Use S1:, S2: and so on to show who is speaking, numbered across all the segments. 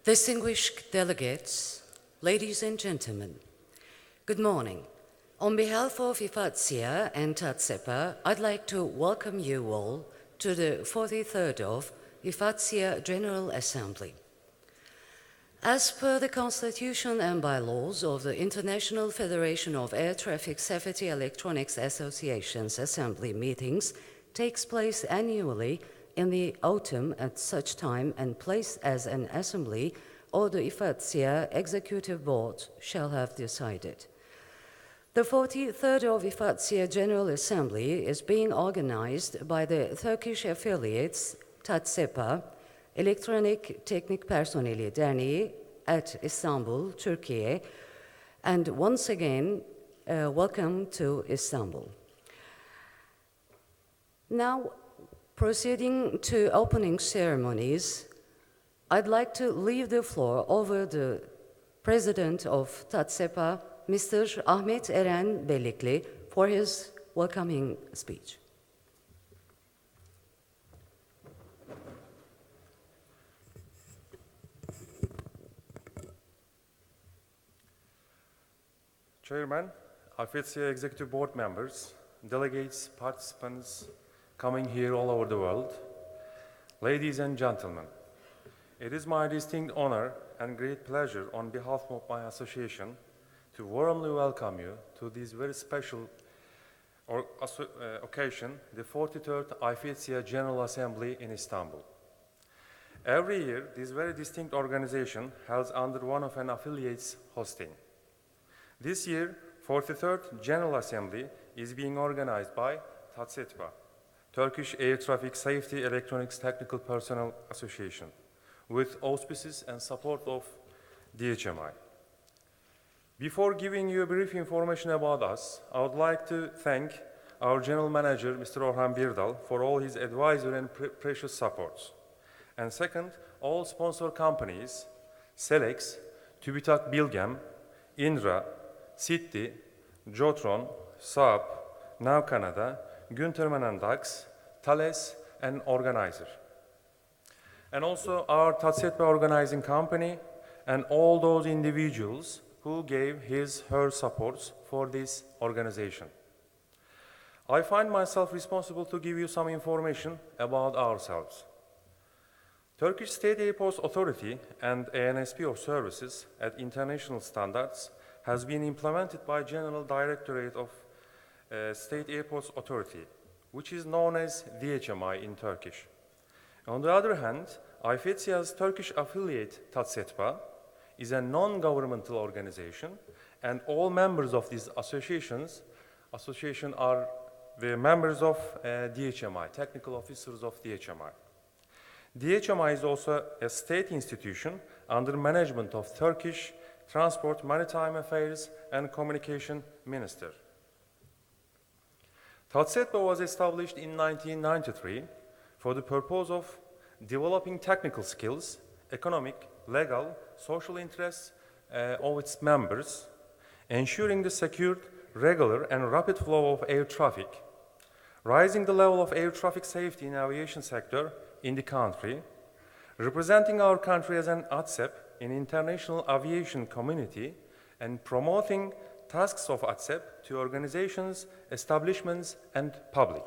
S1: Distinguished delegates, ladies and gentlemen, good morning. On behalf of IFATSIA and TATSEPA, I'd like to welcome you all to the 43rd of IFATSIA General Assembly. As per the Constitution and bylaws of the International Federation of Air Traffic Safety Electronics Associations, assembly meetings takes place annually in the autumn at such time and place as an assembly or the IFATSIA Executive Board shall have decided. The 43rd of IFATSIA General Assembly is being organized by the Turkish affiliates TATSEPA, Elektronik Teknik Personeli Derneği at Istanbul, Turkey, and once again, welcome to Istanbul. Now, proceeding to opening ceremonies, I'd like to leave the floor over the President of TATSEPA, Mr. Ahmet Eren Bellikli, for his welcoming speech.
S2: Chairman, IFATSIA Executive Board members, delegates, participants coming here all over the world, ladies and gentlemen, it is my distinct honor and great pleasure on behalf of my association to warmly welcome you to this very special occasion, the 43rd IFATSIA General Assembly in Istanbul. Every year, this very distinct organization held under one of an affiliate's hosting. This year, 43rd General Assembly is being organized by TATSEPA, Turkish Air Traffic Safety Electronics Technical Personnel Association, with auspices and support of DHMI. Before giving you a brief information about us, I would like to thank our General Manager, Mr. Orhan Birdal, for all his advisory and precious supports. And second, all sponsor companies, Selex, TÜBİTAK Bilgem, Indra, Sitti, Jotron, Saab, Now Canada, Guntermann & Dax, Thales, and Organizer. And also our TATSEPA organizing company and all those individuals who gave her supports for this organization. I find myself responsible to give you some information about ourselves. Turkish State Airports Authority and ANSP of Services at international standards has been implemented by General Directorate of State Airports Authority, which is known as DHMI in Turkish. On the other hand, IFATSIA's Turkish affiliate TATSEPA is a non-governmental organization, and all members of these association are the members of DHMI, technical officers of DHMI. DHMI is also a state institution under management of Turkish Transport, Maritime Affairs and Communication Minister. TATSEPA was established in 1993 for the purpose of developing technical skills, economic, legal, social interests of its members, ensuring the secured, regular and rapid flow of air traffic, raising the level of air traffic safety in aviation sector in the country, representing our country as an ATSEP in international aviation community, and promoting tasks of ATSEP to organizations, establishments, and public.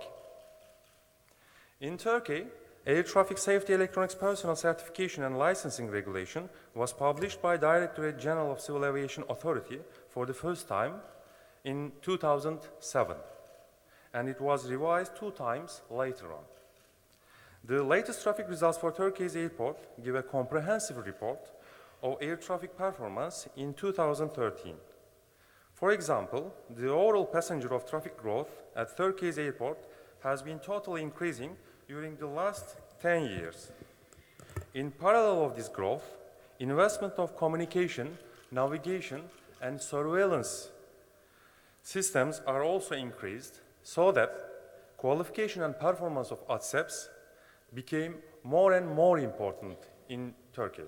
S2: In Turkey, Air Traffic Safety Electronics Personnel Certification and Licensing Regulation was published by Directorate General of Civil Aviation Authority for the first time in 2007, and it was revised 2 times later on. The latest traffic results for Turkey's airport give a comprehensive report of air traffic performance in 2013. For example, the overall passenger of traffic growth at Turkey's airport has been totally increasing during the last 10 years. In parallel of this growth, investment of communication, navigation, and surveillance systems are also increased so that qualification and performance of ATSEPs became more and more important in Turkey.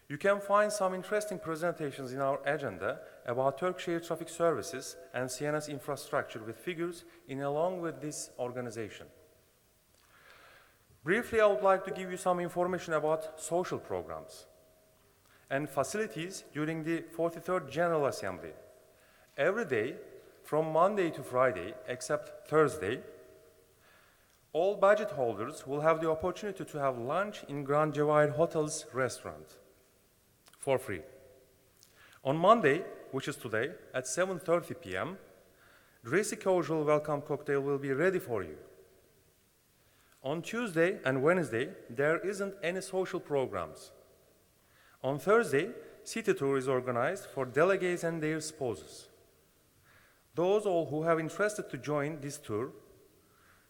S2: You can find some interesting presentations in our agenda about Turkish air traffic services and CNS infrastructure with figures in along with this organization. Briefly, I would like to give you some information about social programs and facilities during the 43rd General Assembly. Every day, from Monday to Friday, except Thursday, all budget holders will have the opportunity to have lunch in Grand Jawahir Hotel's restaurant for free. On Monday, which is today, at 7:30 p.m., dressy casual welcome cocktail will be ready for you. On Tuesday and Wednesday, there isn't any social programs. On Thursday, city tour is organized for delegates and their spouses. Those all who have interested to join this tour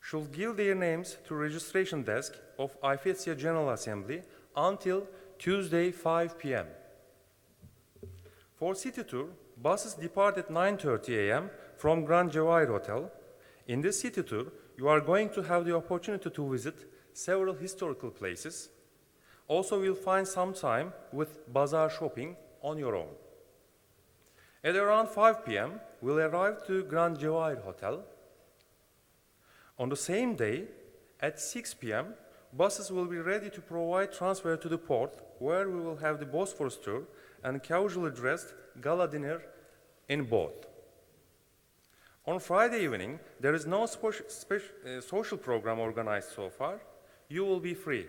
S2: should give their names to registration desk of IFETSIA General Assembly until Tuesday 5 p.m. For city tour, buses depart at 9:30 a.m. from Grand Jawahir Hotel. In this city tour, you are going to have the opportunity to visit several historical places. Also, you'll find some time with bazaar shopping on your own. At around 5 p.m., we'll arrive to Grand Jawahir Hotel. On the same day, at 6 p.m., buses will be ready to provide transfer to the port, where we will have the Bosphorus tour and casually dressed gala dinner in both. On Friday evening, there is no social program organized so far. You will be free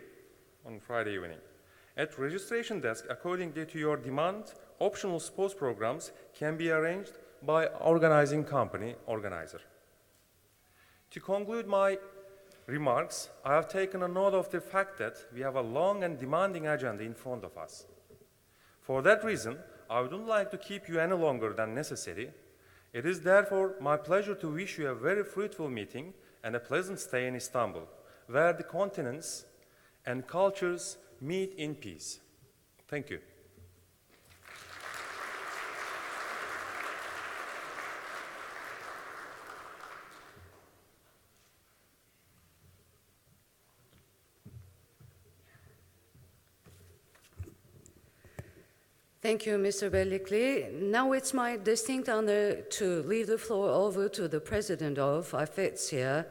S2: on Friday evening. At registration desk, according to your demand, optional sports programs can be arranged by organizing company organizer. To conclude my remarks, I have taken a note of the fact that we have a long and demanding agenda in front of us. For that reason, I wouldn't like to keep you any longer than necessary. It is therefore my pleasure to wish you a very fruitful meeting and a pleasant stay in Istanbul, where the continents and cultures meet in peace. Thank you.
S1: Thank you, Mr. Bellikli. Now it's my distinct honor to leave the floor over to the president of IFETSIA.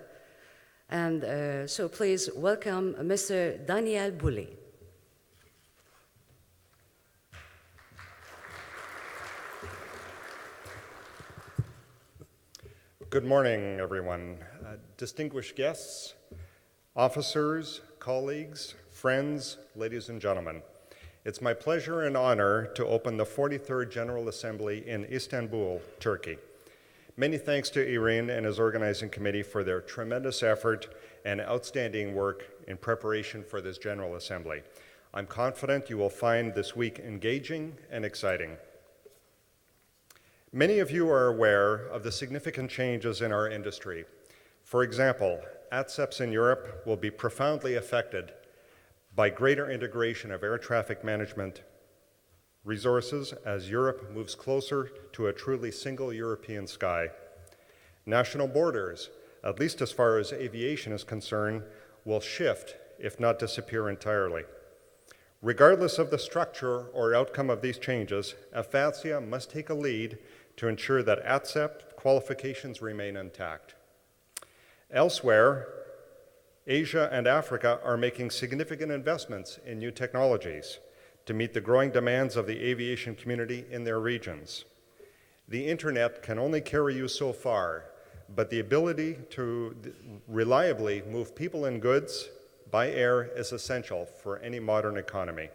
S1: And so please welcome Mr. Daniel Bulli.
S3: Good morning, everyone. Distinguished guests, officers, colleagues, friends, ladies and gentlemen. It's my pleasure and honor to open the 43rd General Assembly in Istanbul, Turkey. Many thanks to Irene and his organizing committee for their tremendous effort and outstanding work in preparation for this General Assembly. I'm confident you will find this week engaging and exciting. Many of you are aware of the significant changes in our industry. For example, ATSEPs in Europe will be profoundly affected by greater integration of air traffic management resources as Europe moves closer to a truly single European sky. National borders, at least as far as aviation is concerned, will shift, if not disappear entirely. Regardless of the structure or outcome of these changes, IFETSIA must take a lead to ensure that ATSEP qualifications remain intact. Elsewhere, Asia and Africa are making significant investments in new technologies to meet the growing demands of the aviation community in their regions. The internet can only carry you so far, but the ability to reliably move people and goods by air is essential for any modern economy.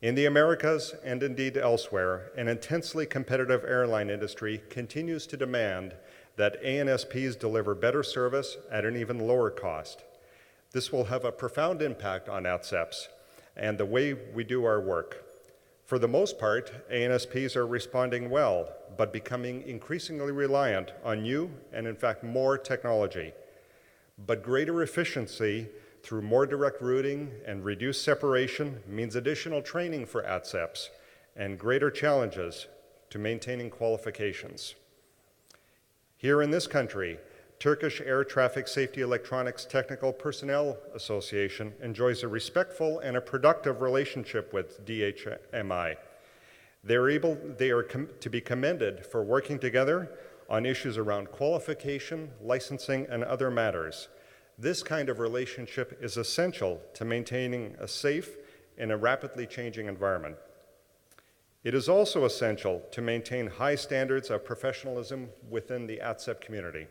S3: In the Americas and indeed elsewhere, an intensely competitive airline industry continues to demand that ANSPs deliver better service at an even lower cost. This will have a profound impact on ATSEPs and the way we do our work. For the most part, ANSPs are responding well, but becoming increasingly reliant on new and in fact more technology. But greater efficiency through more direct routing and reduced separation means additional training for ATSEPs and greater challenges to maintaining qualifications. Here in this country, Turkish Air Traffic Safety Electronics Technical Personnel Association enjoys a respectful and a productive relationship with DHMI. They are to be commended for working together on issues around qualification, licensing, and other matters. This kind of relationship is essential to maintaining a safe in a rapidly changing environment. It is also essential to maintain high standards of professionalism within the ATSEP community.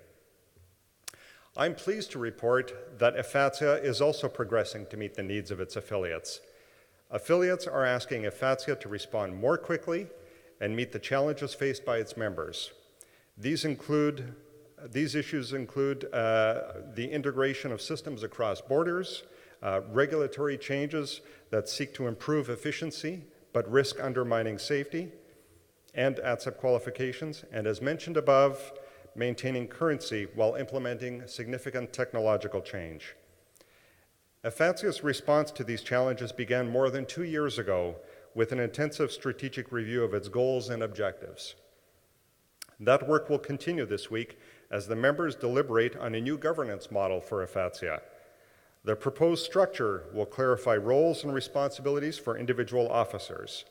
S3: I'm pleased to report that EFATSIA is also progressing to meet the needs of its affiliates. Affiliates are asking EFATSIA to respond more quickly and meet the challenges faced by its members. These issues include the integration of systems across borders, regulatory changes that seek to improve efficiency but risk undermining safety, and ATSEP qualifications, and as mentioned above, maintaining currency while implementing significant technological change. EFATSIA's response to these challenges began more than 2 years ago with an intensive strategic review of its goals and objectives. That work will continue this week as the members deliberate on a new governance model for EFATSIA. The proposed structure will clarify roles and responsibilities for individual officers.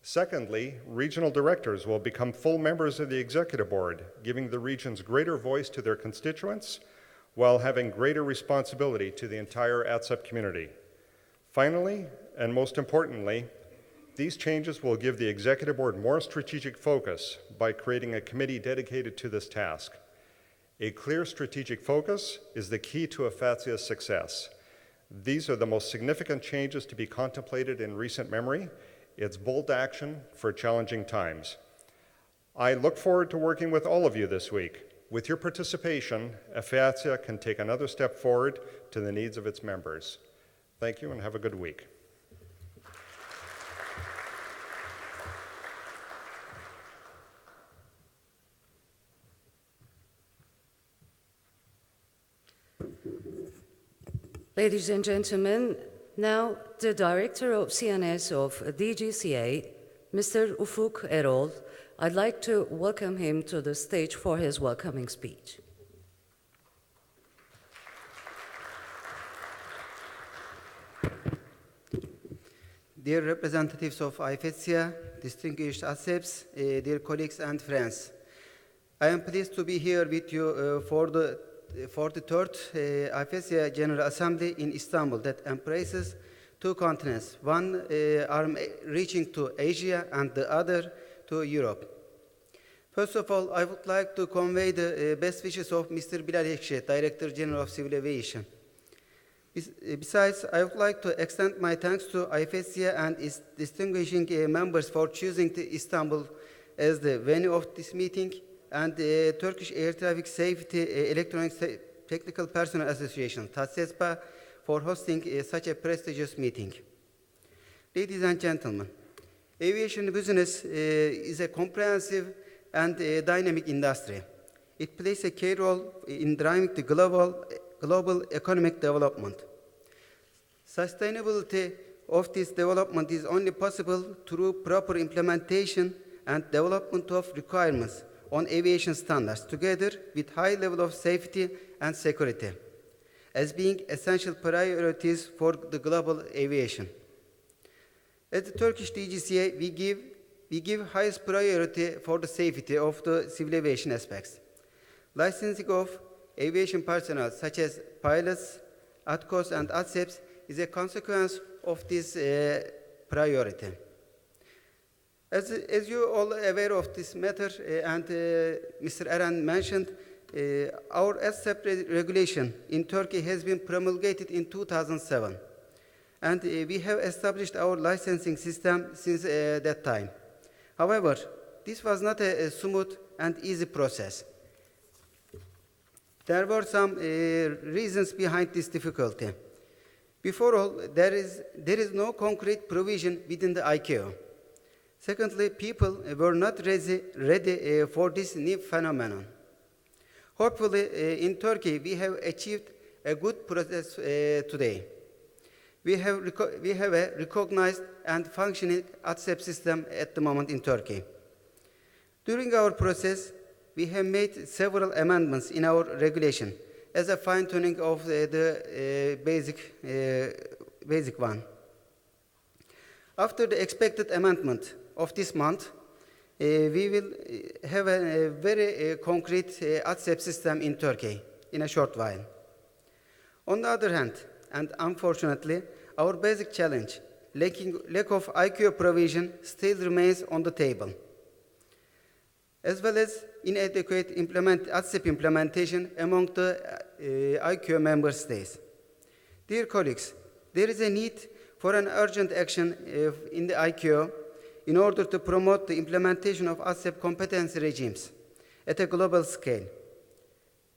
S3: Secondly, regional directors will become full members of the executive board, giving the regions greater voice to their constituents while having greater responsibility to the entire ATSEP community. Finally, and most importantly, these changes will give the executive board more strategic focus by creating a committee dedicated to this task. A clear strategic focus is the key to EFATSIA's success. These are the most significant changes to be contemplated in recent memory. It's bold action for challenging times. I look forward to working with all of you this week. With your participation, EFATSIA can take another step forward to the needs of its members. Thank you and have a good week.
S1: Ladies and gentlemen, now the Director of CNS of DGCA, Mr. Ufuk Erol, I'd like to welcome him to the stage for his welcoming speech.
S4: Dear representatives of IFETSIA, distinguished ATSEPs, dear colleagues and friends, I am pleased to be here with you for the 43rd IFETSIA General Assembly in Istanbul that embraces two continents, one arm reaching to Asia and the other to Europe. First of all, I would like to convey the best wishes of Mr. Bilal Ekşi, Director General of Civil Aviation. Besides, I would like to extend my thanks to IFETSIA and its distinguishing members for choosing Istanbul as the venue of this meeting, and the Turkish Air Traffic Safety Electronic Technical Personnel Association, TASESPA, for hosting such a prestigious meeting. Ladies and gentlemen, aviation business is a comprehensive and dynamic industry. It plays a key role in driving the global economic development. Sustainability of this development is only possible through proper implementation and development of requirements on aviation standards, together with high level of safety and security, as being essential priorities for the global aviation. At the Turkish DGCA, we give highest priority for the safety of the civil aviation aspects. Licensing of aviation personnel, such as pilots, ATCOs, and ATSEPs, is a consequence of this priority. As you all are aware of this matter, and Mr. Eren mentioned, our ATSEP regulation in Turkey has been promulgated in 2007. And we have established our licensing system since that time. However, this was not a smooth and easy process. There were some reasons behind this difficulty. Before all, there is no concrete provision within the ICAO. Secondly, people were not ready for this new phenomenon. Hopefully, in Turkey, we have achieved a good process today. We have a recognized and functioning ATSEP system at the moment in Turkey. During our process, we have made several amendments in our regulation as a fine-tuning of the basic one. After the expected amendment of this month, we will have a very concrete ATSEP system in Turkey in a short while. On the other hand, and unfortunately, our basic challenge, lack of IQ provision, still remains on the table, as well as inadequate ATSEP implementation among the IQ member states. Dear colleagues, there is a need for an urgent action in the IQ in order to promote the implementation of ATSEP competency regimes at a global scale.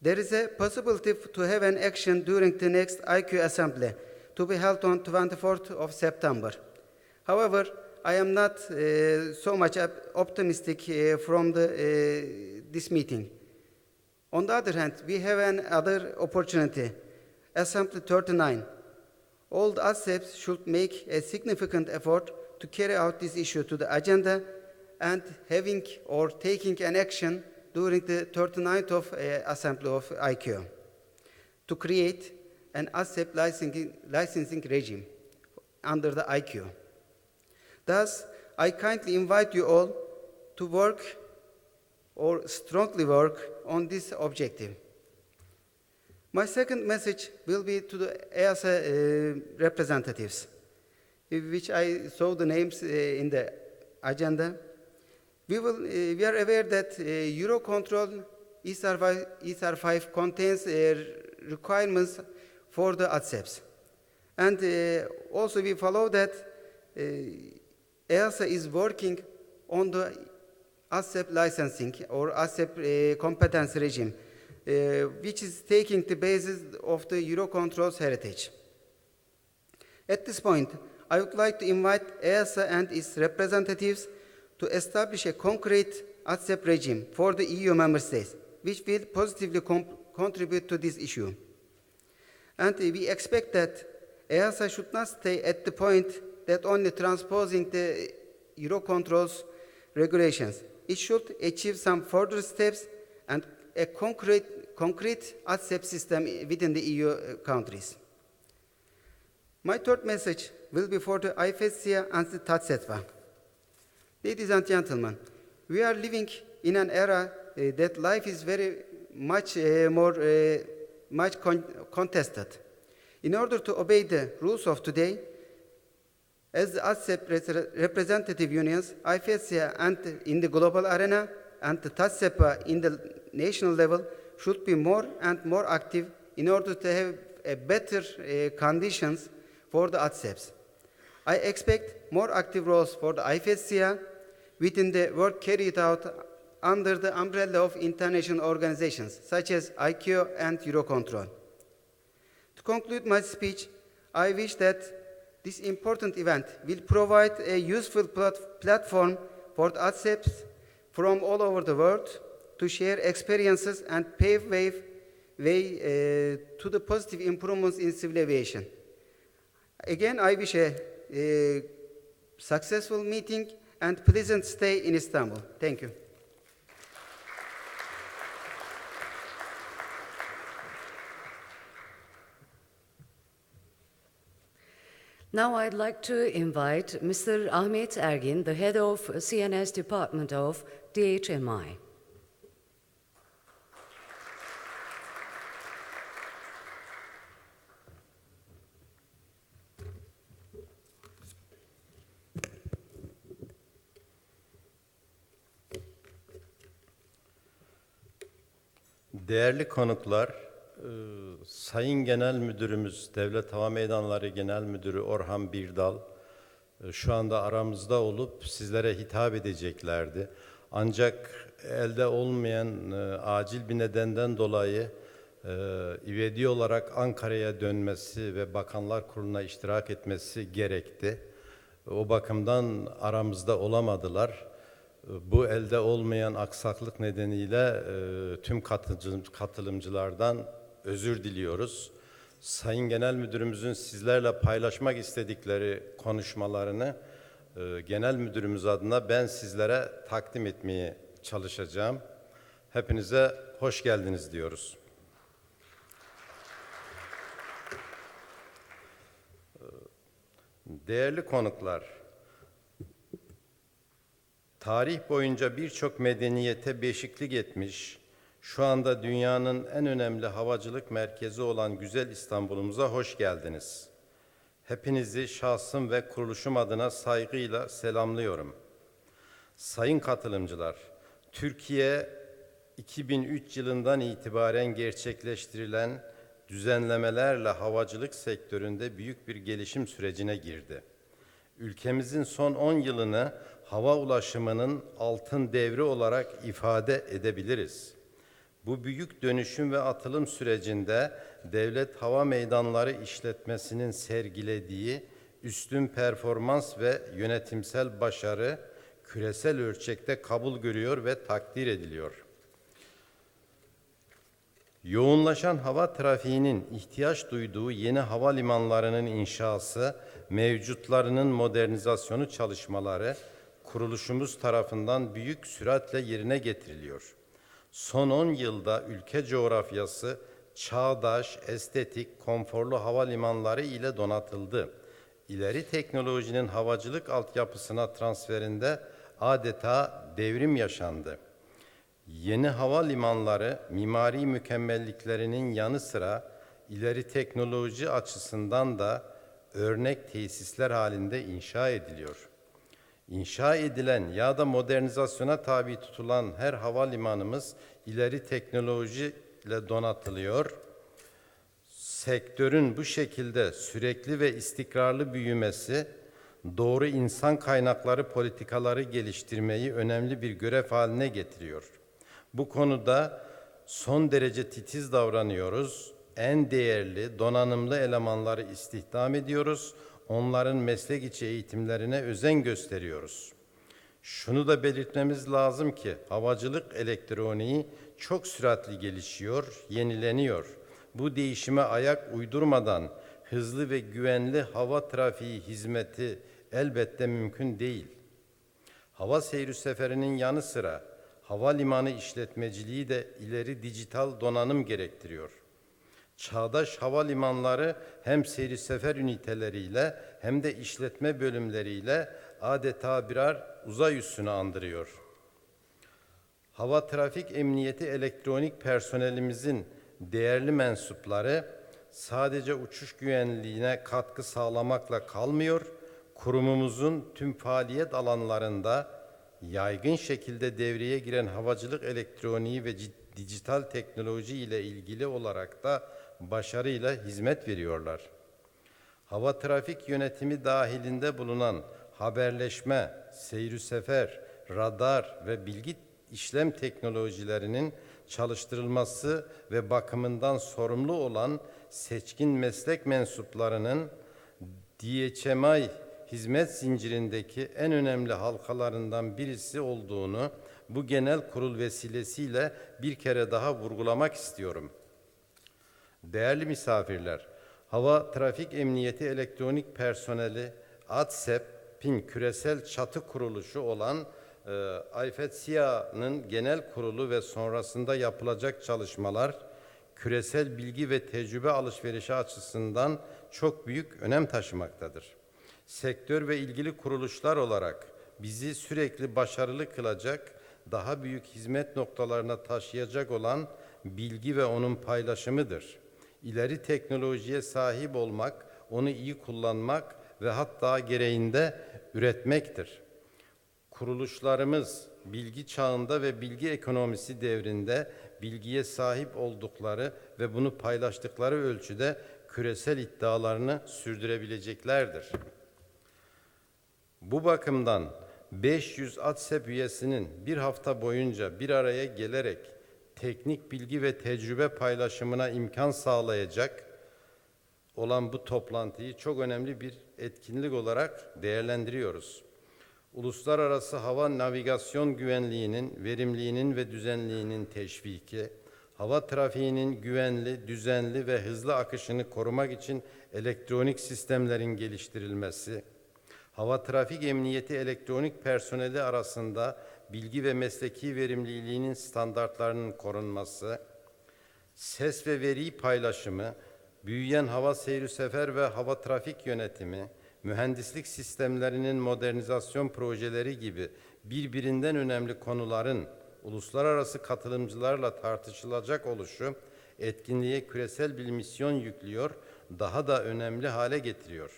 S4: There is a possibility to have an action during the next IQ Assembly to be held on 24th of September. However, I am not so much optimistic from this meeting. On the other hand, we have another opportunity, Assembly 39. All the ATSEPs should make a significant effort to carry out this issue to the agenda and having or taking an action during the 39th of Assembly of IQ to create an ATSEP licensing regime under the IQ. Thus, I kindly invite you all to work or strongly work on this objective. My second message will be to the EASA representatives, which I saw the names in the agenda. We are aware that Eurocontrol ESR5 contains requirements for the ATSEPs. And also we follow that EASA is working on the ATSEP licensing or ATSEP competence regime, which is taking the basis of the Eurocontrol's heritage. At this point, I would like to invite EASA and its representatives to establish a concrete ATSEP regime for the EU member states, which will positively contribute to this issue. And we expect that EASA should not stay at the point that only transposing the Eurocontrol's regulations. It should achieve some further steps and a concrete ATSEP system within the EU countries. My third message will be for the IFSCA and the TATSETVA. Ladies and gentlemen, we are living in an era that life is very much contested. In order to obey the rules of today, as the ATSEP representative unions, IFSCA and in the global arena and the TATSEPA in the national level should be more and more active in order to have a better conditions for the ATSEPs. I expect more active roles for the IFSCA within the work carried out under the umbrella of international organizations such as ICAO and Eurocontrol. To conclude my speech, I wish that this important event will provide a useful platform for the ATSEPs from all over the world to share experiences and pave way to the positive improvements in civil aviation. Again, I wish a successful meeting and pleasant stay in Istanbul. Thank you.
S1: Now I'd like to invite Mr. Ahmet Ergin, the head of CNS Department of DHMI.
S5: Değerli konuklar, Sayın Genel Müdürümüz, Devlet Hava Meydanları Genel Müdürü Orhan Birdal şu anda aramızda olup sizlere hitap edeceklerdi. Ancak elde olmayan acil bir nedenden dolayı ivedi olarak Ankara'ya dönmesi ve Bakanlar Kurulu'na iştirak etmesi gerekti. O bakımdan aramızda olamadılar. Bu elde olmayan aksaklık nedeniyle tüm katılımcılardan özür diliyoruz. Sayın Genel Müdürümüzün sizlerle paylaşmak istedikleri konuşmalarını Genel Müdürümüz adına ben sizlere takdim etmeye çalışacağım. Hepinize hoş geldiniz diyoruz. Değerli konuklar, tarih boyunca birçok medeniyete beşiklik etmiş, Şu anda dünyanın en önemli havacılık merkezi olan güzel İstanbul'umuza hoş geldiniz. Hepinizi şahsım ve kuruluşum adına saygıyla selamlıyorum. Sayın katılımcılar, Türkiye 2003 yılından itibaren gerçekleştirilen düzenlemelerle havacılık sektöründe büyük bir gelişim sürecine girdi. Ülkemizin son 10 yılını hava ulaşımının altın devri olarak ifade edebiliriz. Bu büyük dönüşüm ve atılım sürecinde Devlet Hava Meydanları İşletmesi'nin sergilediği üstün performans ve yönetimsel başarı küresel ölçekte kabul görüyor ve takdir ediliyor. Yoğunlaşan hava trafiğinin ihtiyaç duyduğu yeni havalimanlarının inşası, mevcutlarının modernizasyonu çalışmaları kuruluşumuz tarafından büyük süratle yerine getiriliyor. Son 10 yılda ülke coğrafyası çağdaş, estetik, konforlu havalimanları ile donatıldı. İleri teknolojinin havacılık altyapısına transferinde adeta devrim yaşandı. Yeni havalimanları mimari mükemmelliklerinin yanı sıra ileri teknoloji açısından da örnek tesisler halinde inşa ediliyor. İnşa edilen ya da modernizasyona tabi tutulan her havalimanımız ileri teknolojiyle donatılıyor. Sektörün bu şekilde sürekli ve istikrarlı büyümesi, doğru insan kaynakları politikaları geliştirmeyi önemli bir görev haline getiriyor. Bu konuda son derece titiz davranıyoruz. En değerli, donanımlı elemanları istihdam ediyoruz. Onların meslek içi eğitimlerine özen gösteriyoruz. Şunu da belirtmemiz lazım ki havacılık elektroniği çok süratli gelişiyor, yenileniyor. Bu değişime ayak uydurmadan hızlı ve güvenli hava trafiği hizmeti elbette mümkün değil. Hava seyri seferinin yanı sıra havalimanı işletmeciliği de ileri dijital donanım gerektiriyor. Çağdaş havalimanları hem seyri sefer üniteleriyle hem de işletme bölümleriyle adeta birer uzay üssünü andırıyor. Hava trafik emniyeti elektronik personelimizin değerli mensupları sadece uçuş güvenliğine katkı sağlamakla kalmıyor, kurumumuzun tüm faaliyet alanlarında yaygın şekilde devreye giren havacılık elektroniği ve dijital teknoloji ile ilgili olarak da başarıyla hizmet veriyorlar. Hava trafik yönetimi dahilinde bulunan haberleşme, seyri sefer, radar ve bilgi işlem teknolojilerinin çalıştırılması ve bakımından sorumlu olan seçkin meslek mensuplarının DHMI hizmet zincirindeki en önemli halkalarından birisi olduğunu bu genel kurul vesilesiyle bir kere daha vurgulamak istiyorum. Değerli misafirler, Hava Trafik Emniyeti Elektronik Personeli ATSEP'in küresel çatı kuruluşu olan IFETSIA'nın genel kurulu ve sonrasında yapılacak çalışmalar küresel bilgi ve tecrübe alışverişi açısından çok büyük önem taşımaktadır. Sektör ve ilgili kuruluşlar olarak bizi sürekli başarılı kılacak, daha büyük hizmet noktalarına taşıyacak olan bilgi ve onun paylaşımıdır. İleri teknolojiye sahip olmak, onu iyi kullanmak ve hatta gereğinde üretmektir. Kuruluşlarımız bilgi çağında ve bilgi ekonomisi devrinde bilgiye sahip oldukları ve bunu paylaştıkları ölçüde küresel iddialarını sürdürebileceklerdir. Bu bakımdan 500 ATSEP üyesinin bir hafta boyunca bir araya gelerek teknik bilgi ve tecrübe paylaşımına imkan sağlayacak olan bu toplantıyı çok önemli bir etkinlik olarak değerlendiriyoruz. Uluslararası hava navigasyon güvenliğinin, verimliliğinin ve düzenliğinin teşviki, hava trafiğinin güvenli, düzenli ve hızlı akışını korumak için elektronik sistemlerin geliştirilmesi, hava trafik emniyeti elektronik personeli arasında bilgi ve mesleki verimliliğinin standartlarının korunması, ses ve veri paylaşımı, büyüyen hava seyri sefer ve hava trafik yönetimi, mühendislik sistemlerinin modernizasyon projeleri gibi birbirinden önemli konuların uluslararası katılımcılarla tartışılacak oluşu etkinliğe küresel bir misyon yüklüyor, daha da önemli hale getiriyor.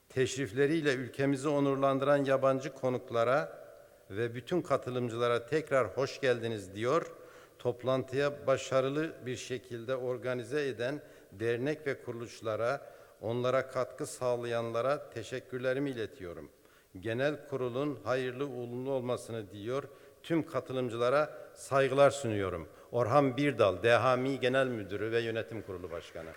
S5: Teşrifleriyle ülkemizi onurlandıran yabancı konuklara ve bütün katılımcılara tekrar hoş geldiniz diyor. Toplantıya başarılı bir şekilde organize eden dernek ve kuruluşlara, onlara katkı sağlayanlara teşekkürlerimi iletiyorum. Genel kurulun hayırlı uğurlu olmasını diliyor. Tüm katılımcılara saygılar sunuyorum. Orhan Birdal, DHMİ Genel Müdürü ve Yönetim Kurulu Başkanı.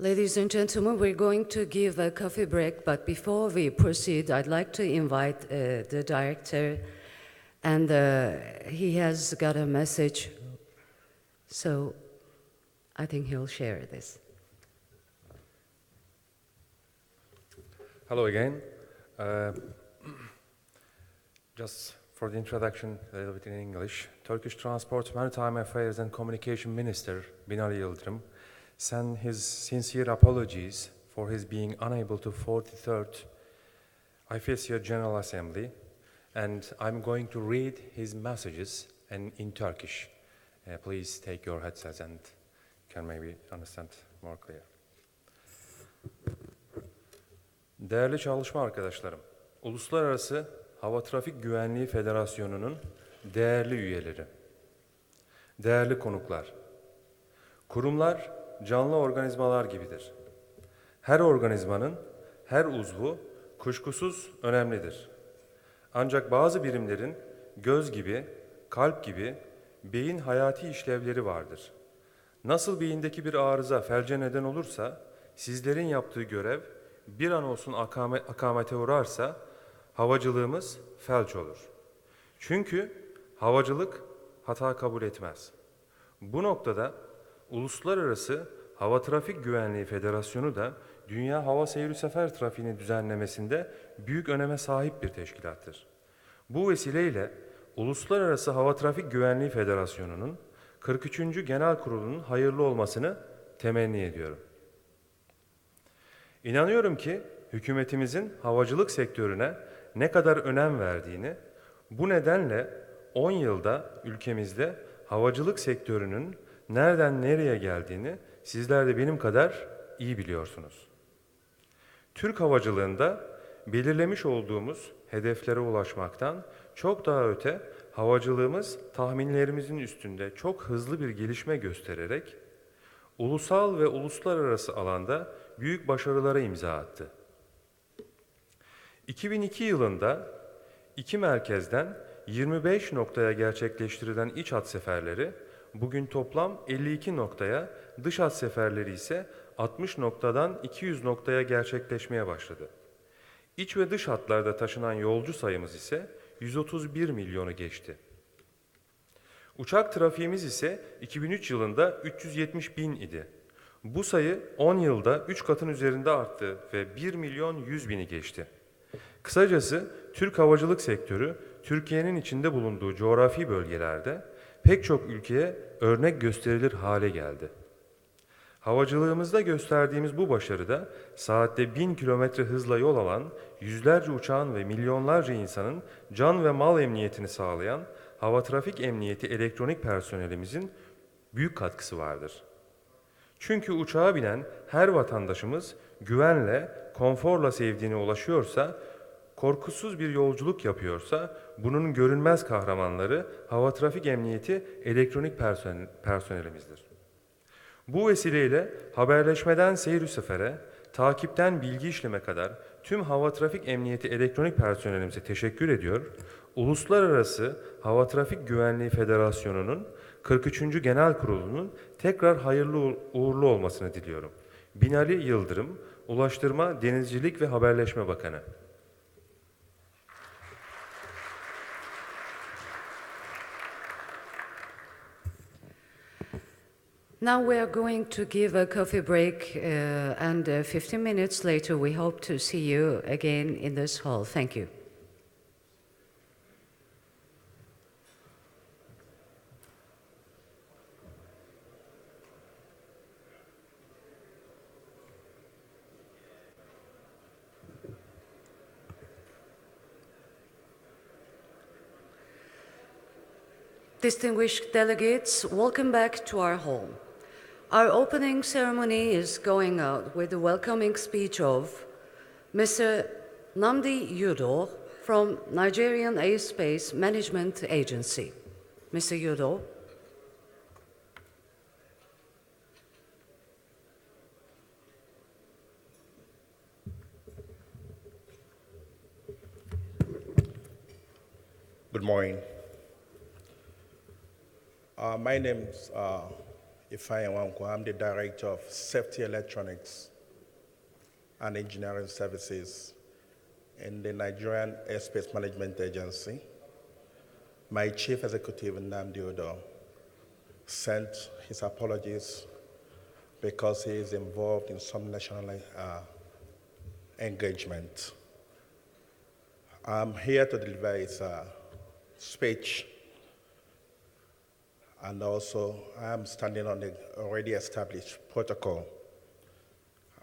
S1: Ladies and gentlemen, we're going to give a coffee break, but before we proceed, I'd like to invite the director, and he has got a message, so I think he'll share this.
S2: Hello again. Just for the introduction, a little bit in English. Turkish Transport, Maritime Affairs and Communication Minister Binali Yıldırım sent his sincere apologies for his being unable to 43rd IFESIA General Assembly, and I'm going to read his messages in Turkish. Please take your headsets and can maybe understand more clear. Değerli çalışma arkadaşlarım, Uluslararası Hava Trafik Güvenliği Federasyonu'nun değerli üyeleri, değerli konuklar, kurumlar canlı organizmalar gibidir. Her organizmanın, her uzvu kuşkusuz önemlidir. Ancak bazı birimlerin göz gibi, kalp gibi beyin hayati işlevleri vardır. Nasıl beyindeki bir arıza felce neden olursa, sizlerin yaptığı görev bir an olsun akamete uğrarsa, havacılığımız felç olur. Çünkü havacılık hata kabul etmez. Bu noktada Uluslararası Hava Trafik Güvenliği Federasyonu da dünya hava seyri sefer trafiğini düzenlemesinde büyük öneme sahip bir teşkilattır. Bu vesileyle Uluslararası Hava Trafik Güvenliği Federasyonu'nun 43. Genel Kurulu'nun hayırlı olmasını temenni ediyorum. İnanıyorum ki hükümetimizin havacılık sektörüne ne kadar önem verdiğini, bu nedenle 10 yılda ülkemizde havacılık sektörünün nereden nereye geldiğini sizler de benim kadar iyi biliyorsunuz. Türk havacılığında belirlemiş olduğumuz hedeflere ulaşmaktan çok daha öte havacılığımız tahminlerimizin üstünde çok hızlı bir gelişme göstererek ulusal ve uluslararası alanda büyük başarılara imza attı. 2002 yılında 2 merkezden 25 noktaya gerçekleştirilen iç hat seferleri bugün toplam 52 noktaya, dış hat seferleri ise 60 noktadan 200 noktaya gerçekleşmeye başladı. İç ve dış hatlarda taşınan yolcu sayımız ise 131 milyonu geçti. Uçak trafiğimiz ise 2003 yılında 370 bin idi. Bu sayı 10 yılda 3 katın üzerinde arttı ve 1 milyon 100 bini geçti. Kısacası Türk havacılık sektörü Türkiye'nin içinde bulunduğu coğrafi bölgelerde pek çok ülkeye örnek gösterilir hale geldi. Havacılığımızda gösterdiğimiz bu başarıda saatte 1000 kilometre hızla yol alan yüzlerce uçağın ve milyonlarca insanın can ve mal emniyetini sağlayan Hava Trafik Emniyeti elektronik personelimizin büyük katkısı vardır. Çünkü uçağa binen her vatandaşımız güvenle, konforla sevdiğine ulaşıyorsa, korkusuz bir yolculuk yapıyorsa, bunun görünmez kahramanları Hava Trafik Emniyeti elektronik personelimizdir. Bu vesileyle haberleşmeden seyir sefere, takipten bilgi işleme kadar tüm Hava Trafik Emniyeti elektronik personelimize teşekkür ediyor. Uluslararası Hava Trafik Güvenliği Federasyonu'nun 43. Genel Kurulu'nun tekrar hayırlı uğurlu olmasını diliyorum. Binali Yıldırım, Ulaştırma, Denizcilik ve Haberleşme Bakanı.
S1: Now we are going to give a coffee break, and 15 minutes later we hope to see you again in this hall. Thank you. Distinguished delegates, welcome back to our hall. Our opening ceremony is going out with the welcoming speech of Mr. Nnamdi Yudo from Nigerian Airspace Management Agency. Mr. Yudo.
S6: Good morning. My name is Ifeanyi Nwankwo. I'm the Director of Safety Electronics and Engineering Services in the Nigerian Airspace Management Agency. My Chief Executive, Nnamdi Yudo, sent his apologies because he is involved in some national engagement. I'm here to deliver his speech. And also, I am standing on the already established protocol.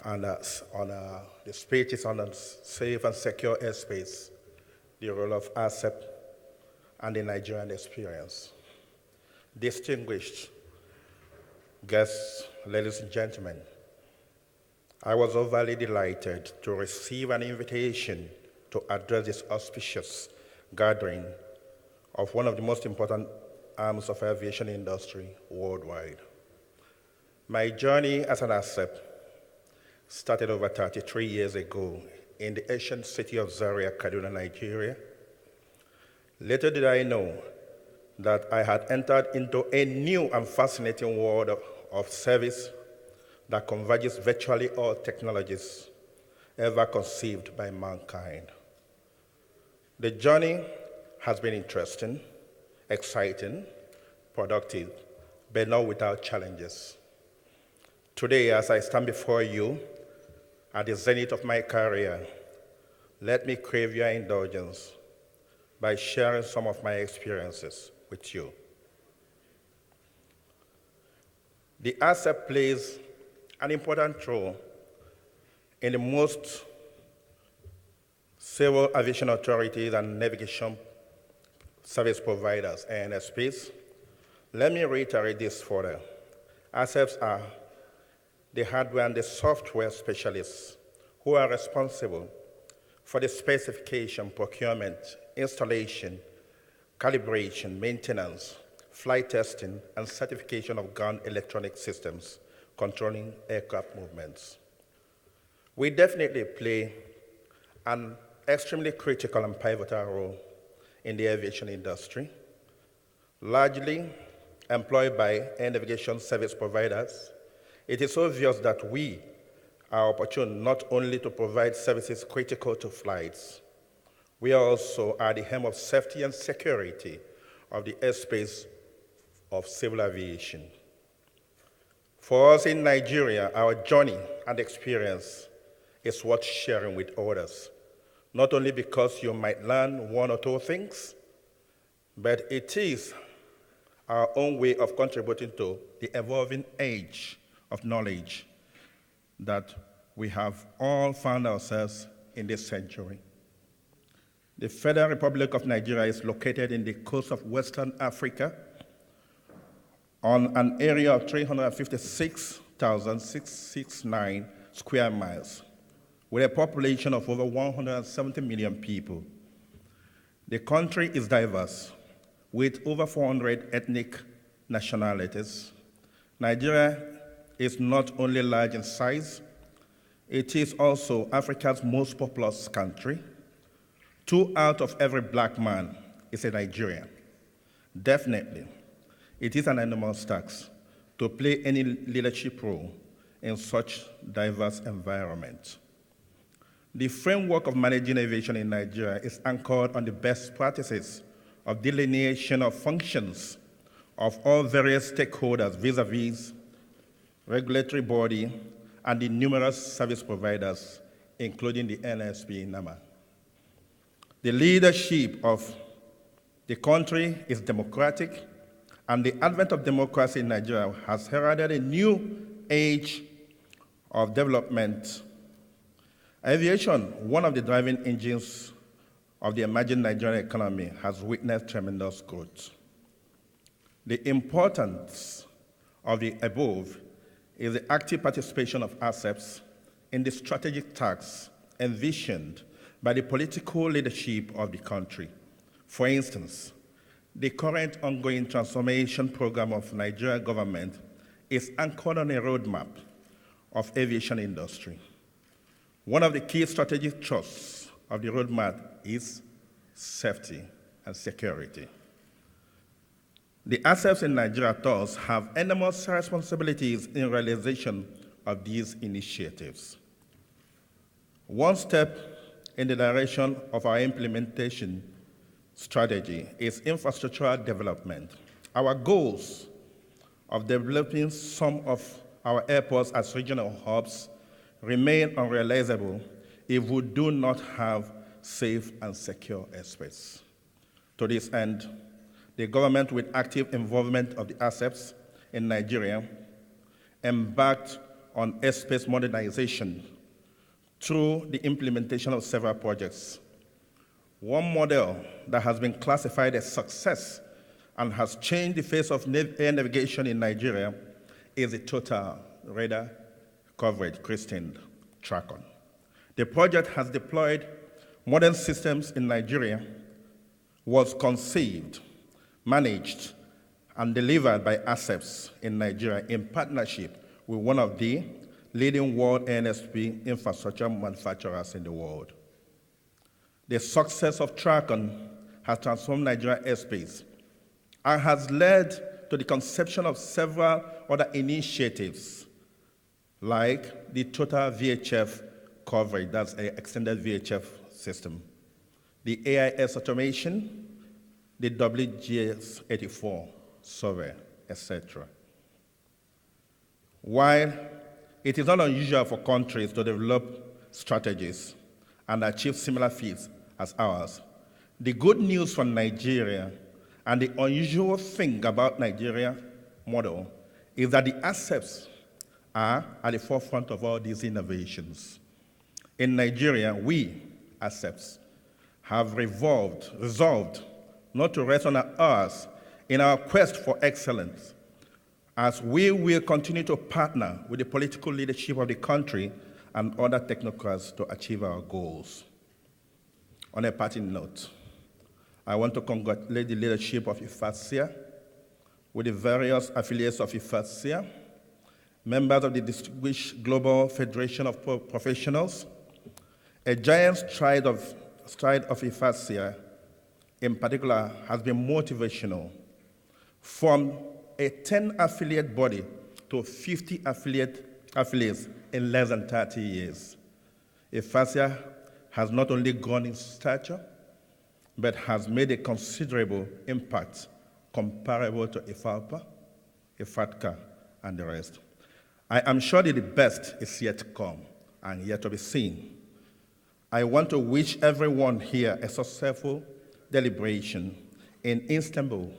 S6: And the speech is on safe and secure airspace, the role of ASEP, and the Nigerian experience. Distinguished guests, ladies and gentlemen, I was overly delighted to receive an invitation to address this auspicious gathering of one of the most important arms of aviation industry worldwide. My journey as an ASEP started over 33 years ago in the ancient city of Zaria, Kaduna, Nigeria. Little did I know that I had entered into a new and fascinating world of service that converges virtually all technologies ever conceived by mankind. The journey has been interesting, exciting, productive, but not without challenges. Today, as I stand before you at the zenith of my career, let me crave your indulgence by sharing some of my experiences with you. The ASEP plays an important role in the most civil aviation authorities and navigation service providers, ANSPs. Let me reiterate this further. ASEPs are the hardware and the software specialists who are responsible for the specification, procurement, installation, calibration, maintenance, flight testing, and certification of ground electronic systems controlling aircraft movements. We definitely play an extremely critical and pivotal role in the aviation industry, largely employed by air navigation service providers. It is obvious that we are opportune not only to provide services critical to flights, we also are the helm of safety and security of the airspace of civil aviation. For us in Nigeria, our journey and experience is worth sharing with others, not only because you might learn one or two things, but it is our own way of contributing to the evolving age of knowledge that we have all found ourselves in this century. The Federal Republic of Nigeria is located in the coast of Western Africa on an area of 356,669 square miles, with a population of over 170 million people. The country is diverse, with over 400 ethnic nationalities. Nigeria is not only large in size, it is also Africa's most populous country. 2 out of every black man is a Nigerian. Definitely, it is an enormous task to play any leadership role in such diverse environment. The framework of managing aviation in Nigeria is anchored on the best practices of delineation of functions of all various stakeholders vis-a-vis regulatory body, and the numerous service providers, including the NSP NAMA. The leadership of the country is democratic, and the advent of democracy in Nigeria has heralded a new age of development. Aviation, one of the driving engines of the emerging Nigerian economy, has witnessed tremendous growth. The importance of the above is the active participation of ASEPs in the strategic tasks envisioned by the political leadership of the country. For instance, the current ongoing transformation program of Nigerian government is anchored on a roadmap of aviation industry. One of the key strategic thrusts of the roadmap is safety and security. The ASEPs in Nigeria thus have enormous responsibilities in realization of these initiatives. One step in the direction of our implementation strategy is infrastructural development. Our goals of developing some of our airports as regional hubs remain unrealizable if we do not have safe and secure airspace. To this end, the government, with active involvement of the ASEPs in Nigeria, embarked on airspace modernization through the implementation of several projects. One model that has been classified as success and has changed the face of air navigation in Nigeria is the total radar coverage, christened TRACON. The project has deployed modern systems in Nigeria, was conceived, managed, and delivered by ASEPs in Nigeria in partnership with one of the leading world NSP infrastructure manufacturers in the world. The success of TRACON has transformed Nigeria airspace and has led to the conception of several other initiatives, like the total VHF coverage, that's an extended VHF system, the AIS automation, the WGS84 survey, etc. While it is not unusual for countries to develop strategies and achieve similar feats as ours, the good news for Nigeria and the unusual thing about Nigeria model is that the ASEPs are at the forefront of all these innovations. In Nigeria, we, ASEPs, have resolved not to rest on our oars in our quest for excellence, as we will continue to partner with the political leadership of the country and other technocrats to achieve our goals. On a parting note, I want to congratulate the leadership of IFADSIA, with the various affiliates of IFADSIA, members of the Distinguished Global Federation of Professionals. A giant stride of IFADSIA, in particular, has been motivational. From a 10-affiliate body to 50 affiliates in less than 30 years. IFADSIA has not only grown in stature, but has made a considerable impact comparable to IFALPA, IFADCA, and the rest. I am sure that the best is yet to come and yet to be seen. I want to wish everyone here a successful deliberation in Istanbul,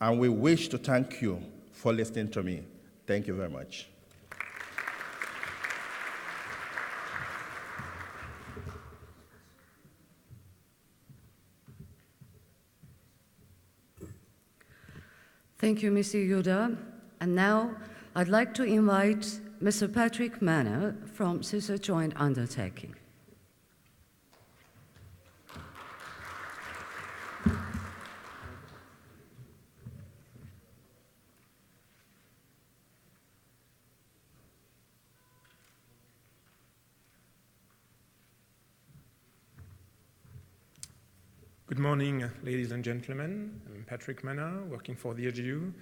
S6: and we wish to thank you for listening to me. Thank you very much.
S1: Thank you, Mr. Yuda. And now I'd like to invite Mr. Patrick Manner from CISA Joint Undertaking.
S7: Good morning, ladies and gentlemen. I'm Patrick Manner, working for the AGU.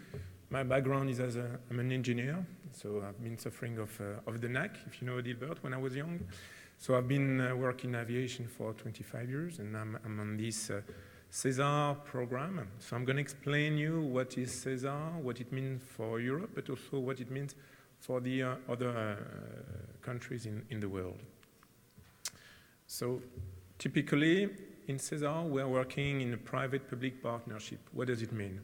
S7: My background is I'm an engineer, so I've been suffering of the neck, if you know Dilbert, when I was young. So I've been working in aviation for 25 years, and I'm on this CESAR program. So I'm going to explain you what is CESAR, what it means for Europe, but also what it means for the other countries in the world. So typically in CESAR, we are working in a private-public partnership. What does it mean?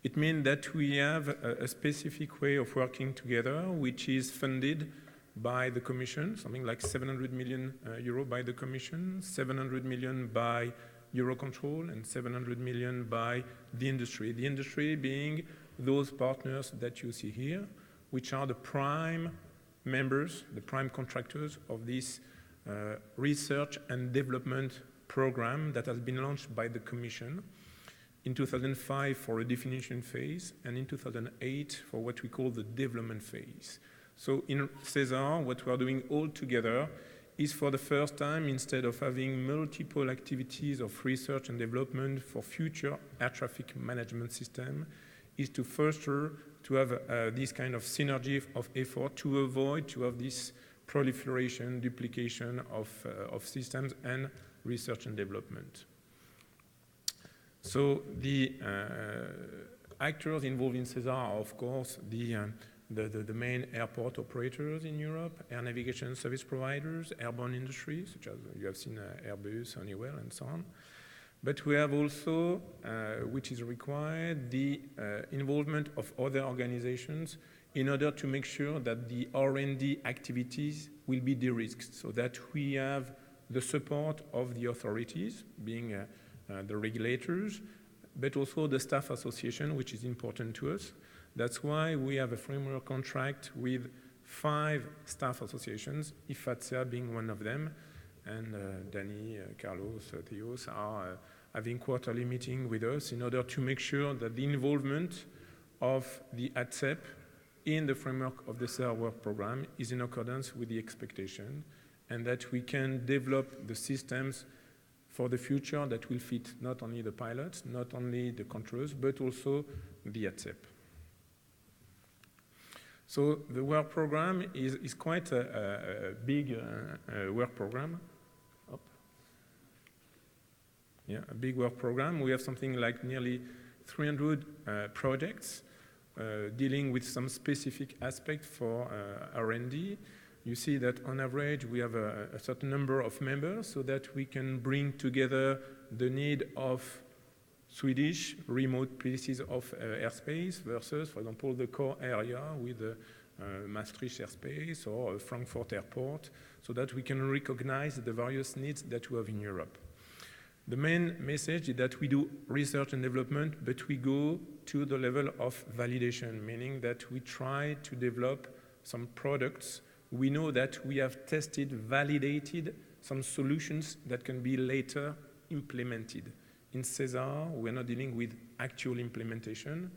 S7: It means that we have a specific way of working together, which is funded by the Commission, something like 700 million euro by the Commission, 700 million by Eurocontrol, and 700 million by the industry. The industry being those partners that you see here, which are the prime members, the prime contractors of this research and development program that has been launched by the Commission in 2005 for a definition phase, and in 2008 for what we call the development phase. So in CESAR, what we are doing all together is for the first time, instead of having multiple activities of research and development for future air traffic management system, is to foster to have this kind of synergy of effort to avoid to have this proliferation, duplication of systems and research and development. So the actors involved in CESAR are, of course, the main airport operators in Europe, air navigation service providers, airborne industries, such as you have seen Airbus, Honeywell, and so on. But we have also, which is required, the involvement of other organizations in order to make sure that the R&D activities will be de-risked, so that we have the support of the authorities, being the regulators, but also the staff association, which is important to us. That's why we have a framework contract with 5 staff associations, IFATSEA being one of them, and Danny, Carlos, Theos are having quarterly meeting with us in order to make sure that the involvement of the ATSEP in the framework of the CESAR work program is in accordance with the expectation, and that we can develop the systems for the future that will fit not only the pilots, not only the controllers, but also the ATSEP. So the work program is quite a big work program. Yeah, a big work program. We have something like nearly 300 projects dealing with some specific aspect for R&D. You see that on average we have a certain number of members so that we can bring together the need of Swedish remote places of airspace versus, for example, the core area with Maastricht airspace or Frankfurt airport, so that we can recognize the various needs that we have in Europe. The main message is that we do research and development, but we go to the level of validation, meaning that we try to develop some products. We know that we have tested, validated some solutions that can be later implemented. In CESAR, we're not dealing with actual implementation.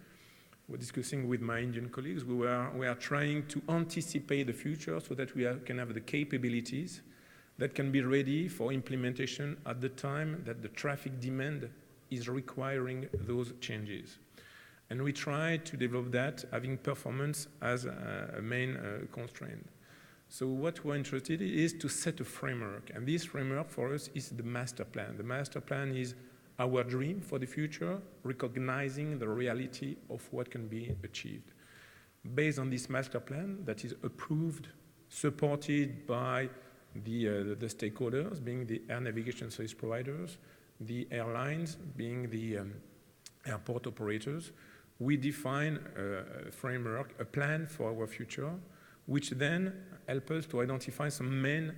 S7: We're discussing with my Indian colleagues. We are trying to anticipate the future so that we can have the capabilities that can be ready for implementation at the time that the traffic demand is requiring those changes. And we try to develop that, having performance as a main constraint. So what we're interested in is to set a framework, and this framework for us is the master plan. The master plan is our dream for the future, recognizing the reality of what can be achieved. Based on this master plan that is approved, supported by the stakeholders, being the air navigation service providers, the airlines, being the airport operators, we define a framework, a plan for our future, which then help us to identify some main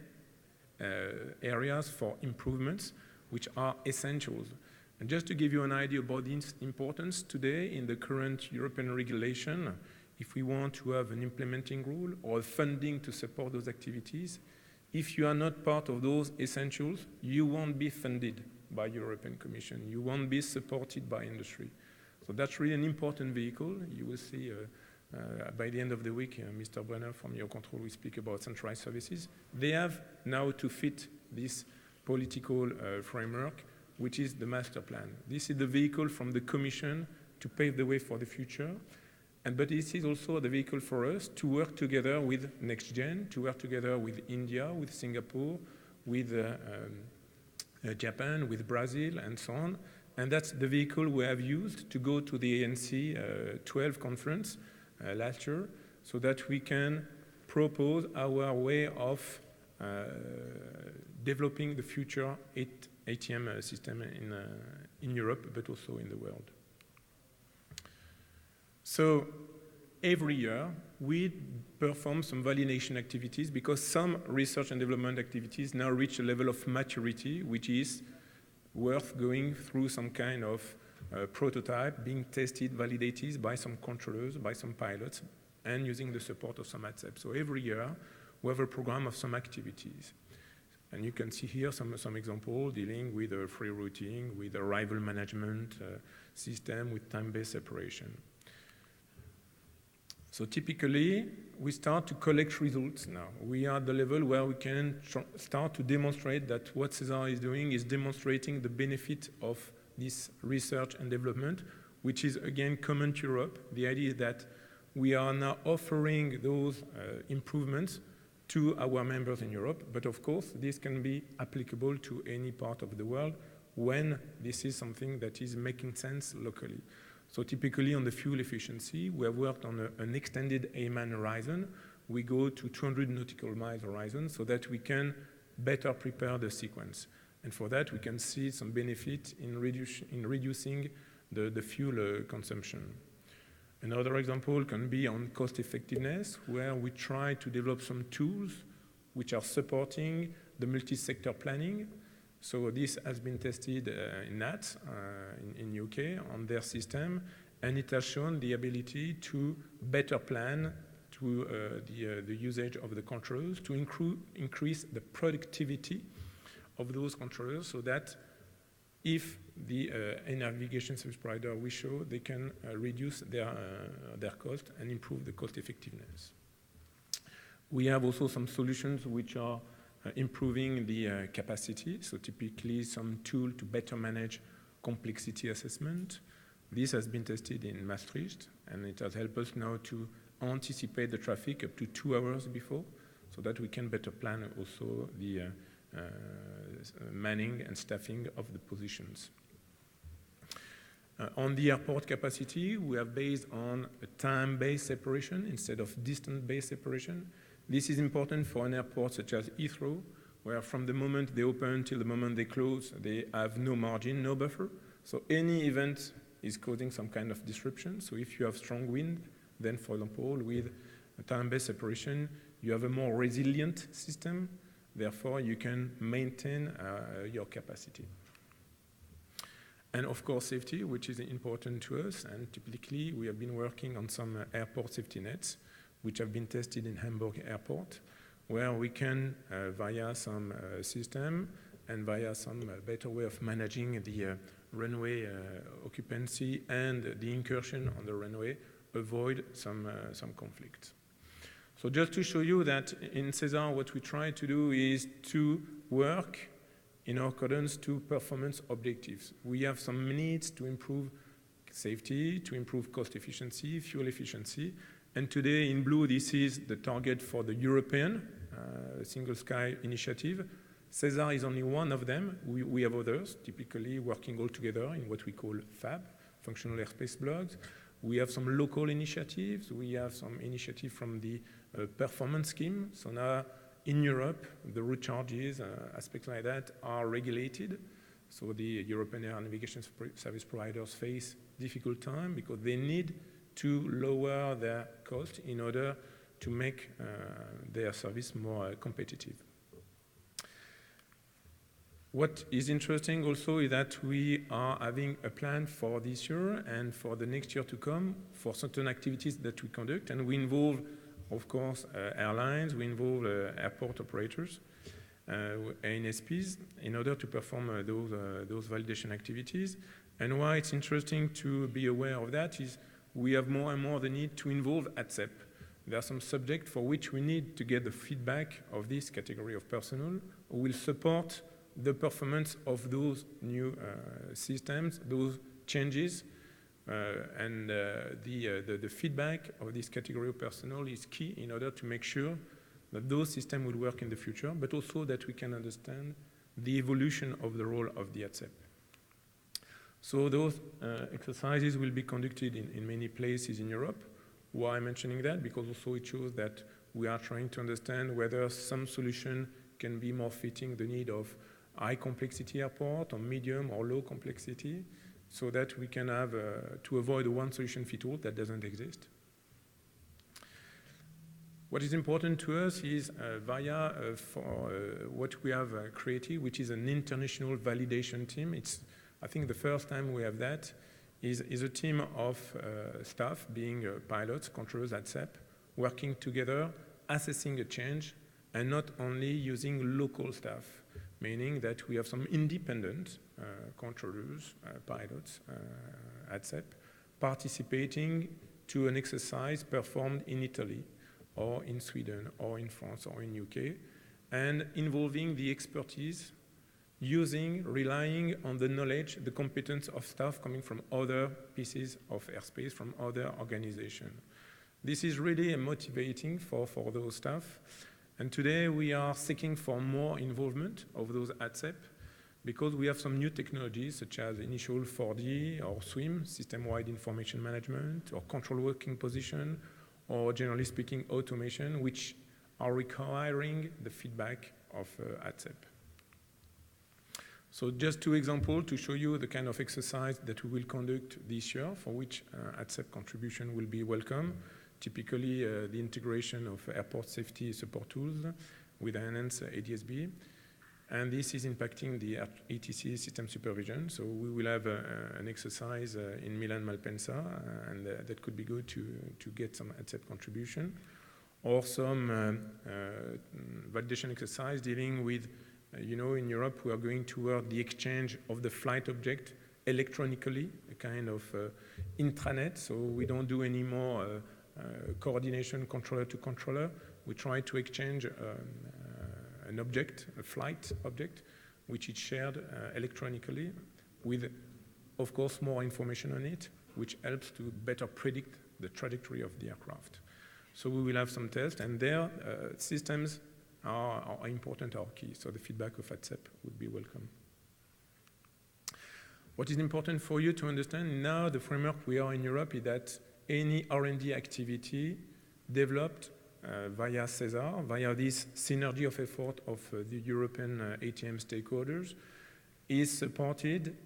S7: areas for improvements, which are essentials. And just to give you an idea about the importance today in the current European regulation, if we want to have an implementing rule or funding to support those activities, if you are not part of those essentials, you won't be funded by European Commission. You won't be supported by industry. So that's really an important vehicle. You will see by the end of the week, Mr. Brenner from Eurocontrol will speak about centralized services. They have now to fit this political framework, which is the master plan. This is the vehicle from the Commission to pave the way for the future. But this is also the vehicle for us to work together with NextGen, to work together with India, with Singapore, with Japan, with Brazil, and so on. And that's the vehicle we have used to go to the ANC 12 conference last year, so that we can propose our way of developing the future ATM system in Europe, but also in the world. So every year, we perform some validation activities because some research and development activities now reach a level of maturity, which is worth going through some kind of prototype, being tested, validated by some controllers, by some pilots, and using the support of some ATSEP. So every year, we have a program of some activities. And you can see here some examples dealing with free routing, with arrival management system, with time-based separation. So typically, we start to collect results now. We are at the level where we can start to demonstrate that what CESAR is doing is demonstrating the benefit of this research and development, which is again common to Europe. The idea is that we are now offering those improvements to our members in Europe, but of course, this can be applicable to any part of the world when this is something that is making sense locally. So typically on the fuel efficiency, we have worked on an extended AMAN horizon. We go to 200 nautical miles horizon so that we can better prepare the sequence. And for that, we can see some benefit in reducing the fuel consumption. Another example can be on cost effectiveness, where we try to develop some tools which are supporting the multi-sector planning. So this has been tested in NAT, in UK, on their system, and it has shown the ability to better plan to the usage of the controllers, to increase the productivity of those controllers, so that if the navigation service provider we show, they can reduce their cost and improve the cost effectiveness. We have also some solutions which are improving the capacity, so typically some tool to better manage complexity assessment. This has been tested in Maastricht, and it has helped us now to anticipate the traffic up to 2 hours before, so that we can better plan also the manning and staffing of the positions. On the airport capacity, we are based on a time-based separation instead of distance-based separation. This is important for an airport such as Heathrow, where from the moment they open till the moment they close, they have no margin, no buffer. So any event is causing some kind of disruption. So if you have strong wind, then for example, with a time-based separation, you have a more resilient system. Therefore, you can maintain your capacity. And of course, safety, which is important to us. And typically, we have been working on some airport safety nets, which have been tested in Hamburg Airport, where we can, via some system and via some better way of managing the runway occupancy and the incursion on the runway, avoid some conflicts. So just to show you that in CESAR, what we try to do is to work in accordance to performance objectives. We have some needs to improve safety, to improve cost efficiency, fuel efficiency. And today in blue, this is the target for the European Single Sky Initiative. CESAR is only one of them. We have others, typically working all together in what we call FAB, Functional Airspace Blocks. We have some local initiatives. We have some initiative from the performance scheme. So now in Europe, the route charges, aspects like that are regulated. So the European air navigation service providers face difficult time because they need to lower their cost in order to make their service more competitive. What is interesting also is that we are having a plan for this year and for the next year to come for certain activities that we conduct, and we involve, of course, airlines, we involve airport operators, ANSPs, in order to perform those validation activities. And why it's interesting to be aware of that is we have more and more the need to involve ATSEP. There are some subjects for which we need to get the feedback of this category of personnel who will support the performance of those new systems, those changes, and the feedback of this category of personnel is key in order to make sure that those systems will work in the future, but also that we can understand the evolution of the role of the ATSEP. So those exercises will be conducted in many places in Europe. Why I'm mentioning that? Because also it shows that we are trying to understand whether some solution can be more fitting the need of high complexity airport or medium or low complexity, so that we can have to avoid a one solution fit all that doesn't exist. What is important to us is what we have created, which is an international validation team. It's, I think, the first time we have that, is a team of staff, being pilots, controllers at CEP, working together, assessing a change, and not only using local staff, meaning that we have some independent controllers, pilots at CEP, participating to an exercise performed in Italy, or in Sweden, or in France, or in UK, and involving the expertise, relying on the knowledge, the competence of staff coming from other pieces of airspace, from other organizations. This is really motivating for those staff. And today we are seeking for more involvement of those at CEP, because we have some new technologies such as initial 4D or SWIM, system-wide information management, or control working position, or generally speaking automation, which are requiring the feedback of at CEP. So just two examples to show you the kind of exercise that we will conduct this year, for which at CEP contribution will be welcome. Typically the integration of airport safety support tools with enhanced ADSB. And this is impacting the ATC system supervision. So we will have an exercise in Milan Malpensa, and that could be good to get some at CEP contribution. Or some validation exercise dealing with, in Europe we are going toward the exchange of the flight object electronically, a kind of intranet. So we don't do any more coordination controller to controller. We try to exchange an object, a flight object, which is shared electronically with, of course, more information on it, which helps to better predict the trajectory of the aircraft. So we will have some tests, and their systems are important, are key. So the feedback of at CEP would be welcome. What is important for you to understand now, the framework we are in Europe, is that any R&D activity developed via CESAR, via this synergy of effort of the European ATM stakeholders, is supported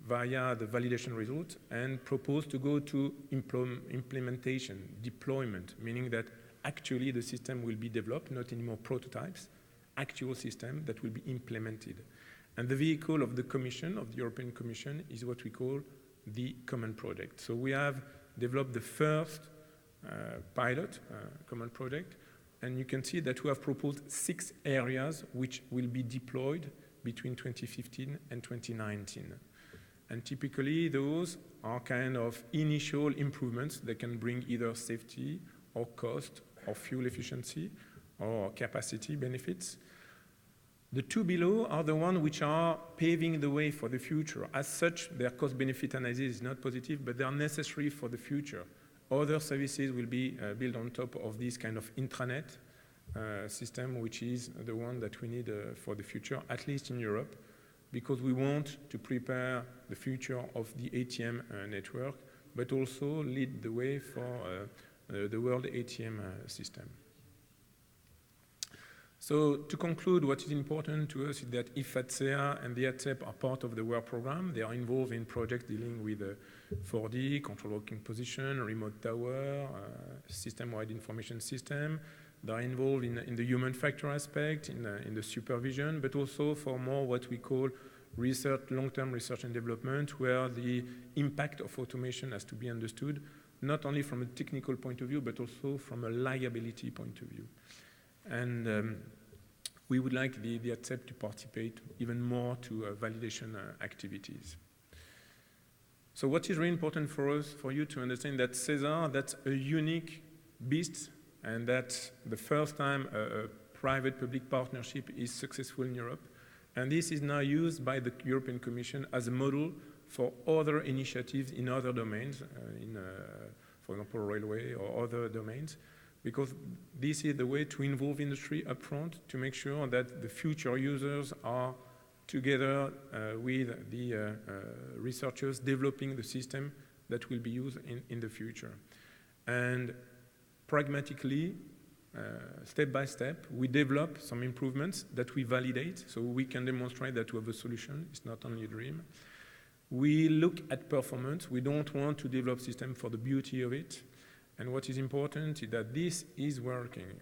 S7: via the validation result and proposed to go to implementation, deployment, meaning that actually the system will be developed, not anymore prototypes, actual system that will be implemented. And the vehicle of the Commission, of the European Commission, is what we call the Common Project. So we have developed the first pilot Common Project, and you can see that we have proposed 6 areas which will be deployed between 2015 and 2019. And typically those are kind of initial improvements that can bring either safety or cost or fuel efficiency or capacity benefits. The 2 below are the ones which are paving the way for the future. As such, their cost-benefit analysis is not positive, but they are necessary for the future. Other services will be built on top of this kind of intranet system, which is the one that we need for the future, at least in Europe, because we want to prepare the future of the ATM network, but also lead the way for the world ATM system. So to conclude, what is important to us is that IFATSEA and the ATCEP are part of the work program. They are involved in projects dealing with 4D, control working position, remote tower, system-wide information system. They are involved in the human factor aspect, in the supervision, but also for more what we call research, long-term research and development, where the impact of automation has to be understood, not only from a technical point of view, but also from a liability point of view. And we would like the ATCEP to participate even more to validation activities. So what is really important for us, for you to understand that CESAR, that's a unique beast, and that's the first time a private-public partnership is successful in Europe. And this is now used by the European Commission as a model for other initiatives in other domains, for example, railway or other domains, because this is the way to involve industry upfront to make sure that the future users are together with the researchers developing the system that will be used in the future. And pragmatically, step by step, we develop some improvements that we validate, so we can demonstrate that we have a solution. It's not only a dream. We look at performance. We don't want to develop system for the beauty of it. And what is important is that this is working.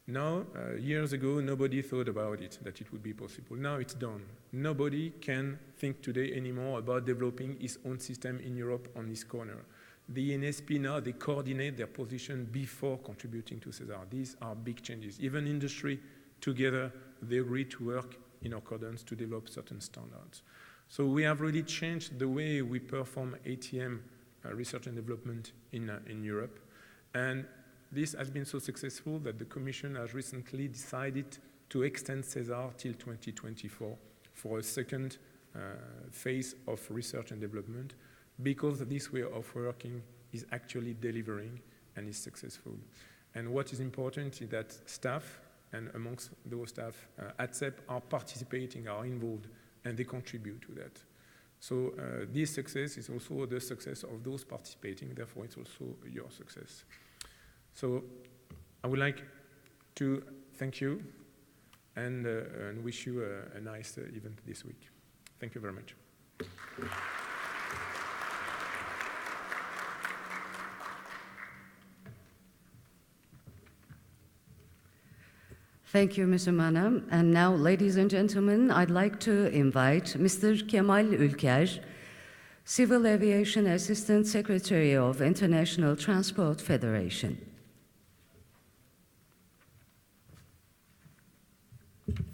S7: Now, years ago, nobody thought about it, that it would be possible. Now it's done. Nobody can think today anymore about developing his own system in Europe on this corner. The NSP now, they coordinate their position before contributing to CESAR. These are big changes. Even industry, together, they agree to work in accordance to develop certain standards. So we have really changed the way we perform ATM research and development in Europe. And this has been so successful that the Commission has recently decided to extend CESAR till 2024 for a second phase of research and development, because this way of working is actually delivering and is successful. And what is important is that staff, and amongst those staff, ATSEP are participating, are involved, and they contribute to that. So this success is also the success of those participating, therefore it's also your success. So I would like to thank you and wish you a nice event this week. Thank you very much.
S1: Thank you, Mr. Mana. And now, ladies and gentlemen, I'd like to invite Mr. Kemal Ülker, Civil Aviation Assistant Secretary of International Transport Federation.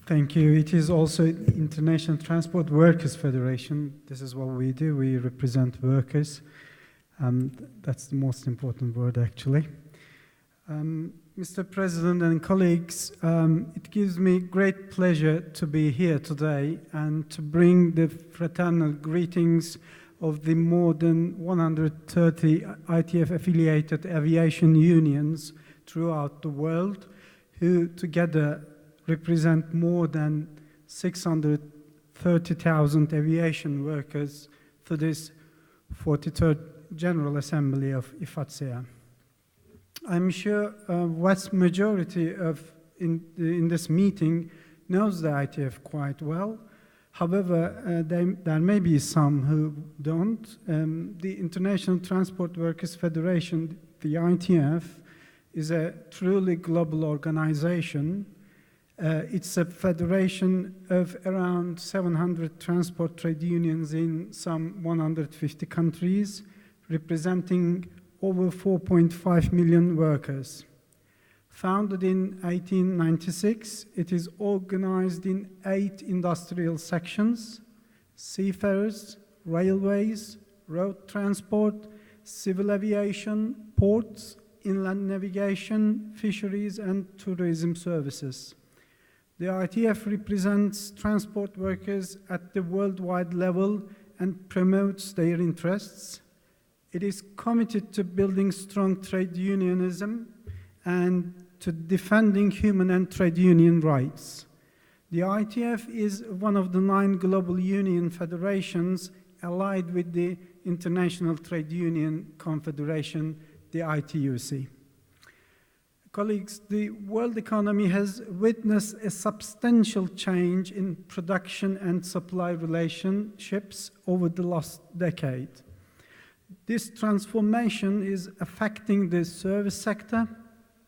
S8: Thank you. It is also International Transport Workers Federation. This is what we do. We represent workers. That's the most important word, actually. Mr. President and colleagues, it gives me great pleasure to be here today and to bring the fraternal greetings of the more than 130 ITF-affiliated aviation unions throughout the world, who together represent more than 630,000 aviation workers for this 43rd General Assembly of IFATSEA. I'm sure a vast majority in this meeting knows the ITF quite well. However, there may be some who don't. The International Transport Workers Federation, the ITF, is a truly global organization. It's a federation of around 700 transport trade unions in some 150 countries, representing over 4.5 million workers. Founded in 1896, it is organized in 8 industrial sections: seafarers, railways, road transport, civil aviation, ports, inland navigation, fisheries, and tourism services. The ITF represents transport workers at the worldwide level and promotes their interests. It is committed to building strong trade unionism and to defending human and trade union rights. The ITF is one of the 9 global union federations allied with the International Trade Union Confederation, the ITUC. Colleagues, the world economy has witnessed a substantial change in production and supply relationships over the last decade. This transformation is affecting the service sector,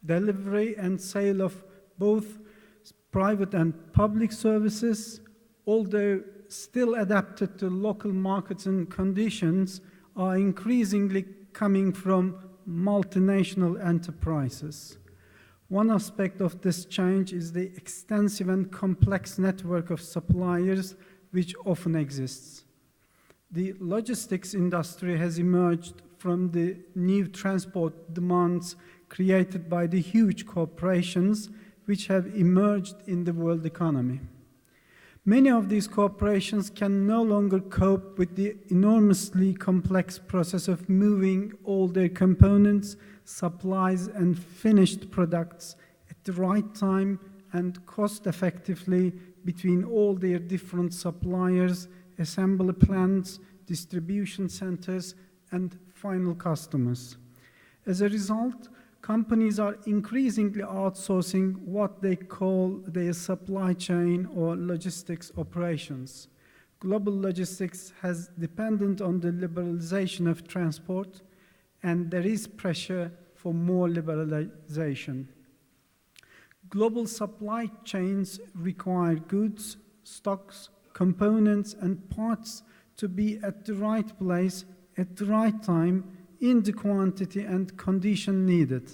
S8: delivery and sale of both private and public services, although still adapted to local markets and conditions, are increasingly coming from multinational enterprises. One aspect of this change is the extensive and complex network of suppliers which often exists. The logistics industry has emerged from the new transport demands created by the huge corporations which have emerged in the world economy. Many of these corporations can no longer cope with the enormously complex process of moving all their components, supplies, and finished products at the right time and cost-effectively between all their different suppliers, assembly plants, distribution centers, and final customers. As a result, companies are increasingly outsourcing what they call their supply chain or logistics operations. Global logistics has depended on the liberalization of transport, and there is pressure for more liberalization. Global supply chains require goods, stocks, components, and parts to be at the right place at the right time in the quantity and condition needed.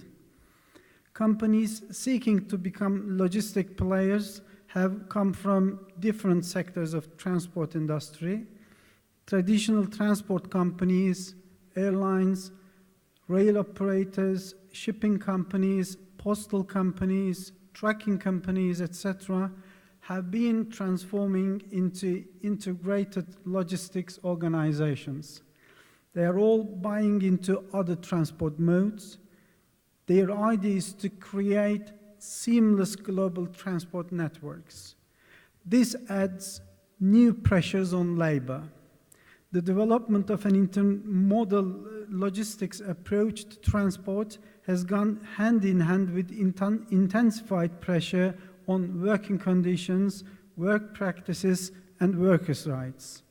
S8: Companies seeking to become logistic players have come from different sectors of transport industry. Traditional transport companies, airlines, rail operators, shipping companies, postal companies, trucking companies, etc., have been transforming into integrated logistics organizations. They are all buying into other transport modes. Their idea is to create seamless global transport networks. This adds new pressures on labor. The development of an intermodal logistics approach to transport has gone hand in hand with intensified pressure on working conditions, work practices, and workers' rights.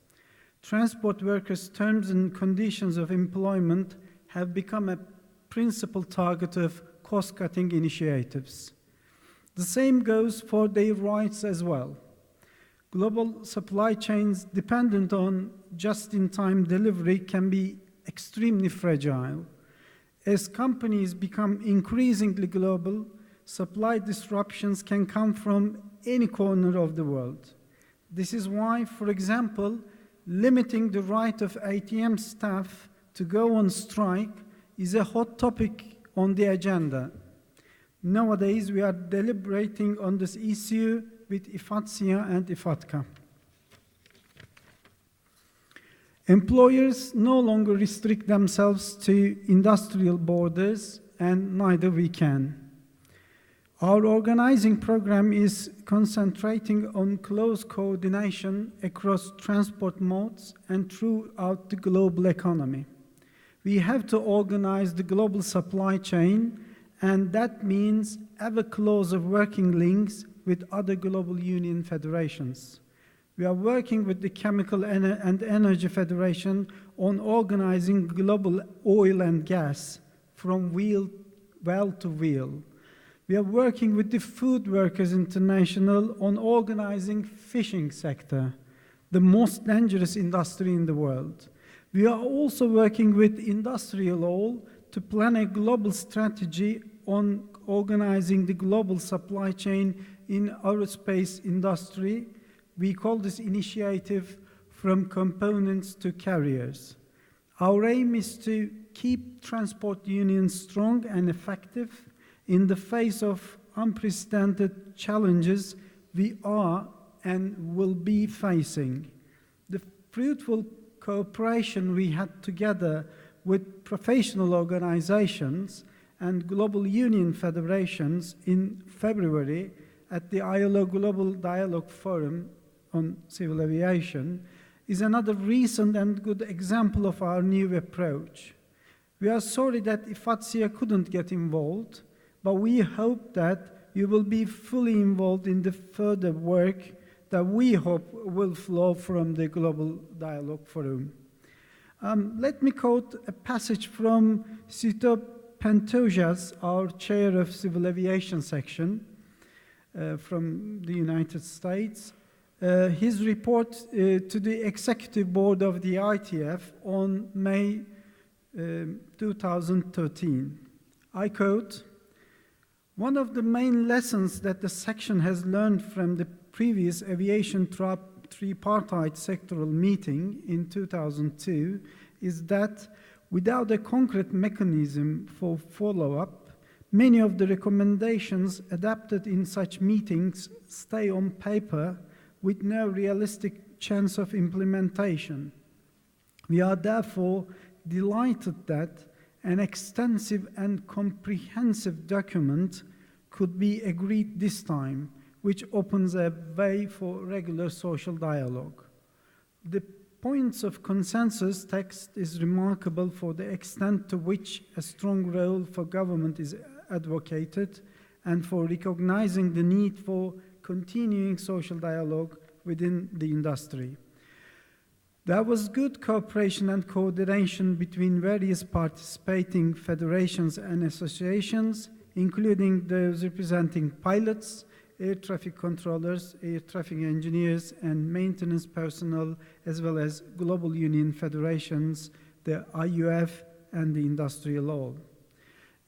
S8: Transport workers' terms and conditions of employment have become a principal target of cost-cutting initiatives. The same goes for their rights as well. Global supply chains dependent on just-in-time delivery can be extremely fragile. As companies become increasingly global, supply disruptions can come from any corner of the world. This is why, for example, limiting the right of ATM staff to go on strike is a hot topic on the agenda. Nowadays, we are deliberating on this issue with IFATSIA and IFATCA. Employers no longer restrict themselves to industrial borders, and neither we can. Our organizing program is concentrating on close coordination across transport modes and throughout the global economy. We have to organize the global supply chain, and that means ever closer working links with other global union federations. We are working with the Chemical and Energy Federation on organizing global oil and gas from well to wheel. We are working with the Food Workers International on organizing fishing sector, the most dangerous industry in the world. We are also working with Industrial Oil to plan a global strategy on organizing the global supply chain in aerospace industry. We call this initiative From Components to Carriers. Our aim is to keep transport unions strong and effective in the face of unprecedented challenges we are and will be facing. The fruitful cooperation we had together with professional organizations and global union federations in February at the ILO Global Dialogue Forum on Civil Aviation is another recent and good example of our new approach. We are sorry that IFATSIA couldn't get involved, but we hope that you will be fully involved in the further work that we hope will flow from the Global Dialogue Forum. Let me quote a passage from Sito Pantojas, our chair of Civil Aviation section from the United States. His report to the Executive Board of the ITF on May 2013. I quote, "One of the main lessons that the section has learned from the previous aviation tripartite sectoral meeting in 2002 is that without a concrete mechanism for follow-up, many of the recommendations adopted in such meetings stay on paper with no realistic chance of implementation. We are therefore delighted that an extensive and comprehensive document could be agreed this time, which opens a way for regular social dialogue. The points of consensus text is remarkable for the extent to which a strong role for government is advocated and for recognizing the need for continuing social dialogue within the industry. There was good cooperation and coordination between various participating federations and associations, including those representing pilots, air traffic controllers, air traffic engineers, and maintenance personnel, as well as global union federations, the IUF, and the industrial law.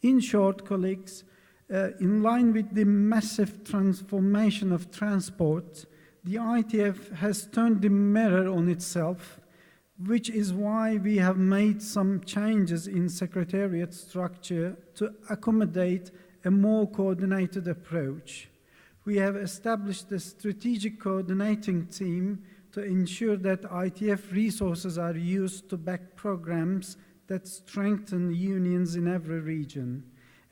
S8: In short, colleagues, in line with the massive transformation of transport, the ITF has turned the mirror on itself, which is why we have made some changes in Secretariat structure to accommodate a more coordinated approach. We have established a strategic coordinating team to ensure that ITF resources are used to back programs that strengthen unions in every region.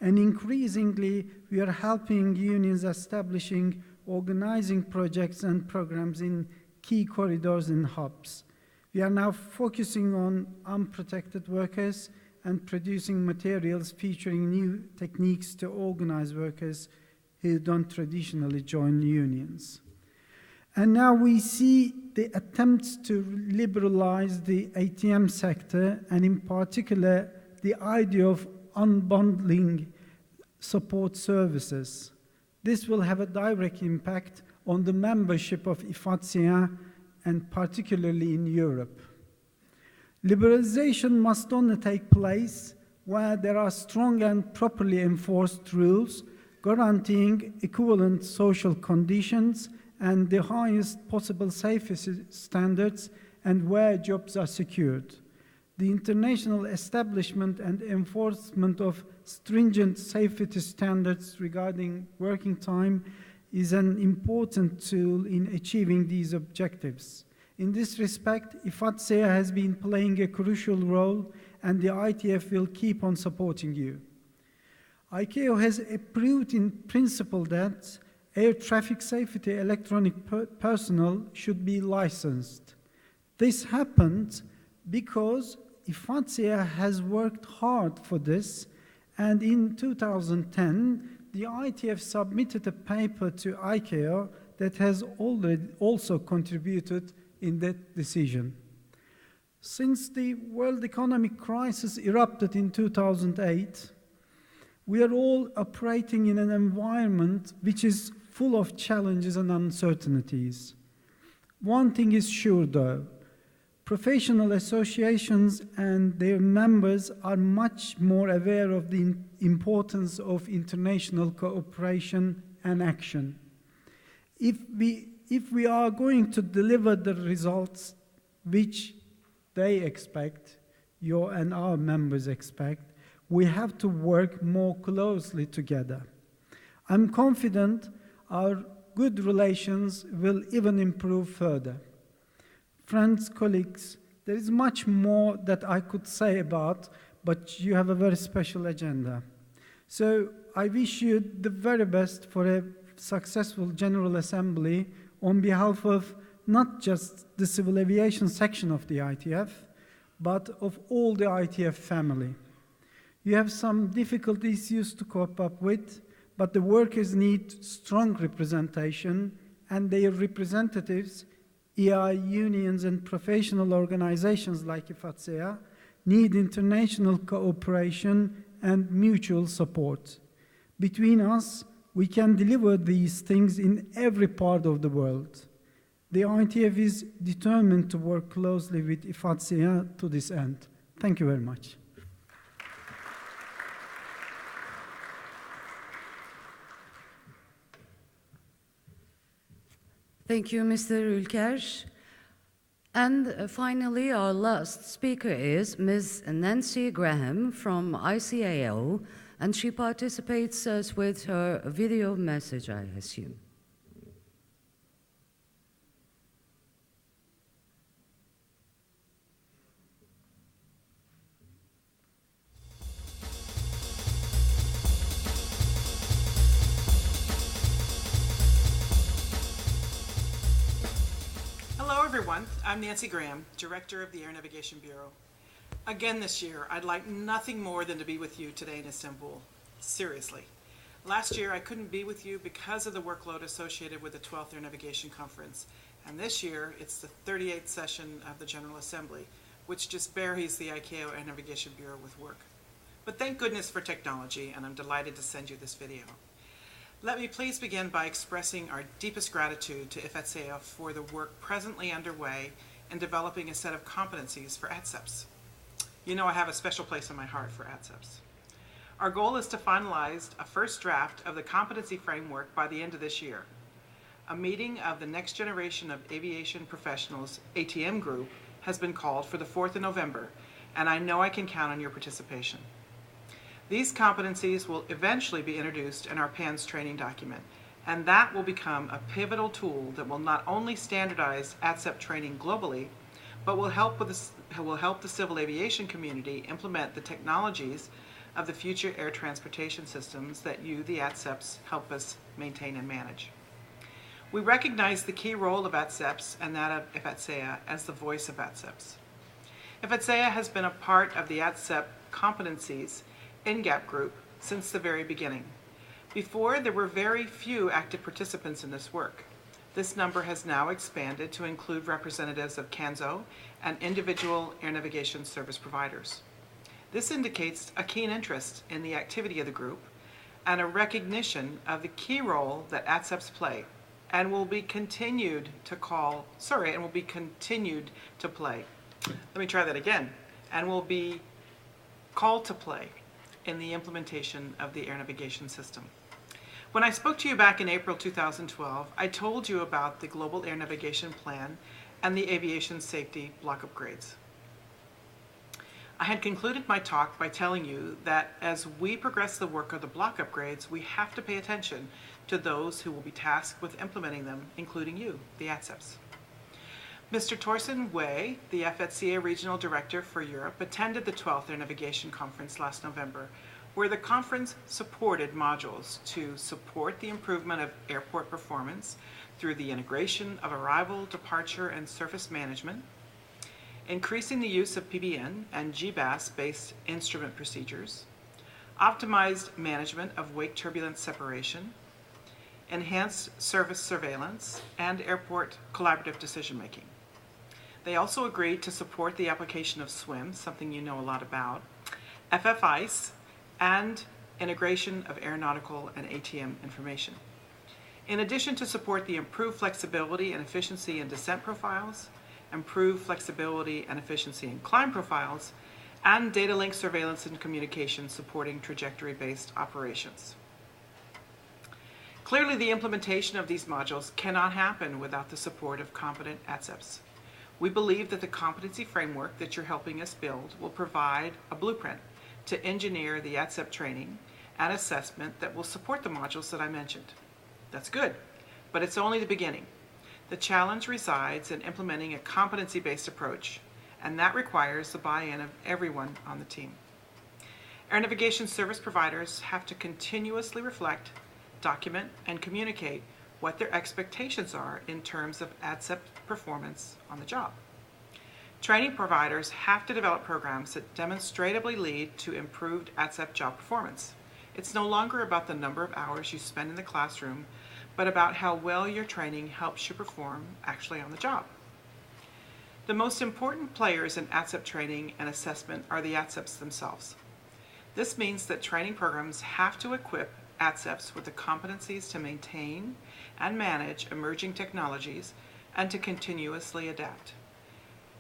S8: And increasingly, we are helping unions establishing organizing projects and programs in key corridors and hubs. We are now focusing on unprotected workers and producing materials featuring new techniques to organize workers who don't traditionally join unions. And now we see the attempts to liberalize the ATM sector, and in particular, the idea of unbundling support services. This will have a direct impact on the membership of IFATSEA, and particularly in Europe. Liberalization must only take place where there are strong and properly enforced rules guaranteeing equivalent social conditions and the highest possible safety standards, and where jobs are secured. The international establishment and enforcement of stringent safety standards regarding working time is an important tool in achieving these objectives. In this respect, IFATSEA has been playing a crucial role, and the ITF will keep on supporting you. ICAO has approved in principle that air traffic safety electronic personnel should be licensed. This happened because IFATSEA has worked hard for this, and in 2010, the ITF submitted a paper to ICAO that has already also contributed in that decision. Since the world economic crisis erupted in 2008, we are all operating in an environment which is full of challenges and uncertainties. One thing is sure though, professional associations and their members are much more aware of the importance of international cooperation and action. If we are going to deliver the results which they expect, your and our members expect, we have to work more closely together. I'm confident our good relations will even improve further. Friends, colleagues, there is much more that I could say about, but you have a very special agenda. So I wish you the very best for a successful General Assembly on behalf of not just the civil aviation section of the ITF, but of all the ITF family. You have some difficult issues to cope up with, but the workers need strong representation, and their representatives, EI unions and professional organizations like IFATSEA, need international cooperation and mutual support. Between us, we can deliver these things in every part of the world. The ITF is determined to work closely with IFATSEA to this end. Thank you very much.
S1: Thank you, Mr. Ülker. And finally, our last speaker is Ms. Nancy Graham from ICAO, and she participates with her video message, I assume.
S9: Hello, everyone. I'm Nancy Graham, Director of the Air Navigation Bureau. Again this year, I'd like nothing more than to be with you today in Istanbul. Seriously. Last year, I couldn't be with you because of the workload associated with the 12th Air Navigation Conference, and this year, it's the 38th session of the General Assembly, which just buries the ICAO Air Navigation Bureau with work. But thank goodness for technology, and I'm delighted to send you this video. Let me please begin by expressing our deepest gratitude to IFATSEA for the work presently underway in developing a set of competencies for ATSEPS. You know I have a special place in my heart for ATSEPS. Our goal is to finalize a first draft of the competency framework by the end of this year. A meeting of the Next Generation of Aviation Professionals ATM group has been called for the 4th of November, and I know I can count on your participation. These competencies will eventually be introduced in our PANS training document, and that will become a pivotal tool that will not only standardize ATSEP training globally, but will help the civil aviation community implement the technologies of the future air transportation systems that you, the ATSEPs, help us maintain and manage. We recognize the key role of ATSEPs and that of IFATSEA as the voice of ATSEPs. IFATSEA has been a part of the ATSEP competencies NGAP group since the very beginning. Before, there were very few active participants in this work. This number has now expanded to include representatives of CANSO and individual air navigation service providers. This indicates a keen interest in the activity of the group and a recognition of the key role that ATSEPs play and will be continued to play. Let me try that again. And will be called to play in the implementation of the air navigation system. When I spoke to you back in April 2012, I told you about the Global Air Navigation Plan and the Aviation Safety Block Upgrades. I had concluded my talk by telling you that as we progress the work of the block upgrades, we have to pay attention to those who will be tasked with implementing them, including you, the ATSEPs. Mr. Torsten Wei, the IFATSEA Regional Director for Europe, attended the 12th Air Navigation Conference last November, where the conference supported modules to support the improvement of airport performance through the integration of arrival, departure, and surface management, increasing the use of PBN and GBAS-based instrument procedures, optimized management of wake turbulence separation, enhanced service surveillance, and airport collaborative decision-making. They also agreed to support the application of SWIM, something you know a lot about, FFICE, and integration of aeronautical and ATM information. In addition to support the improved flexibility and efficiency in descent profiles, improved flexibility and efficiency in climb profiles, and data link surveillance and communication supporting trajectory-based operations. Clearly, the implementation of these modules cannot happen without the support of competent ATSEPs. We believe that the competency framework that you're helping us build will provide a blueprint to engineer the ATSEP training and assessment that will support the modules that I mentioned. That's good, but it's only the beginning. The challenge resides in implementing a competency-based approach, and that requires the buy-in of everyone on the team. Air navigation service providers have to continuously reflect, document, and communicate what their expectations are in terms of ATSEP performance on the job. Training providers have to develop programs that demonstratively lead to improved ATSEP job performance. It's no longer about the number of hours you spend in the classroom, but about how well your training helps you perform actually on the job. The most important players in ATSEP training and assessment are the ATSEPs themselves. This means that training programs have to equip ATSEPs with the competencies to maintain and manage emerging technologies and to continuously adapt.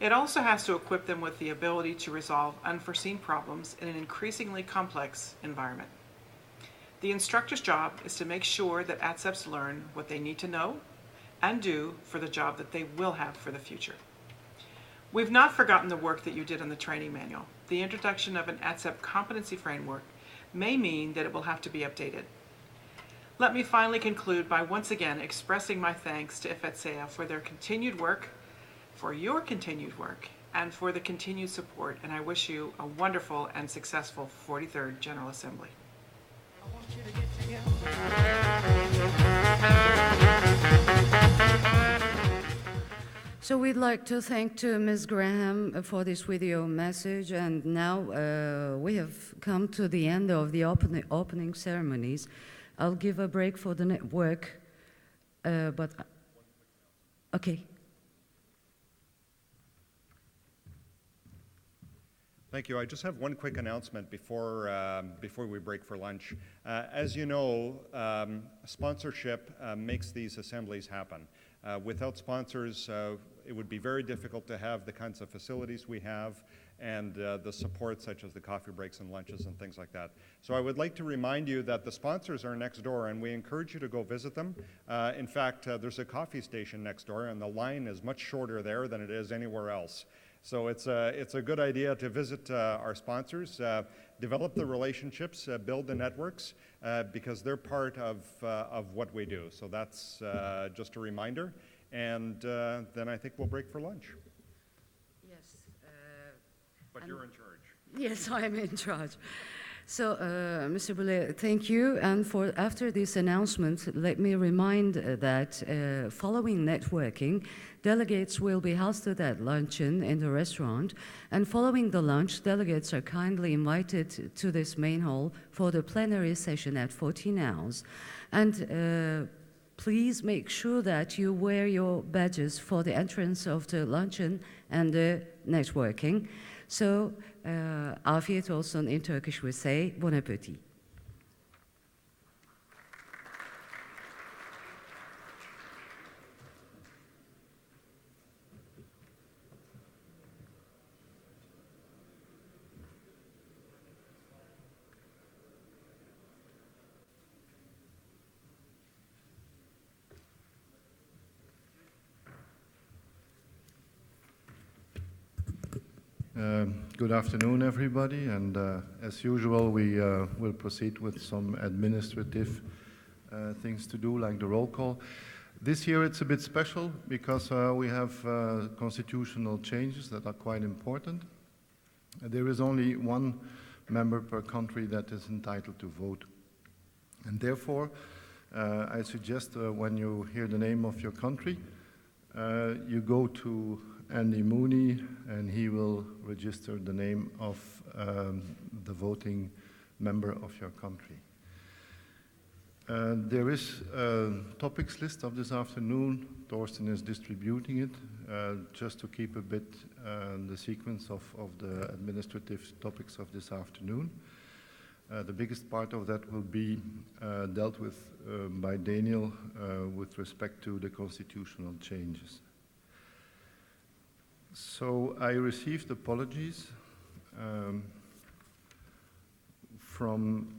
S9: It also has to equip them with the ability to resolve unforeseen problems in an increasingly complex environment. The instructor's job is to make sure that ATSEPs learn what they need to know and do for the job that they will have for the future. We've not forgotten the work that you did on the training manual. The introduction of an ATSEP competency framework may mean that it will have to be updated. Let me finally conclude by once again expressing my thanks to IFATSEA for their continued work, for your continued work, and for the continued support, and I wish you a wonderful and successful 43rd General Assembly. I want you to get together.
S1: So we'd like to thank to Ms. Graham for this video message, and now we have come to the end of the opening ceremonies. I'll give a break for the network, but okay.
S3: Thank you. I just have one quick announcement before we break for lunch. As you know, sponsorship makes these assemblies happen. Without sponsors, it would be very difficult to have the kinds of facilities we have and the support such as the coffee breaks and lunches and things like that. So I would like to remind you that the sponsors are next door and we encourage you to go visit them. In fact, there's a coffee station next door and the line is much shorter there than it is anywhere else. So it's a good idea to visit our sponsors, develop the relationships, build the networks, because they're part of what we do. So that's just a reminder. And then I think we'll break for lunch.
S1: Yes.
S3: But you're in charge.
S1: Yes, I'm in charge. So, Mr. Boulet, thank you. And after this announcement, let me remind that following networking, delegates will be hosted at luncheon in the restaurant. And following the lunch, delegates are kindly invited to this main hall for the plenary session at 14 hours. And please make sure that you wear your badges for the entrance of the luncheon and the networking. So, afiyet olsun in Turkish we say, bon appétit.
S10: Good afternoon, everybody, and as usual, we will proceed with some administrative things to do, like the roll call. This year it's a bit special because we have constitutional changes that are quite important. There is only one member per country that is entitled to vote. And therefore, I suggest when you hear the name of your country, you go to Andy Mooney, and he will register the name of the voting member of your country. There is a topics list of this afternoon. Thorsten is distributing it just to keep a bit the sequence of the administrative topics of this afternoon. The biggest part of that will be dealt with by Daniel with respect to the constitutional changes. So I received apologies from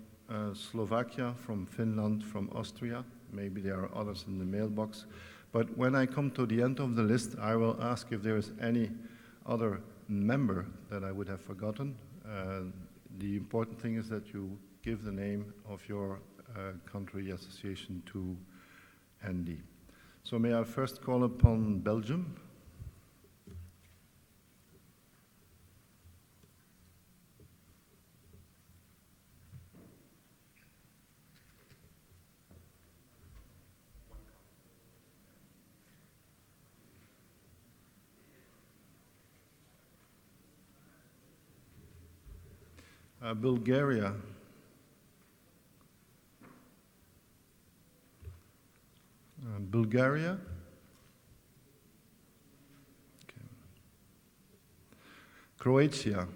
S10: Slovakia, from Finland, from Austria. Maybe there are others in the mailbox. But when I come to the end of the list, I will ask if there is any other member that I would have forgotten. The important thing is that you give the name of your country association to Andy. So may I first call upon Belgium? Bulgaria. Bulgaria. Okay. Croatia.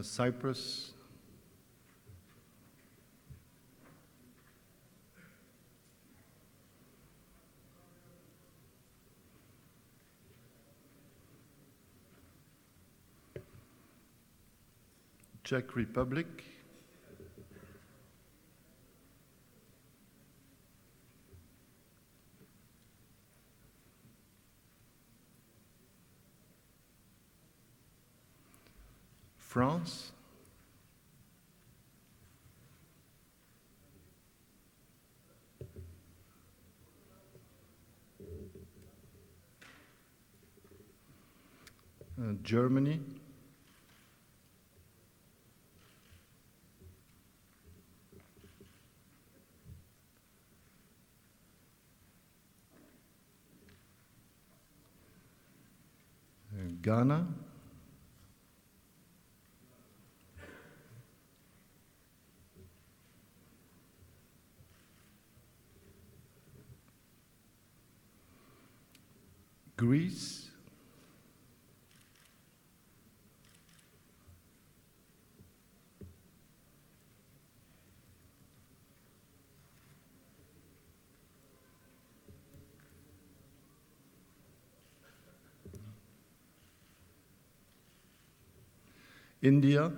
S10: Cyprus. Czech Republic. France. Germany. Ghana, Greece, India,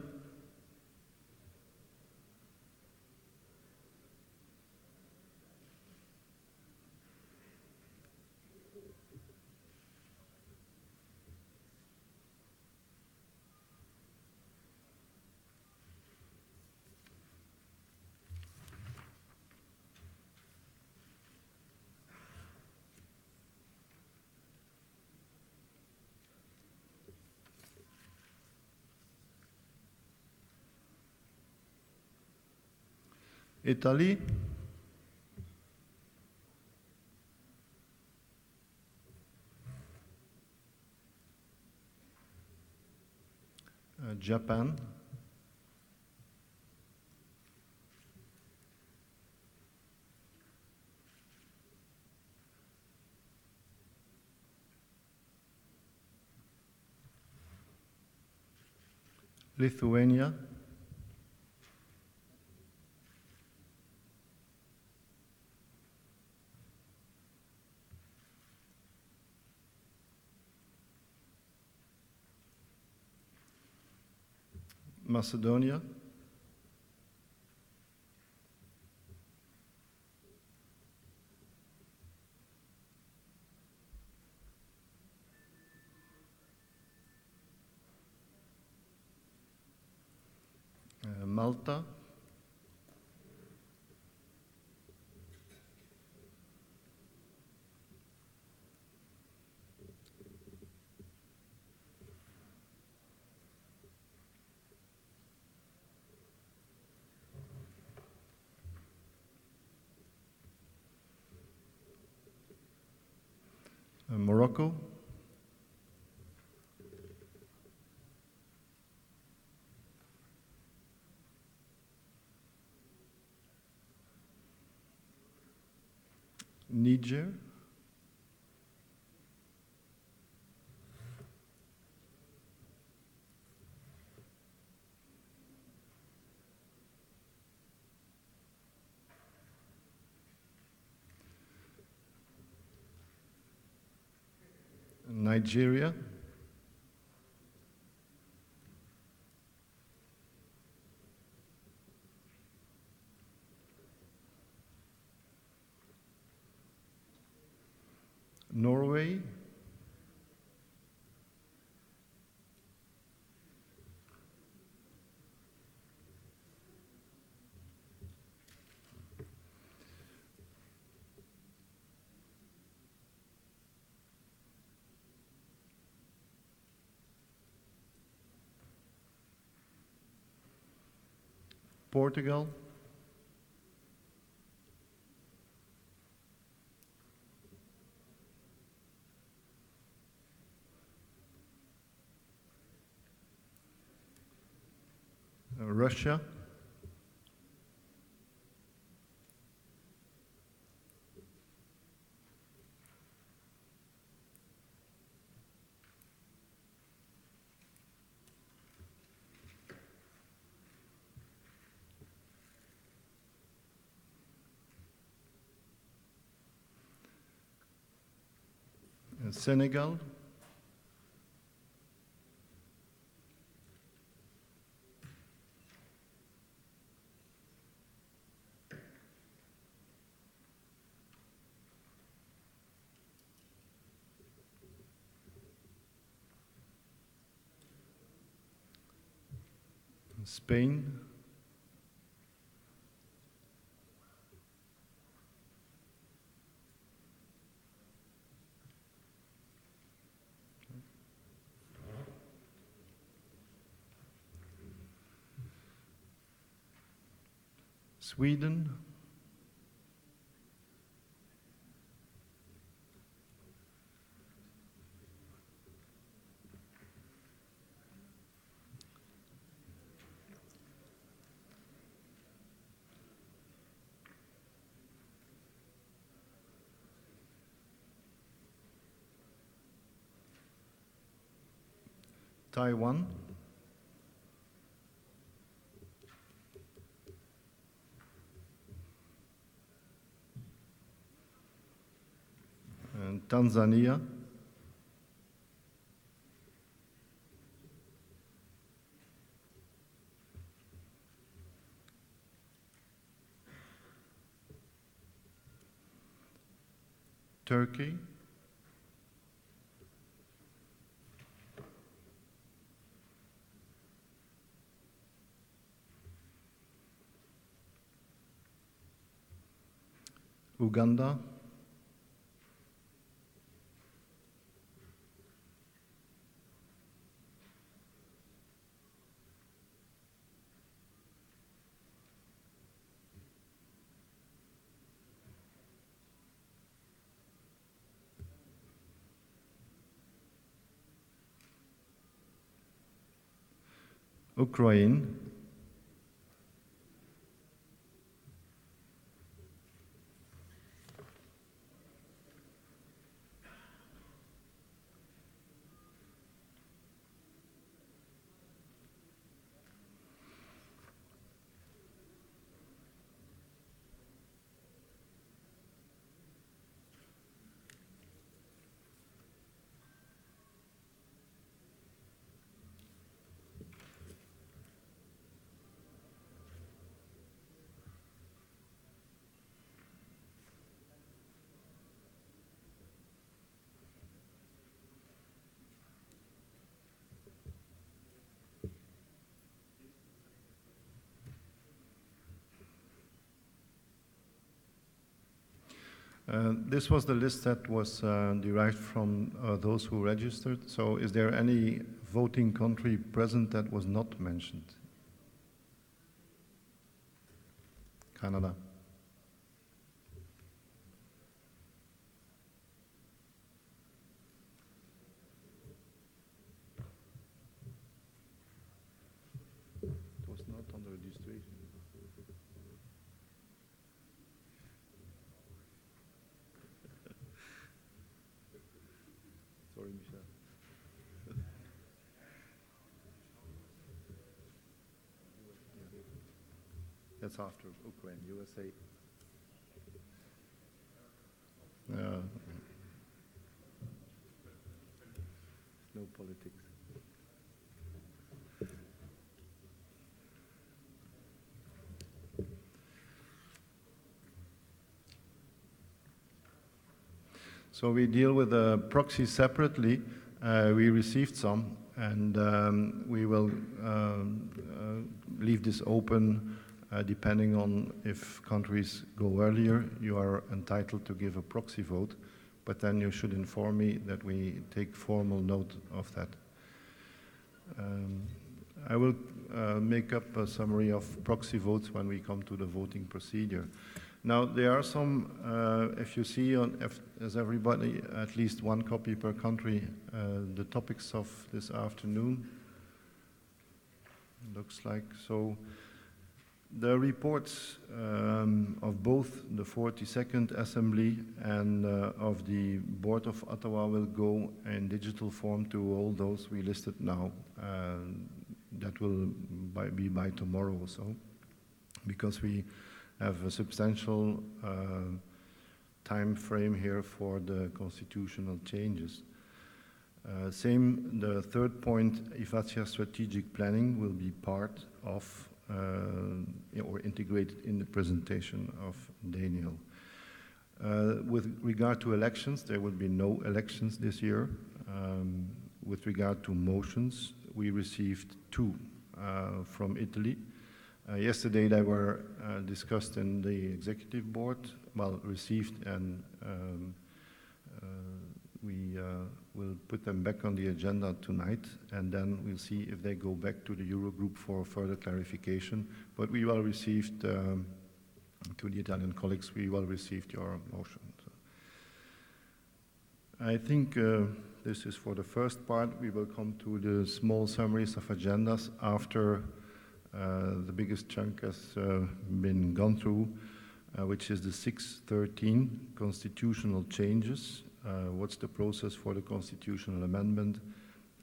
S10: Italy, Japan, Lithuania, Macedonia, Malta, Morocco, Niger, Nigeria, Norway, Portugal, Russia, Senegal, Spain, Sweden, Taiwan, and Tanzania, Turkey, Uganda, Ukraine, this was the list that was derived from those who registered. So is there any voting country present that was not mentioned? Canada. It was not on the registration. Sorry, Michel. That's after Ukraine, USA. No politics. So we deal with the proxies separately. We received some, and we will leave this open depending on if countries go earlier. You are entitled to give a proxy vote, but then you should inform me that we take formal note of that. I will make up a summary of proxy votes when we come to the voting procedure. Now, there are some, if you see, as everybody, at least one copy per country, the topics of this afternoon. Looks like so. The reports of both the 42nd Assembly and of the Board of Ottawa will go in digital form to all those we listed now. That will be by tomorrow or so, because we have a substantial time frame here for the constitutional changes. Same, the third point, IFATSIA strategic planning will be part of or integrated in the presentation of Daniel. With regard to elections, there will be no elections this year. With regard to motions, we received two from Italy. Yesterday they were discussed in the executive board, well, received, and we will put them back on the agenda tonight, and then we'll see if they go back to the Eurogroup for further clarification. But we well received, to the Italian colleagues, we well received your motion. So I think this is for the first part. We will come to the small summaries of agendas after the biggest chunk has been gone through, which is the 613 constitutional changes. What's the process for the constitutional amendment?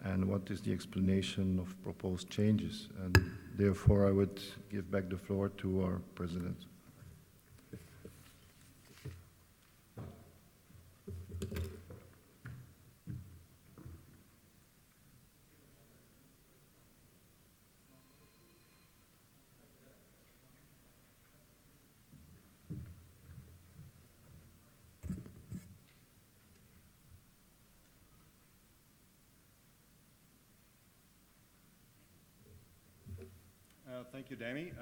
S10: and what is the explanation of proposed changes. And therefore, I would give back the floor to our president.
S3: Thank you, Danny.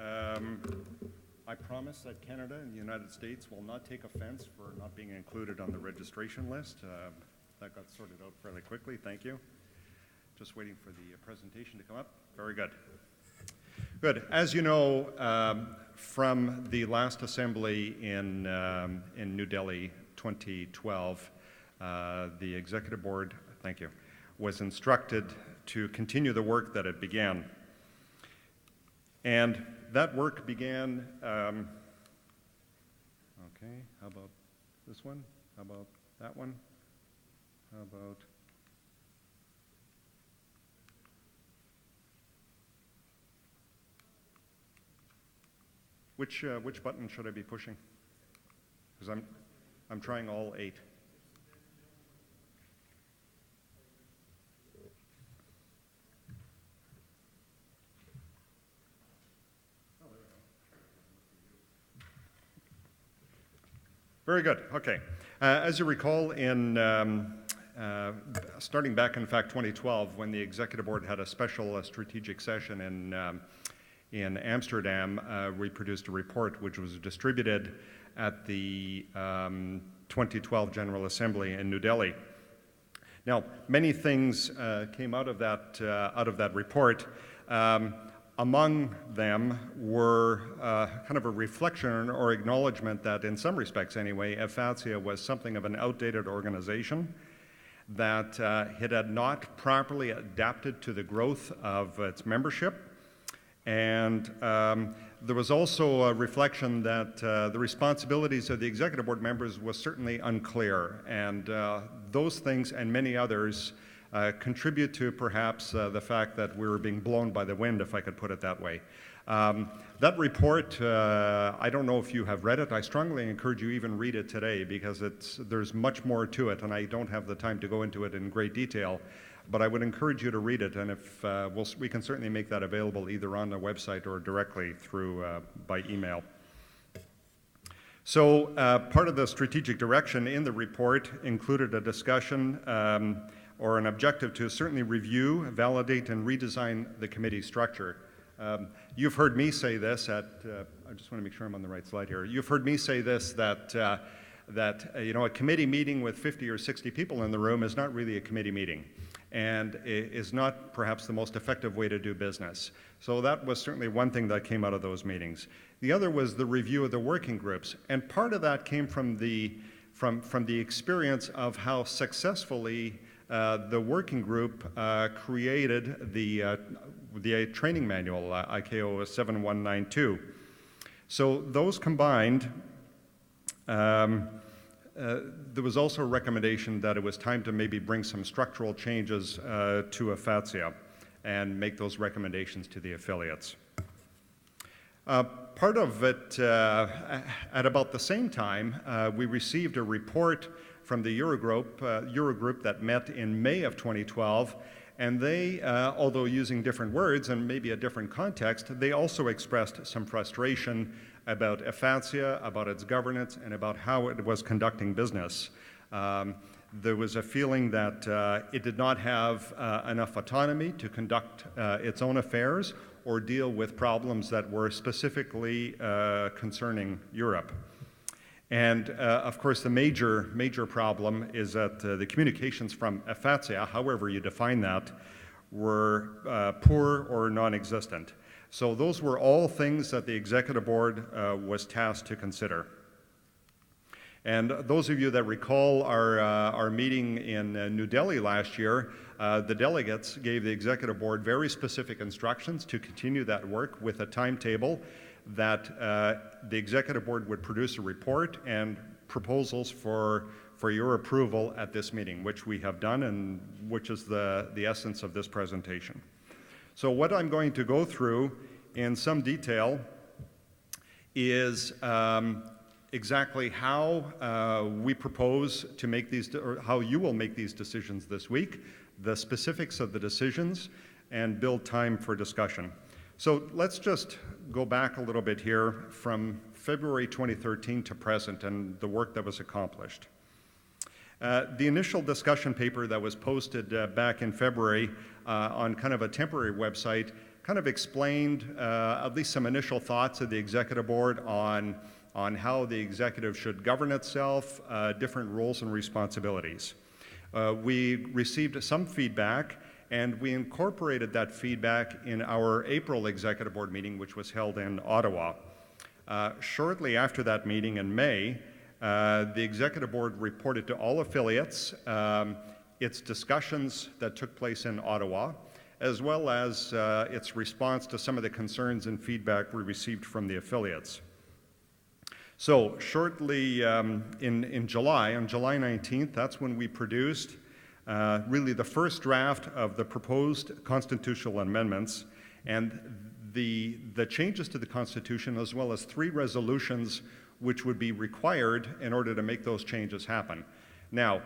S3: I promise that Canada and the United States will not take offense for not being included on the registration list. That got sorted out fairly quickly. Thank you. Just waiting for the presentation to come up. Very good. Good. As you know, from the last assembly in New Delhi 2012, the Executive Board, thank you, was instructed to continue the work that it began. And that work began, okay, how about this one? How about that one? How about, which button should I be pushing? Because I'm trying all 8. Very good. Okay. As you recall, starting back in fact 2012, when the Executive Board had a special strategic session in Amsterdam, we produced a report which was distributed at the 2012 General Assembly in New Delhi. Now, many things came out of that report. Among them were kind of a reflection or acknowledgement that, in some respects anyway, EFATSIA was something of an outdated organization, that it had not properly adapted to the growth of its membership. And there was also a reflection that the responsibilities of the Executive Board members was certainly unclear. And those things and many others contribute to perhaps the fact that we were being blown by the wind, if I could put it that way. That report, I don't know if you have read it. I strongly encourage you even read it today, because there's much more to it, and I don't have the time to go into it in great detail. But I would encourage you to read it, and if we can certainly make that available either on the website or directly through by email. So part of the strategic direction in the report included a discussion or an objective to certainly review, validate, and redesign the committee structure. You've heard me say this I just want to make sure I'm on the right slide here. You've heard me say this, that a committee meeting with 50 or 60 people in the room is not really a committee meeting, and is not perhaps the most effective way to do business. So that was certainly one thing that came out of those meetings. The other was the review of the working groups, and part of that came from the experience of how successfully the working group created the training manual, ICAO 7192. So those combined, there was also a recommendation that it was time to maybe bring some structural changes to EFATSIA and make those recommendations to the affiliates. Part of it, at about the same time, we received a report from the Eurogroup that met in May of 2012, and they, although using different words and maybe a different context, they also expressed some frustration about EFATSIA, about its governance, and about how it was conducting business. There was a feeling that it did not have enough autonomy to conduct its own affairs or deal with problems that were specifically concerning Europe. And of course, the major problem is that the communications from EFATSIA, however you define that, were poor or non-existent. So those were all things that the Executive Board was tasked to consider. And those of you that recall our meeting in New Delhi last year, the delegates gave the Executive Board very specific instructions to continue that work with a timetable that the Executive Board would produce a report and proposals for for your approval at this meeting, which we have done and which is the essence of this presentation. So what I'm going to go through in some detail is exactly how we propose to make these, or how you will make these decisions this week, the specifics of the decisions, and build time for discussion. So let's just go back a little bit here from February 2013 to present and the work that was accomplished. The initial discussion paper that was posted back in February on kind of a temporary website kind of explained at least some initial thoughts of the executive board on how the executive should govern itself, different roles and responsibilities. We received some feedback, and we incorporated that feedback in our April executive board meeting, which was held in Ottawa. Shortly after that meeting in May, the executive board reported to all affiliates its discussions that took place in Ottawa, as well as its response to some of the concerns and feedback we received from the affiliates. So shortly in July, on July 19th, that's when we produced really the first draft of the proposed constitutional amendments and the changes to the Constitution, as well as 3 resolutions which would be required in order to make those changes happen. Now,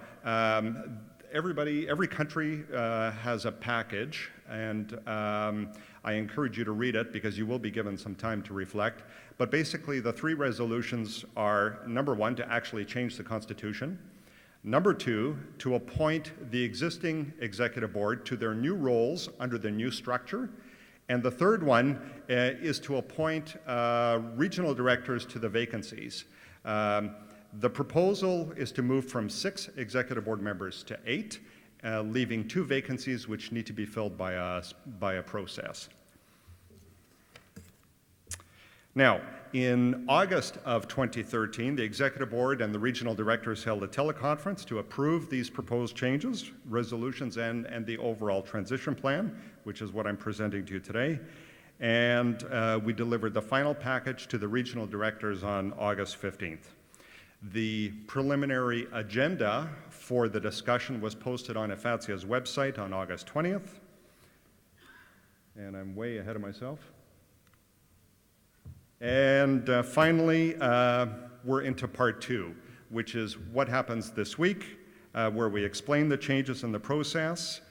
S3: every country has a package, and I encourage you to read it because you will be given some time to reflect. But basically, the 3 resolutions are, number 1, to actually change the Constitution. Number 2, to appoint the existing executive board to their new roles under the new structure. And the third one is to appoint regional directors to the vacancies. The proposal is to move from 6 executive board members to 8, leaving 2 vacancies which need to be filled by a process. Now, in August of 2013, the executive board and the regional directors held a teleconference to approve these proposed changes, resolutions, and the overall transition plan, which is what I'm presenting to you today. And we delivered the final package to the regional directors on August 15th. The preliminary agenda for the discussion was posted on IFATSIA's website on August 20th. And I'm way ahead of myself. And finally, we're into part 2, which is what happens this week, where we explain the changes in the process.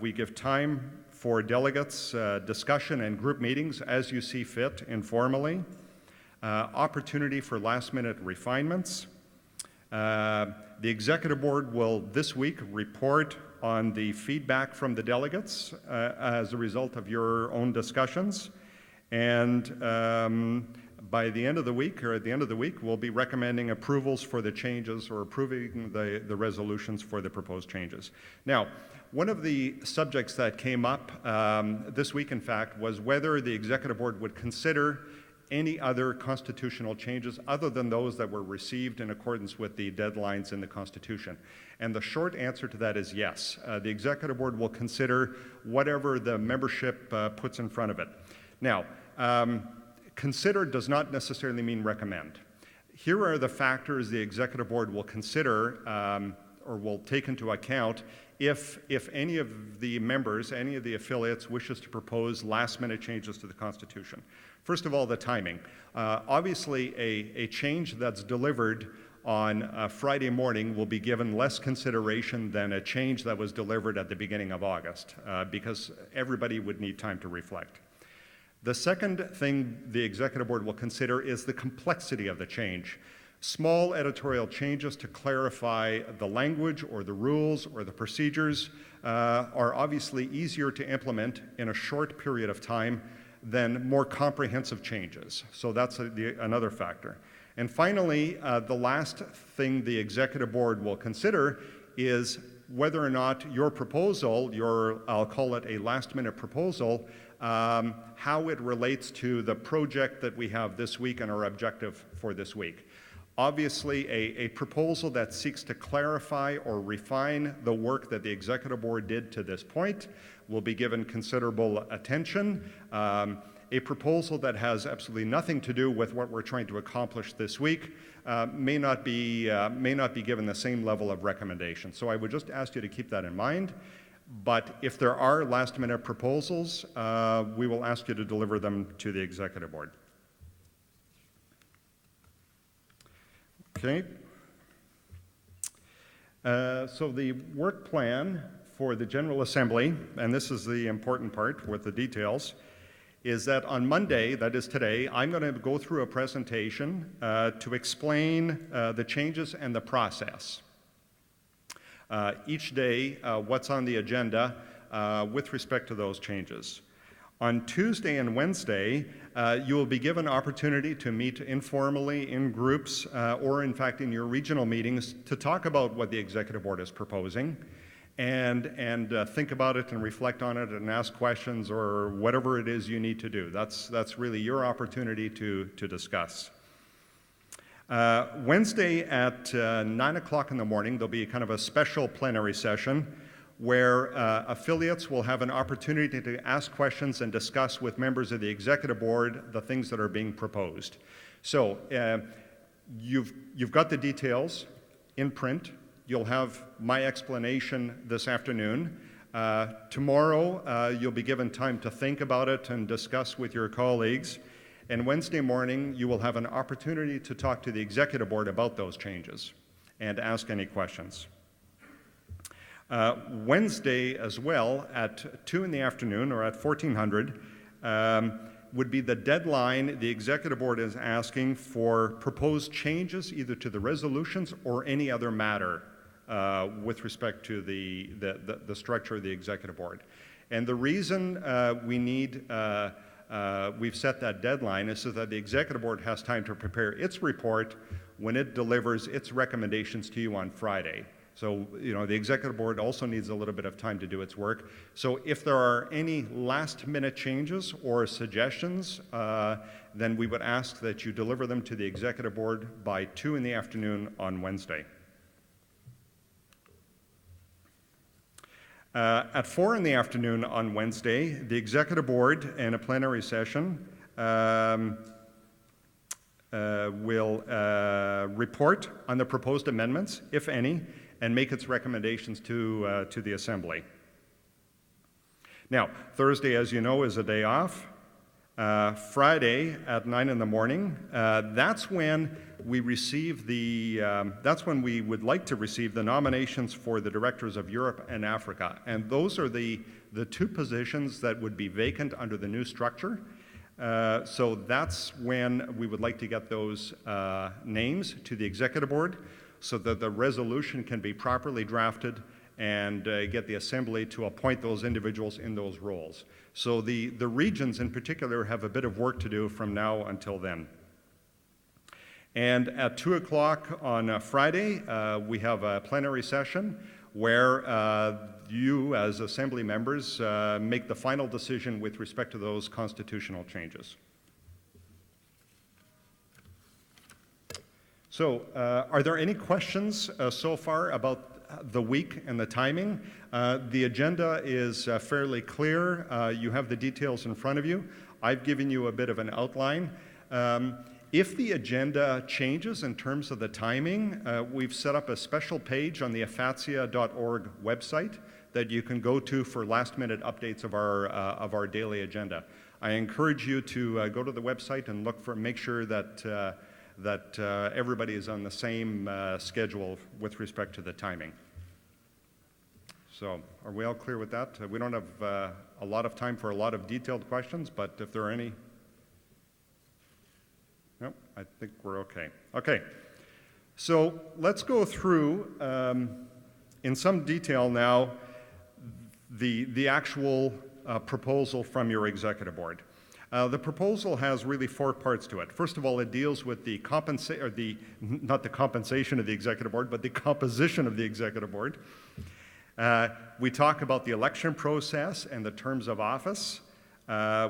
S3: We give time for delegates' discussion and group meetings as you see fit informally. Opportunity for last-minute refinements. The executive board will this week report on the feedback from the delegates as a result of your own discussions. And by the end of the week, or at the end of the week, we'll be recommending approvals for the changes or approving the resolutions for the proposed changes. Now, one of the subjects that came up this week, in fact, was whether the executive board would consider any other constitutional changes other than those that were received in accordance with the deadlines in the Constitution. And the short answer to that is yes. The executive board will consider whatever the membership puts in front of it. Now, consider does not necessarily mean recommend. Here are the factors the executive board will consider or will take into account if any of the members, any of the affiliates wishes to propose last-minute changes to the Constitution. First of all, the timing. Obviously, a change that's delivered on Friday morning will be given less consideration than a change that was delivered at the beginning of August, because everybody would need time to reflect. The second thing the executive board will consider is the complexity of the change. Small editorial changes to clarify the language or the rules or the procedures are obviously easier to implement in a short period of time than more comprehensive changes. So that's another factor. And finally, the last thing the executive board will consider is whether or not your proposal, I'll call it a last-minute proposal, how it relates to the project that we have this week and our objective for this week. Obviously, a proposal that seeks to clarify or refine the work that the executive board did to this point will be given considerable attention. A proposal that has absolutely nothing to do with what we're trying to accomplish this week may not be given the same level of recommendation. So I would just ask you to keep that in mind. But if there are last-minute proposals, we will ask you to deliver them to the Executive Board. Okay. So the work plan for the General Assembly, and this is the important part with the details, is that on Monday, that is today, I'm going to go through a presentation to explain the changes and the process. Each day, what's on the agenda with respect to those changes. On Tuesday and Wednesday, you will be given opportunity to meet informally in groups or in fact in your regional meetings to talk about what the Executive Board is proposing and think about it and reflect on it and ask questions or whatever it is you need to do. That's really your opportunity to discuss. Wednesday at 9 o'clock in the morning, there'll be kind of a special plenary session where affiliates will have an opportunity to ask questions and discuss with members of the Executive Board the things that are being proposed. So you've got the details in print. You'll have my explanation this afternoon. Tomorrow, you'll be given time to think about it and discuss with your colleagues. And Wednesday morning, you will have an opportunity to talk to the Executive Board about those changes and ask any questions. Wednesday as well at 2 in the afternoon or at 1400 would be the deadline the Executive Board is asking for proposed changes either to the resolutions or any other matter with respect to the structure of the Executive Board. And the reason we've set that deadline is so that the Executive Board has time to prepare its report when it delivers its recommendations to you on Friday. So, the Executive Board also needs a little bit of time to do its work. So if there are any last-minute changes or suggestions, then we would ask that you deliver them to the Executive Board by 2 in the afternoon on Wednesday. At 4 in the afternoon on Wednesday, the Executive Board in a plenary session will report on the proposed amendments, if any, and make its recommendations to the Assembly. Now, Thursday, as you know, is a day off. Friday at 9 in the morning, that's when we receive that's when we would like to receive the nominations for the Directors of Europe and Africa. And those are the two positions that would be vacant under the new structure. So that's when we would like to get those names to the Executive Board so that the resolution can be properly drafted and get the Assembly to appoint those individuals in those roles. So the regions in particular have a bit of work to do from now until then. And at 2 o'clock on Friday, we have a plenary session where you as Assembly members make the final decision with respect to those constitutional changes. So, are there any questions so far about the week and the timing? The agenda is fairly clear. You have the details in front of you. I've given you a bit of an outline. If the agenda changes in terms of the timing, we've set up a special page on the afatsia.org website that you can go to for last-minute updates of our daily agenda. I encourage you to go to the website and make sure that everybody is on the same schedule with respect to the timing. So, are we all clear with that? We don't have a lot of time for a lot of detailed questions, but if there are any, no, I think we're okay. Okay, so let's go through in some detail now the actual proposal from your Executive Board. The proposal has really 4 parts to it. First of all, it deals with not the compensation of the Executive Board, but the composition of the Executive Board. We talk about the election process and the terms of office.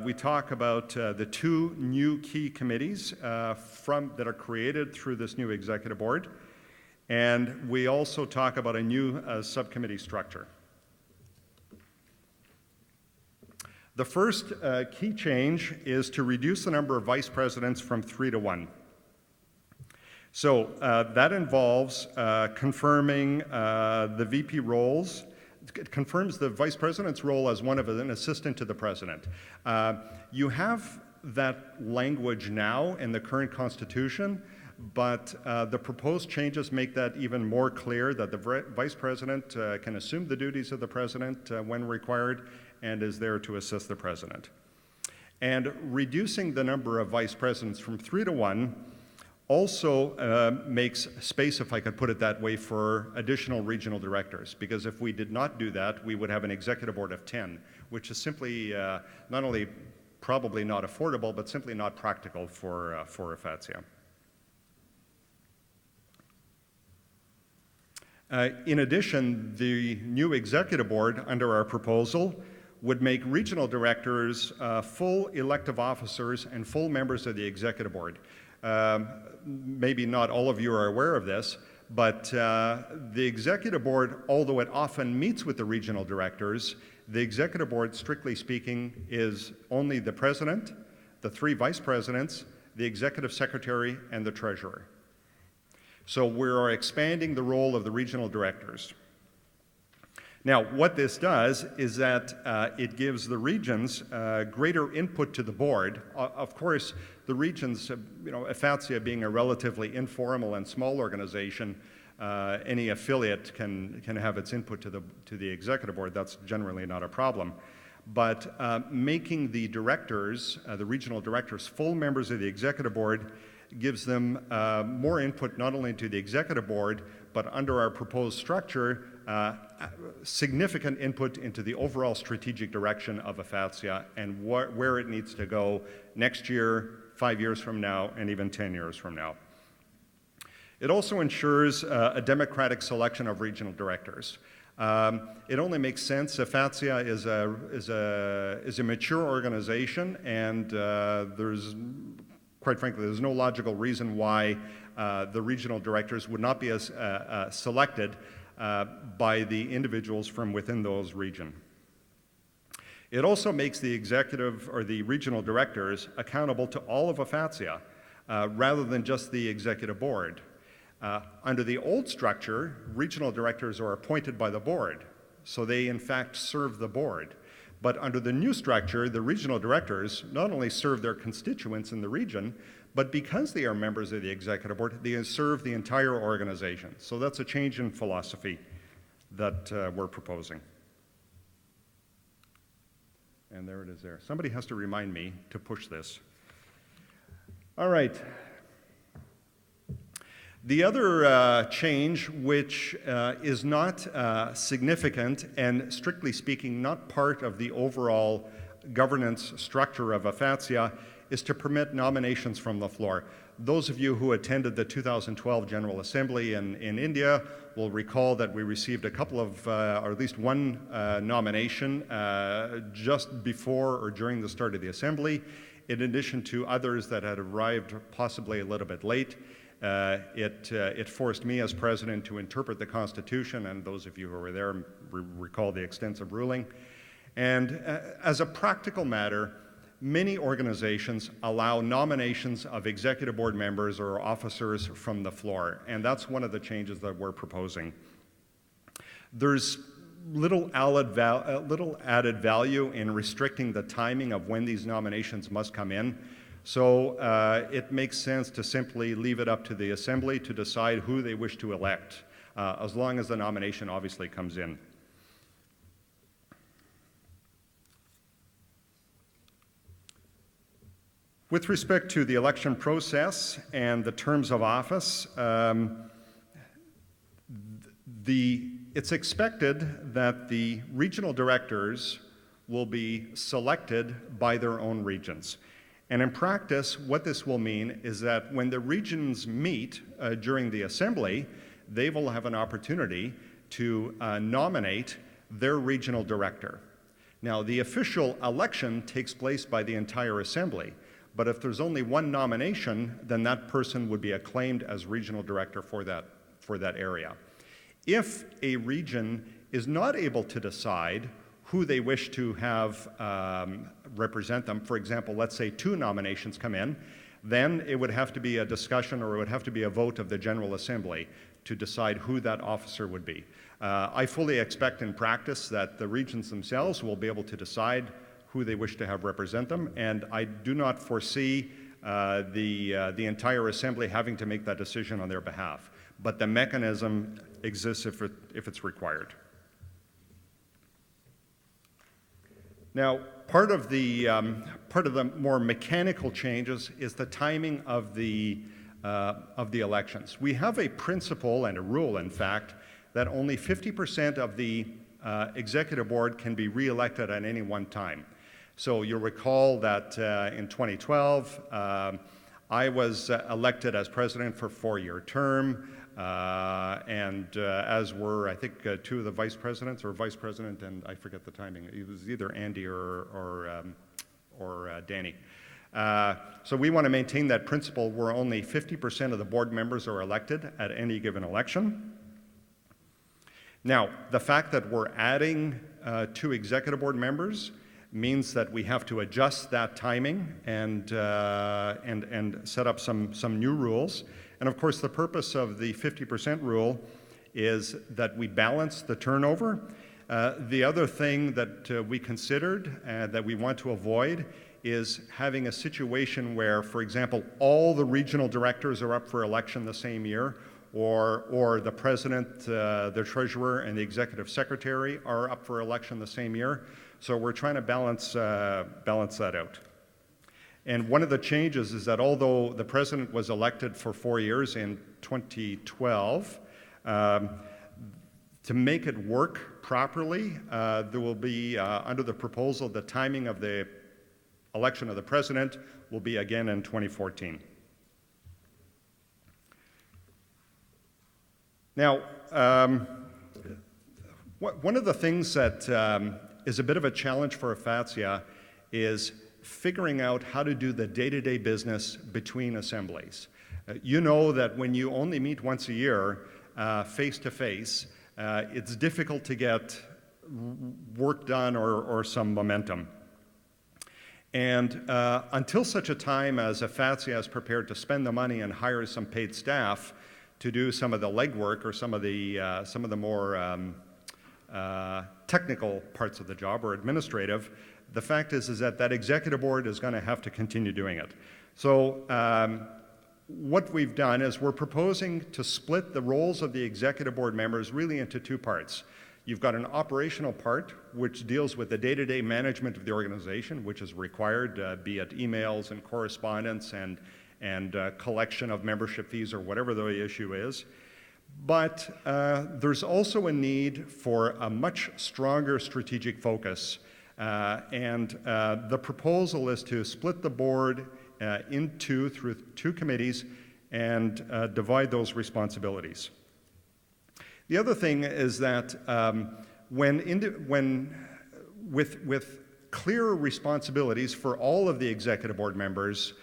S3: We talk about the 2 new key committees that are created through this new Executive Board. And we also talk about a new subcommittee structure. The first key change is to reduce the number of vice presidents from 3 to 1. So that involves confirming the VP roles. It confirms the vice president's role as one of an assistant to the president. You have that language now in the current constitution, but the proposed changes make that even more clear, that the vice president can assume the duties of the president when required and is there to assist the president. And reducing the number of vice presidents from 3 to 1 also makes space, if I could put it that way, for additional regional directors, because if we did not do that, we would have an executive board of 10, which is simply not only probably not affordable, but simply not practical for IFATSIA. In addition, the new executive board under our proposal would make regional directors full elective officers and full members of the executive board. Maybe not all of you are aware of this, but the executive board, although it often meets with the regional directors, the executive board, strictly speaking, is only the president, the 3 vice presidents, the executive secretary, and the treasurer. So we are expanding the role of the regional directors. Now, what this does is that it gives the regions greater input to the board. Of course, the regions, IFATSIA being a relatively informal and small organization, any affiliate can have its input to the executive board. That's generally not a problem. But making the directors, the regional directors, full members of the executive board gives them more input not only to the executive board, but under our proposed structure, significant input into the overall strategic direction of IFATSIA and where it needs to go next year, 5 years from now, and even 10 years from now. It also ensures a democratic selection of regional directors. It only makes sense. IFATSIA is a mature organization, and quite frankly, there's no logical reason why the regional directors would not be selected by the individuals from within those regions. It also makes the executive or the regional directors accountable to all of IFATSIA rather than just the executive board. Under the old structure, regional directors are appointed by the board, so they in fact serve the board. But under the new structure, the regional directors not only serve their constituents in the region, but because they are members of the executive board, they serve the entire organization. So that's a change in philosophy that we're proposing. And there it is there. Somebody has to remind me to push this. All right. The other change, which is not significant and strictly speaking not part of the overall governance structure of IFATSIA, is to permit nominations from the floor. Those of you who attended the 2012 General Assembly in India will recall that we received a couple of, or at least one nomination just before or during the start of the Assembly, in addition to others that had arrived possibly a little bit late. It forced me as president to interpret the Constitution, and those of you who were there recall the extensive ruling. And as a practical matter, many organizations allow nominations of executive board members or officers from the floor, and that's one of the changes that we're proposing. There's little added value in restricting the timing of when these nominations must come in. So it makes sense to simply leave it up to the Assembly to decide who they wish to elect, as long as the nomination obviously comes in. With respect to the election process and the terms of office, it's expected that the regional directors will be selected by their own regions. And in practice, what this will mean is that when the regions meet during the Assembly, they will have an opportunity to nominate their regional director. Now, the official election takes place by the entire Assembly, but if there's only one nomination, then that person would be acclaimed as regional director for that area. If a region is not able to decide who they wish to have represent them. For example, let's say 2 nominations come in, then it would have to be a discussion or it would have to be a vote of the General Assembly to decide who that officer would be. I fully expect in practice that the regions themselves will be able to decide who they wish to have represent them, and I do not foresee the entire Assembly having to make that decision on their behalf. But the mechanism exists if it's required. Now, part of the more mechanical changes is the timing of the elections. We have a principle and a rule, in fact, that only 50% of the executive board can be re-elected at any one time. So you'll recall that in 2012, I was elected as president for a 4-year term, and as were, I think, 2 of the vice presidents, or vice president, and I forget the timing. It was either Andy or Danny. So we want to maintain that principle where only 50% of the board members are elected at any given election. Now, the fact that we're adding 2 executive board members means that we have to adjust that timing and set up some new rules. And of course, the purpose of the 50% rule is that we balance the turnover. The other thing that we considered that we want to avoid is having a situation where, for example, all the regional directors are up for election the same year, or the president, the treasurer, and the executive secretary are up for election the same year. So we're trying to balance that out. And one of the changes is that although the president was elected for 4 years in 2012, to make it work properly, there will be, under the proposal, the timing of the election of the president will be again in 2014. Now, one of the things that is a bit of a challenge for AFATSIA is figuring out how to do the day-to-day business between assemblies. You know that when you only meet once a year, face-to-face, it's difficult to get work done or some momentum. And until such a time as AFATSIA is prepared to spend the money and hire some paid staff to do some of the legwork or some of the more technical parts of the job or administrative, the fact is that executive board is going to have to continue doing it. So what we've done is we're proposing to split the roles of the executive board members really into 2 parts. You've got an operational part, which deals with the day-to-day management of the organization, which is required, be it emails and correspondence and collection of membership fees or whatever the issue is. But there's also a need for a much stronger strategic focus. The proposal is to split the board through 2 committees and divide those responsibilities. The other thing is that with clearer responsibilities for all of the executive board members,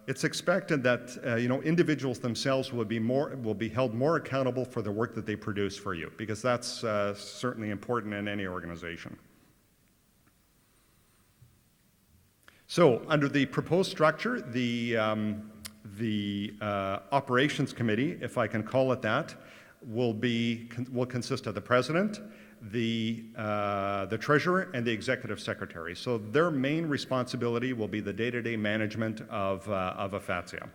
S3: it's expected that individuals themselves will be held more accountable for the work that they produce for you, because that's certainly important in any organization. So, under the proposed structure, the operations committee, if I can call it that, will consist of the president, the treasurer, and the executive secretary. So their main responsibility will be the day-to-day management of AFATSIA.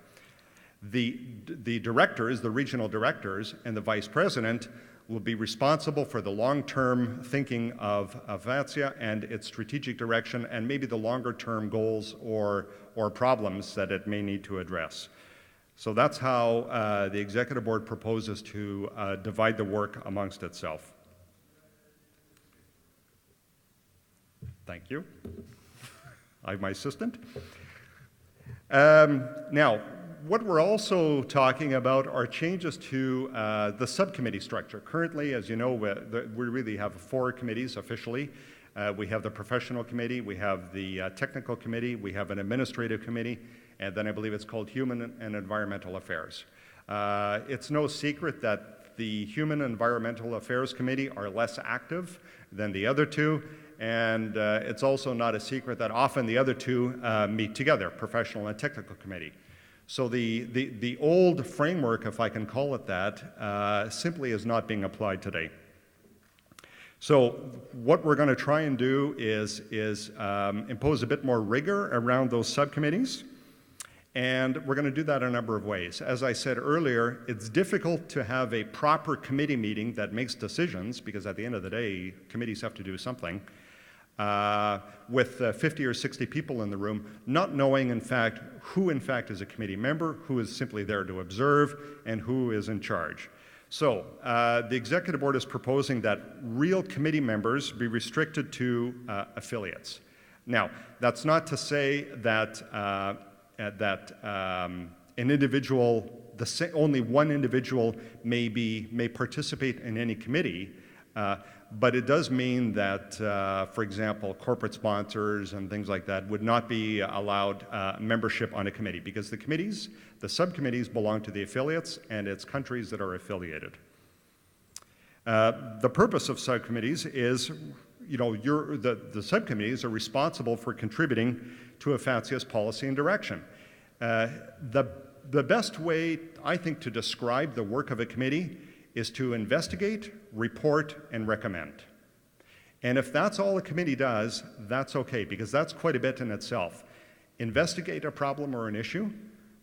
S3: The directors, the regional directors, and the vice president will be responsible for the long-term thinking of AFATSIA and its strategic direction, and maybe the longer-term goals or problems that it may need to address. So that's how the executive board proposes to divide the work amongst itself. Thank you. I have my assistant. Now, what we're also talking about are changes to the subcommittee structure. Currently, as you know, we really have 4 committees officially. We have the professional committee, we have the technical committee, we have an administrative committee, and then I believe it's called Human and Environmental Affairs. It's no secret that the Human and Environmental Affairs Committee are less active than the other two, and it's also not a secret that often the other two meet together, Professional and Technical Committee. So the old framework, if I can call it that, simply is not being applied today. So what we're going to try and do is impose a bit more rigor around those subcommittees, and we're going to do that a number of ways. As I said earlier, it's difficult to have a proper committee meeting that makes decisions, because at the end of the day, committees have to do something, with 50 or 60 people in the room, not knowing who in fact is a committee member, who is simply there to observe, and who is in charge. So the Executive Board is proposing that real committee members be restricted to affiliates. Now, that's not to say that an individual, only one individual may participate in any committee, but it does mean that, for example, corporate sponsors and things like that would not be allowed membership on a committee, because the subcommittees belong to the affiliates, and it's countries that are affiliated. The purpose of subcommittees is, the subcommittees are responsible for contributing to IFATSIA's policy and direction. The best way, I think, to describe the work of a committee is to investigate, report, and recommend. And if that's all a committee does, that's okay, because that's quite a bit in itself. Investigate a problem or an issue,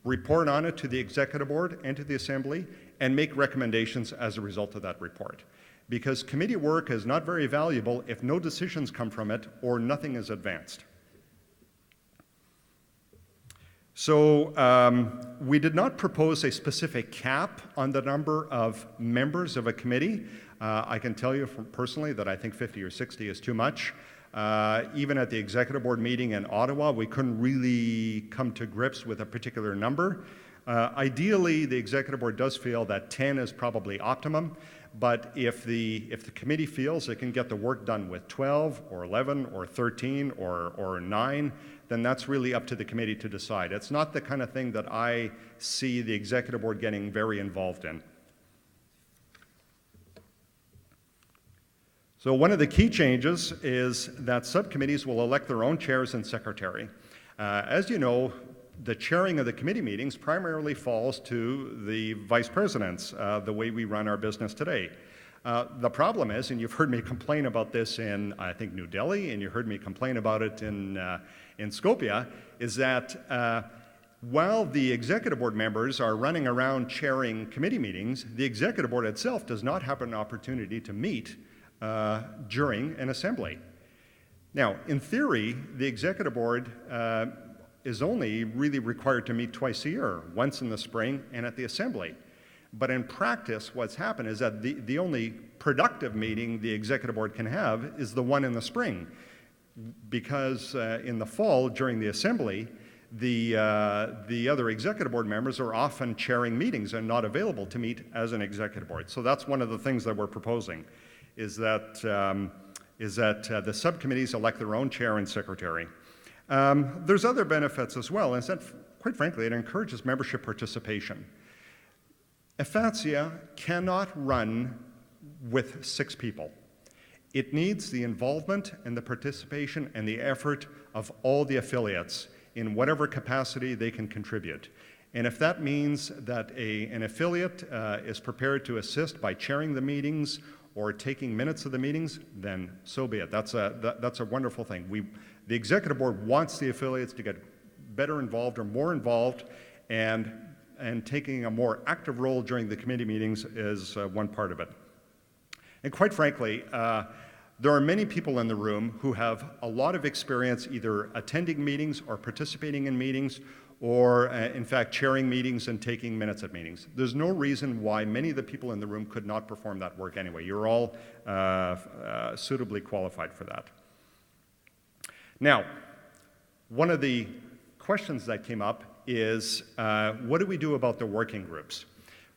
S3: report on it to the Executive Board and to the Assembly, and make recommendations as a result of that report. Because committee work is not very valuable if no decisions come from it or nothing is advanced. So we did not propose a specific cap on the number of members of a committee. I can tell you personally that I think 50 or 60 is too much. Even at the Executive Board meeting in Ottawa, we couldn't really come to grips with a particular number. Ideally, the Executive Board does feel that 10 is probably optimum, but if the committee feels it can get the work done with 12 or 11 or 13 or 9, then that's really up to the committee to decide. It's not the kind of thing that I see the Executive Board getting very involved in. So one of the key changes is that subcommittees will elect their own chairs and secretary. As you know, the chairing of the committee meetings primarily falls to the vice presidents, the way we run our business today. The problem is, and you've heard me complain about this in, I think, New Delhi, and you heard me complain about it in Skopje, is that while the Executive Board members are running around chairing committee meetings, the Executive Board itself does not have an opportunity to meet during an assembly. Now, in theory, the Executive Board is only really required to meet twice a year, once in the spring and at the Assembly. But in practice, what's happened is that the only productive meeting the Executive Board can have is the one in the spring, because in the fall, during the Assembly, the other Executive Board members are often chairing meetings and not available to meet as an Executive Board. So that's one of the things that we're proposing, is that the subcommittees elect their own chair and secretary. There's other benefits as well, and that, quite frankly, it encourages membership participation. IFATSIA cannot run with 6 people. It needs the involvement and the participation and the effort of all the affiliates in whatever capacity they can contribute. And if that means that an affiliate is prepared to assist by chairing the meetings or taking minutes of the meetings, then so be it. That's a wonderful thing. The Executive Board wants the affiliates to get better involved or more involved, and taking a more active role during the committee meetings is one part of it. And quite frankly, there are many people in the room who have a lot of experience either attending meetings or participating in meetings, or in fact chairing meetings and taking minutes at meetings. There's no reason why many of the people in the room could not perform that work anyway. You're all suitably qualified for that. Now, one of the questions that came up is, what do we do about the working groups?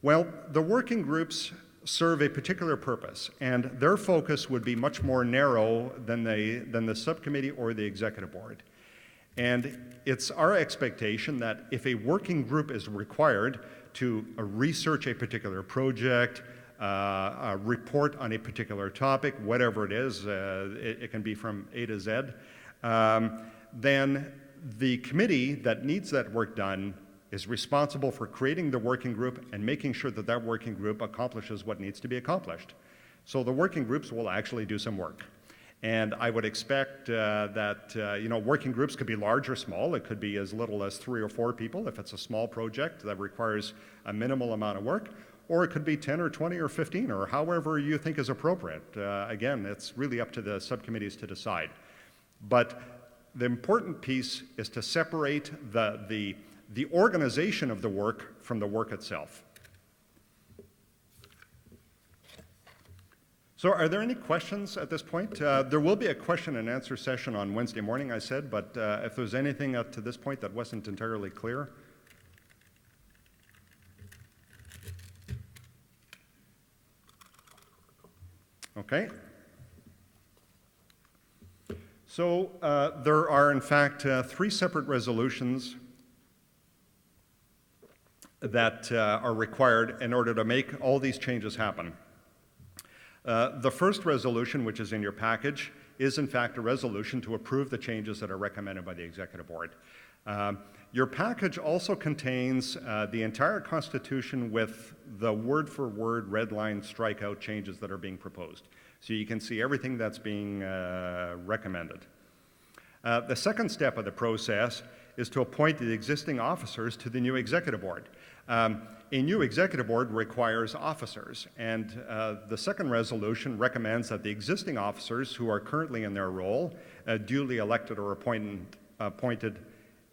S3: Well, the working groups serve a particular purpose, and their focus would be much more narrow than the subcommittee or the Executive Board. And it's our expectation that if a working group is required to research a particular project, report on a particular topic, whatever it is, it can be from A to Z, then the committee that needs that work done is responsible for creating the working group and making sure that that working group accomplishes what needs to be accomplished. So the working groups will actually do some work. And I would expect that working groups could be large or small. It could be as little as 3 or 4 people if it's a small project that requires a minimal amount of work, or it could be 10 or 20 or 15 or however you think is appropriate. Again, it's really up to the subcommittees to decide. But the important piece is to separate the organization of the work from the work itself. So are there any questions at this point? There will be a question and answer session on Wednesday morning, I said, but if there's anything up to this point that wasn't entirely clear. Okay. So there are, in fact, 3 separate resolutions that are required in order to make all these changes happen. The first resolution, which is in your package, is in fact a resolution to approve the changes that are recommended by the Executive Board. Your package also contains the entire Constitution with the word-for-word red line strikeout changes that are being proposed. So you can see everything that's being recommended. The second step of the process is to appoint the existing officers to the new Executive Board. A new Executive Board requires officers, and the second resolution recommends that the existing officers who are currently in their role, duly elected or appointed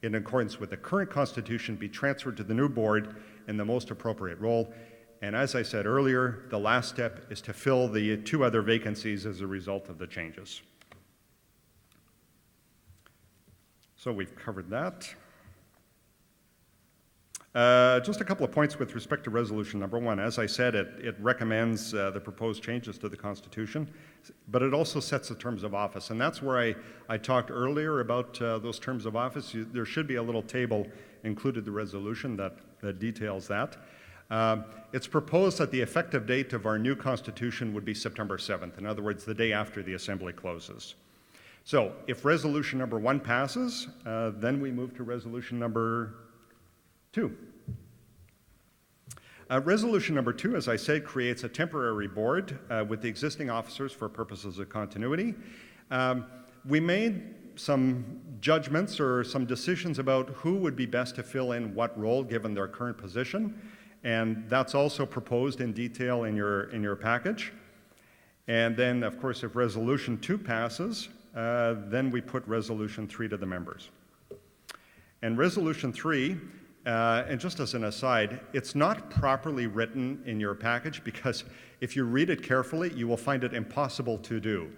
S3: in accordance with the current Constitution, be transferred to the new board in the most appropriate role. And as I said earlier, the last step is to fill the 2 other vacancies as a result of the changes. So we've covered that. Just a couple of points with respect to resolution number 1. As I said, it recommends the proposed changes to the Constitution, but it also sets the terms of office. And that's where I talked earlier about those terms of office. There should be a little table included in the resolution that details that. It's proposed that the effective date of our new Constitution would be September 7th. In other words, the day after the Assembly closes. So if resolution number 1 passes, then we move to resolution number 2. Resolution number 2, as I said, creates a temporary board with the existing officers for purposes of continuity. We made some judgments or some decisions about who would be best to fill in what role given their current position, and that's also proposed in detail in your package. And then, of course, if resolution 2 passes, then we put resolution 3 to the members. And resolution 3, and just as an aside, it's not properly written in your package because if you read it carefully, you will find it impossible to do.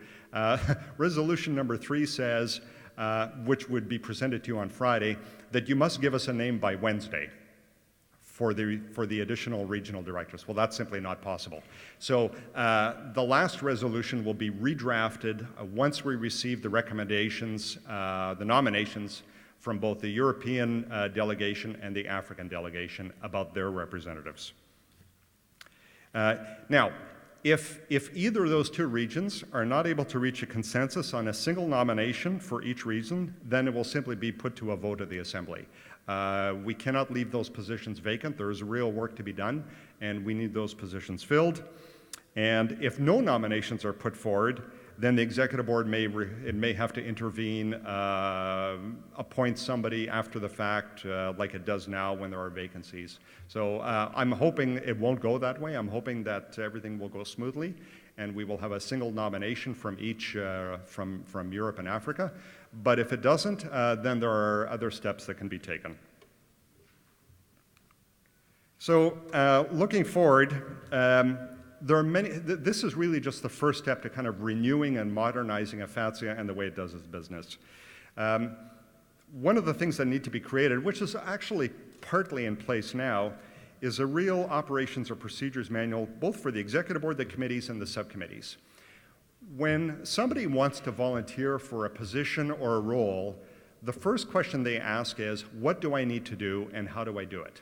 S3: Resolution number 3 says, which would be presented to you on Friday, that you must give us a name by Wednesday for the additional regional directors. Well, that's simply not possible. So the last resolution will be redrafted once we receive the recommendations, the nominations from both the European delegation and the African delegation about their representatives. Now, if either of those 2 regions are not able to reach a consensus on a single nomination for each region, then it will simply be put to a vote of the Assembly. We cannot leave those positions vacant. There is real work to be done, and we need those positions filled. And if no nominations are put forward, then the Executive Board may have to intervene, appoint somebody after the fact, like it does now when there are vacancies. So I'm hoping it won't go that way. I'm hoping that everything will go smoothly, and we will have a single nomination from each, from Europe and Africa. But if it doesn't, then there are other steps that can be taken. So looking forward, there are many, this is really just the first step to kind of renewing and modernizing IFATSIA and the way it does its business. One of the things that need to be created, which is actually partly in place now, is a real operations or procedures manual, both for the Executive Board, the committees, and the subcommittees. When somebody wants to volunteer for a position or a role, the first question they ask is, what do I need to do and how do I do it?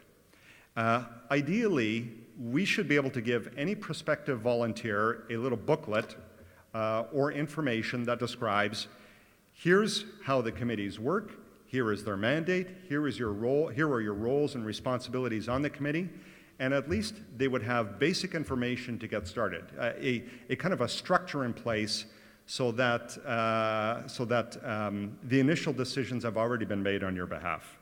S3: Ideally, we should be able to give any prospective volunteer a little booklet or information that describes, here's how the committees work, here is their mandate, here is your role, here are your roles and responsibilities on the committee, and at least they would have basic information to get started, a kind of a structure in place so that, the initial decisions have already been made on your behalf.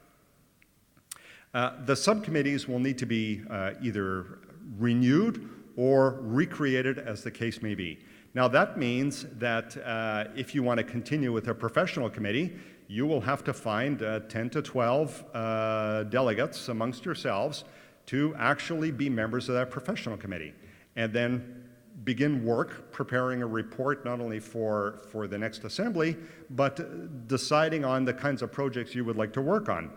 S3: The subcommittees will need to be either renewed or recreated as the case may be. Now that means that if you want to continue with a professional committee, you will have to find 10 to 12 delegates amongst yourselves to actually be members of that professional committee, and then begin work preparing a report not only for the next assembly, but deciding on the kinds of projects you would like to work on.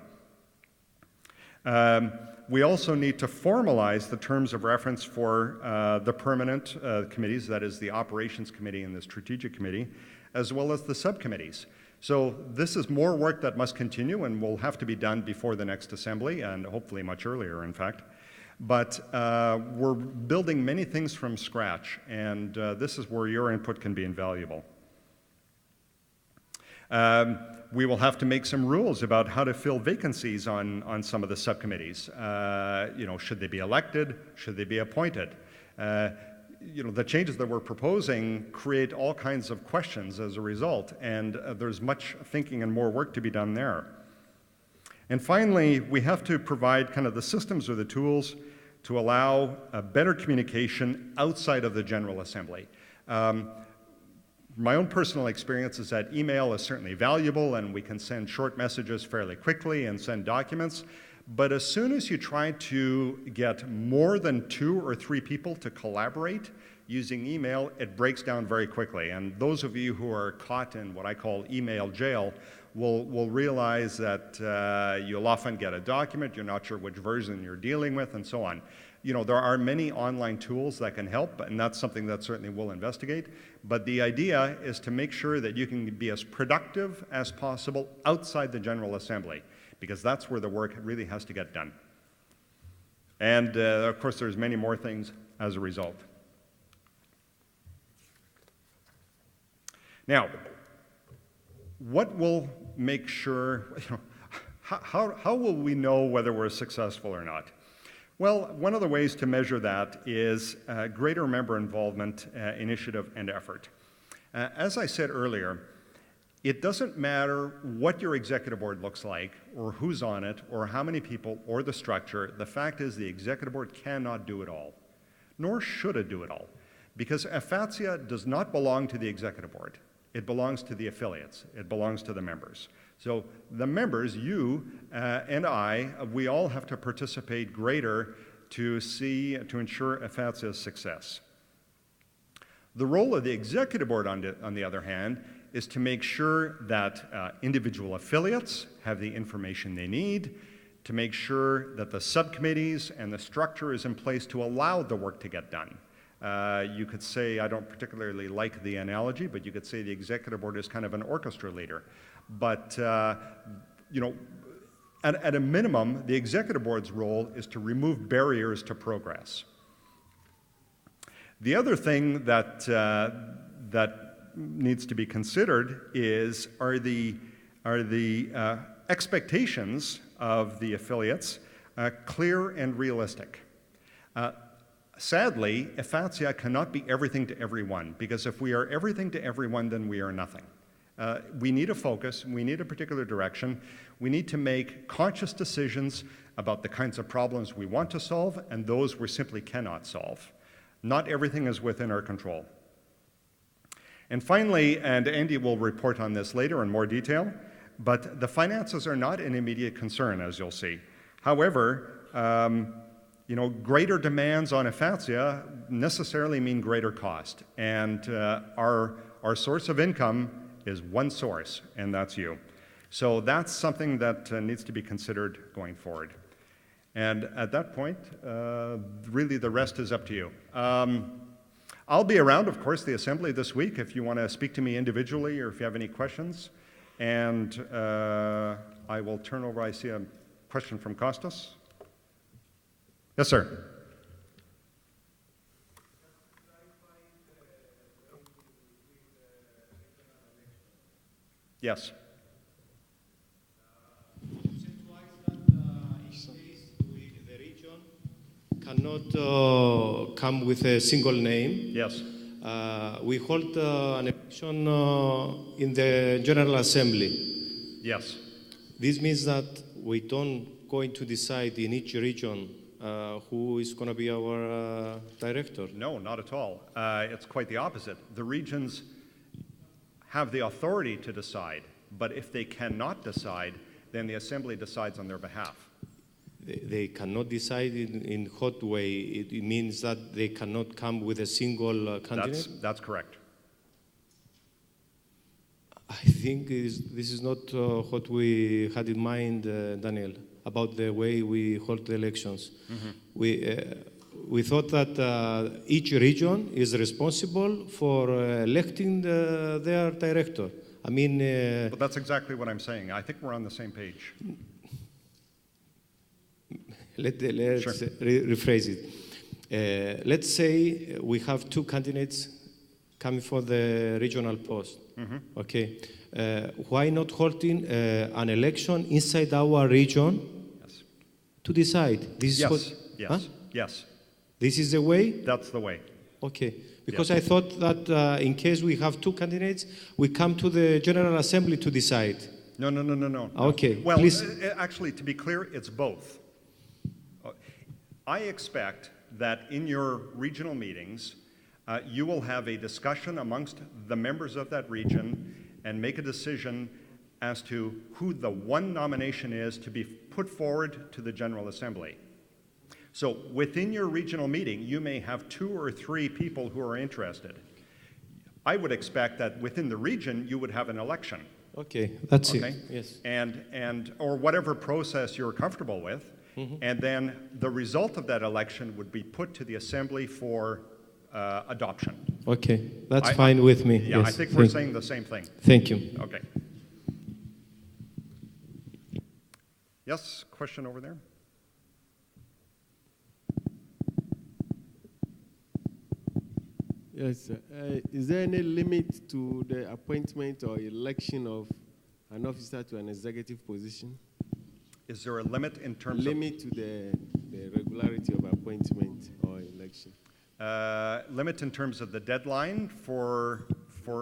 S3: We also need to formalize the terms of reference for the permanent committees, that is the Operations Committee and the Strategic Committee, as well as the subcommittees. So this is more work that must continue and will have to be done before the next assembly, and hopefully much earlier, in fact. But we're building many things from scratch, and this is where your input can be invaluable. We will have to make some rules about how to fill vacancies on some of the subcommittees. You know, should they be elected? Should they be appointed? You know, the changes that we're proposing create all kinds of questions as a result, and there's much thinking and more work to be done there. And finally, we have to provide kind of the systems or the tools to allow a better communication outside of the General Assembly. My own personal experience is that email is certainly valuable, and we can send short messages fairly quickly and send documents. But as soon as you try to get more than 2 or 3 people to collaborate using email, it breaks down very quickly. And those of you who are caught in what I call email jail will realize that you'll often get a document, you're not sure which version you're dealing with, and so on. You know, there are many online tools that can help, and that's something that certainly we'll investigate. But the idea is to make sure that you can be as productive as possible outside the General Assembly, because that's where the work really has to get done. And of course, there's many more things as a result. Now, what will make sure, you know, how will we know whether we're successful or not? Well, one of the ways to measure that is greater member involvement, initiative, and effort. As I said earlier, it doesn't matter what your executive board looks like, or who's on it, or how many people, or the structure. The fact is the executive board cannot do it all, nor should it do it all, because EFATSIA does not belong to the executive board. It belongs to the affiliates. It belongs to the members. So the members, you and I, we all have to participate greater to ensure EFATSIA's success. The role of the executive board, on the other hand, is to make sure that individual affiliates have the information they need, to make sure that the subcommittees and the structure is in place to allow the work to get done. You could say, I don't particularly like the analogy, but you could say the executive board is kind of an orchestra leader. But, you know, at a minimum, the executive board's role is to remove barriers to progress. The other thing that, that needs to be considered are the expectations of the affiliates clear and realistic. Sadly, EFATSIA cannot be everything to everyone, because if we are everything to everyone, then we are nothing. We need a focus, we need a particular direction, we need to make conscious decisions about the kinds of problems we want to solve and those we simply cannot solve. Not everything is within our control. And finally, and Andy will report on this later in more detail, but the finances are not an immediate concern, as you'll see. However, you know, greater demands on EFATSIA necessarily mean greater cost, and our source of income is one source, and that's you. So that's something that needs to be considered going forward. And at that point, really the rest is up to you. I'll be around, of course, the assembly this week if you want to speak to me individually or if you have any questions. And I will turn over, I see a question from Kostas. Yes, sir. Yes.
S11: The region cannot come with a single name.
S3: Yes.
S11: We hold an election in the General Assembly.
S3: Yes.
S11: This means that we don't going to decide in each region who is going to be our director.
S3: No, not at all. It's quite the opposite. The regions have the authority to decide, but if they cannot decide, then the Assembly decides on their behalf.
S11: They cannot decide in what way. It means that they cannot come with a single candidate?
S3: That's correct.
S11: I think this is not what we had in mind, Daniel, about the way we hold the elections. We thought that each region is responsible for electing their director. I mean...
S3: But that's exactly what I'm saying. I think we're on the same page.
S11: Let's
S3: Sure.
S11: rephrase it. Let's say we have two candidates coming for the regional post. Okay. Why not holding an election inside our region to decide? This is
S3: Yes.
S11: what,
S3: Yes.
S11: Huh?
S3: Yes.
S11: This is the way?
S3: That's the way.
S11: Okay. Because I thought that in case we have two candidates, we come to the General Assembly to decide.
S3: No.
S11: Okay.
S3: Well,
S11: Please.
S3: actually, to be clear, it's both. I expect that in your regional meetings, you will have a discussion amongst the members of that region and make a decision as to who the one nomination is to be put forward to the General Assembly. So within your regional meeting, you may have 2 or 3 people who are interested. I would expect that within the region, you would have an election.
S11: Okay, that's
S3: Okay?
S11: it. Yes.
S3: And or whatever process you're comfortable with, and then the result of that election would be put to the Assembly for adoption.
S11: Okay, that's
S3: I-
S11: fine with me.
S3: Yeah,
S11: yes.
S3: I think we're saying the same thing.
S11: Thank you.
S3: Okay. Yes, question over there?
S12: Yes, sir. Is there any limit to the appointment or election of an officer to an executive position?
S3: Is there a limit in terms
S12: Limit to the regularity of appointment or election?
S3: of limit in terms of the deadline for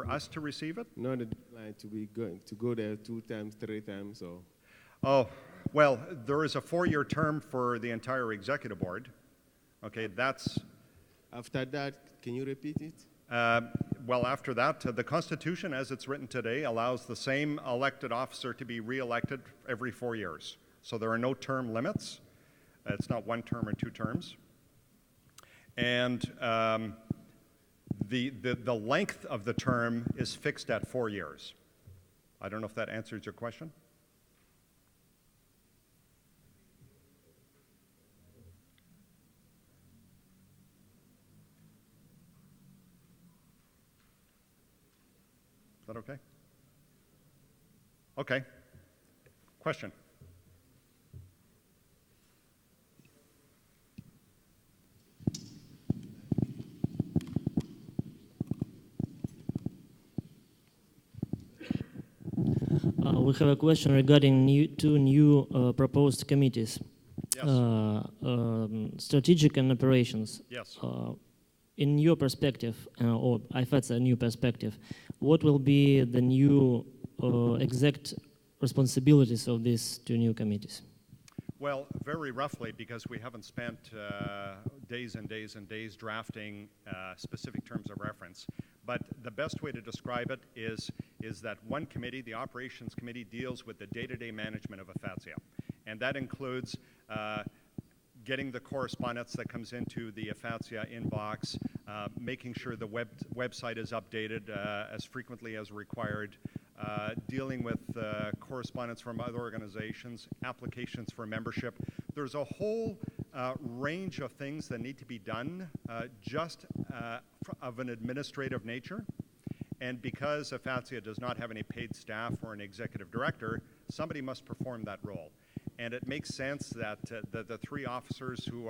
S3: us to receive it?
S12: Not the deadline to go there 2 times, 3 times, or
S3: Oh, well, there is a 4-year term for the entire executive board. Okay, that's
S12: after that. Can you repeat it?
S3: well, after that, the Constitution, as it's written today, allows the same elected officer to be re-elected every 4 years. So there are no term limits. It's not 1 term or 2 terms. And the length of the term is fixed at 4 years. I don't know if that answers your question. Is that okay? Okay. Question?
S13: We have a question regarding 2 new proposed committees.
S3: Yes.
S13: Strategic and operations.
S3: Yes.
S13: In your perspective, or IFATSA new perspective, what will be the new exact responsibilities of these 2 new committees?
S3: Well, very roughly, because we haven't spent days and days and days drafting specific terms of reference. But the best way to describe it is that one committee, the Operations Committee, deals with the day-to-day management of IFATSA. And that includes getting the correspondence that comes into the IFATSA inbox, making sure the website is updated as frequently as required, dealing with correspondence from other organizations, applications for membership. There's a whole range of things that need to be done just of an administrative nature. And because IFATSA does not have any paid staff or an executive director, somebody must perform that role. And it makes sense that the 3 officers who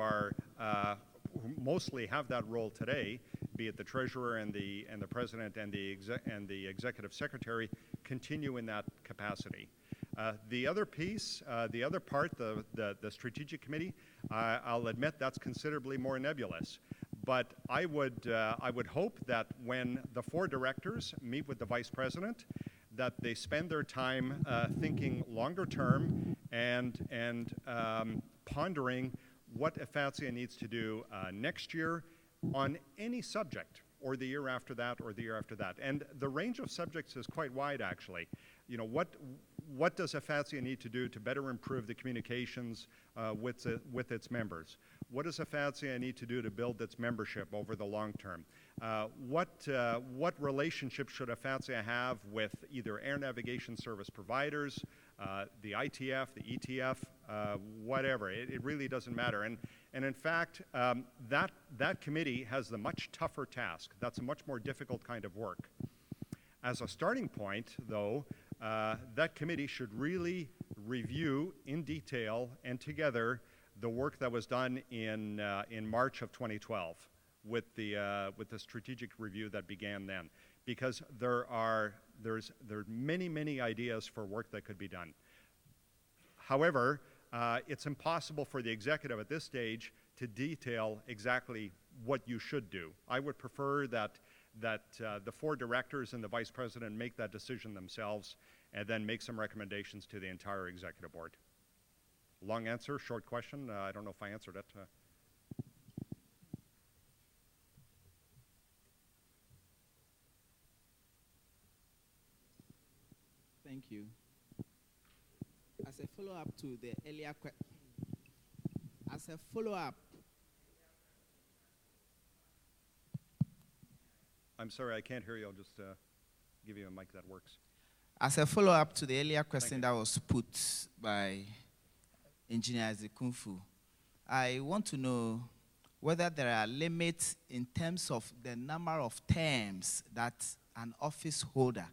S3: who mostly have that role today, be it the treasurer and the president and the executive secretary, continue in that capacity. The other piece, the other part, the strategic committee, I'll admit that's considerably more nebulous. But I would hope that when the 4 directors meet with the vice president, that they spend their time thinking longer term and pondering what IFATSIA needs to do next year on any subject, or the year after that, or the year after that. And the range of subjects is quite wide, actually. You know, what does IFATSIA need to do to better improve the communications with its members? What does IFATSIA need to do to build its membership over the long term? What relationship should IFATSIA have with either air navigation service providers, the ITF, the ETF, whatever? It really doesn't matter. And in fact, that committee has the much tougher task. That's a much more difficult kind of work. As a starting point, though, that committee should really review in detail and together the work that was done in March of 2012 with the strategic review that began then, because there are many ideas for work that could be done. However, it's impossible for the executive at this stage to detail exactly what you should do. I would prefer that the 4 directors and the vice president make that decision themselves and then make some recommendations to the entire executive board. Long answer, short question. I don't know if I answered it.
S14: Thank you. As a follow-up to the earlier question,
S3: I'm sorry, I can't hear you. I'll just give you a mic that works.
S14: As a follow-up to the earlier question that was put by Engineer Zikunfu, I want to know whether there are limits in terms of the number of terms that an office holder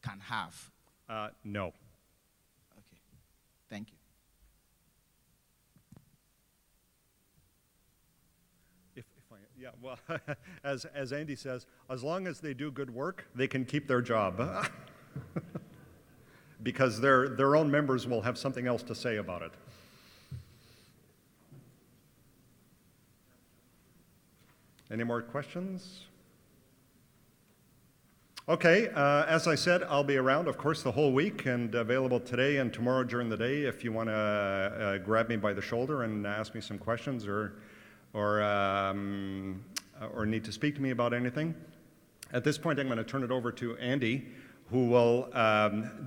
S14: can have.
S3: No.
S14: Okay, thank you.
S3: Yeah, well, as Andy says, as long as they do good work, they can keep their job. Because their own members will have something else to say about it. Any more questions? Okay, as I said, I'll be around, of course, the whole week and available today and tomorrow during the day if you want to grab me by the shoulder and ask me some questions or need to speak to me about anything. At this point, I'm going to turn it over to Andy, who will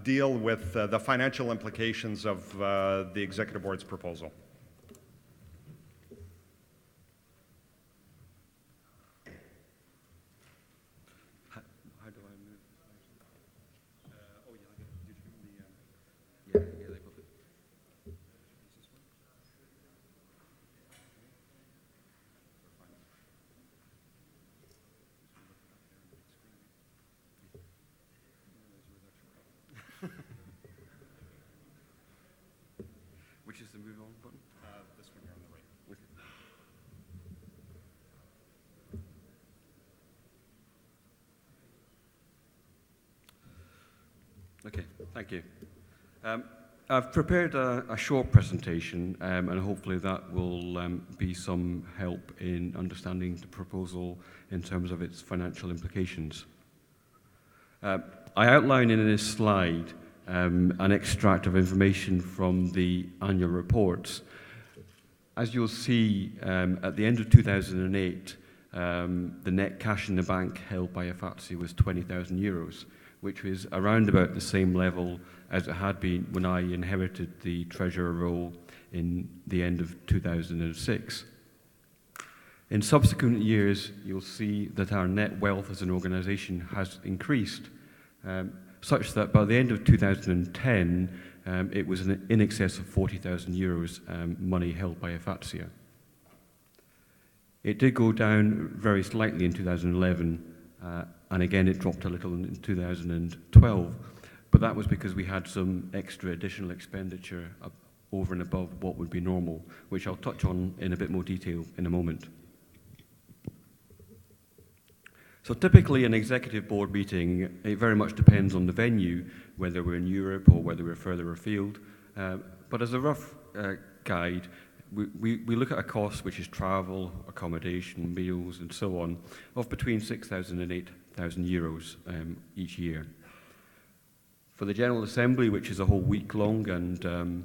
S3: deal with the financial implications of the Executive Board's proposal. How do I move? Oh, yeah, did you give me the... Yeah, they put it. Which is the move on button? This one here on the right.
S15: Okay, thank you. I've prepared a short presentation, and hopefully that will be some help in understanding the proposal in terms of its financial implications. I outline in this slide an extract of information from the annual reports. As you'll see, at the end of 2008, the net cash in the bank held by IFATSIA was €20,000, which was around about the same level as it had been when I inherited the treasurer role in the end of 2006. In subsequent years, you'll see that our net wealth as an organisation has increased, such that by the end of 2010, it was in excess of €40,000 money held by IFATSIA. It did go down very slightly in 2011, and again it dropped a little in 2012, but that was because we had some extra additional expenditure over and above what would be normal, which I'll touch on in a bit more detail in a moment. So typically an executive board meeting, it very much depends on the venue, whether we're in Europe or whether we're further afield. But as a rough guide, we look at a cost which is travel, accommodation, meals, and so on, of between 6,000 and 8,000 euros each year. For the General Assembly, which is a whole week long and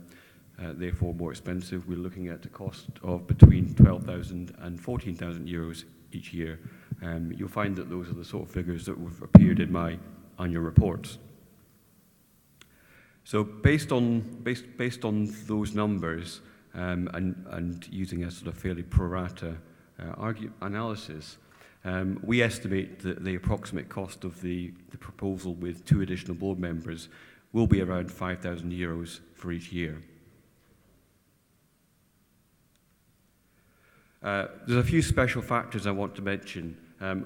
S15: therefore more expensive, we're looking at a cost of between 12,000 and 14,000 euros each year. You'll find that those are the sort of figures that have appeared in my annual reports. So based on those numbers and using a sort of fairly pro rata analysis, we estimate that the approximate cost of the proposal with 2 additional board members will be around 5,000 euros for each year. There's a few special factors I want to mention.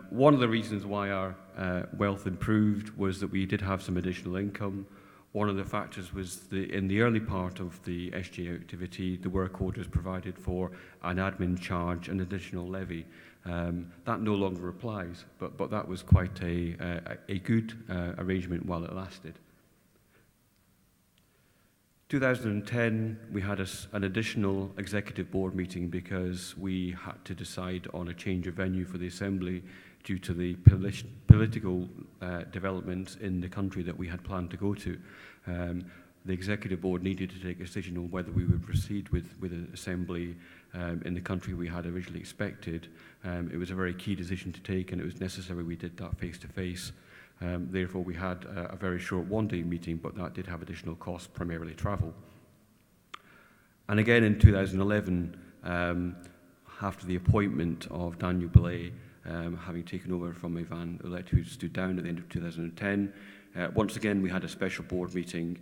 S15: One of the reasons why our wealth improved was that we did have some additional income. One of the factors was in the early part of the SGA activity, the work orders provided for an admin charge, an additional levy. That no longer applies, but that was quite a good arrangement while it lasted. 2010, we had an additional executive board meeting because we had to decide on a change of venue for the Assembly due to the political developments in the country that we had planned to go to. The executive board needed to take a decision on whether we would proceed with an assembly in the country we had originally expected. It was a very key decision to take, and it was necessary we did that face-to-face. Therefore, we had a very short one-day meeting, but that did have additional costs, primarily travel. And again, in 2011, after the appointment of Daniel Belay, having taken over from Ivan Ulet, who stood down at the end of 2010, once again, we had a special board meeting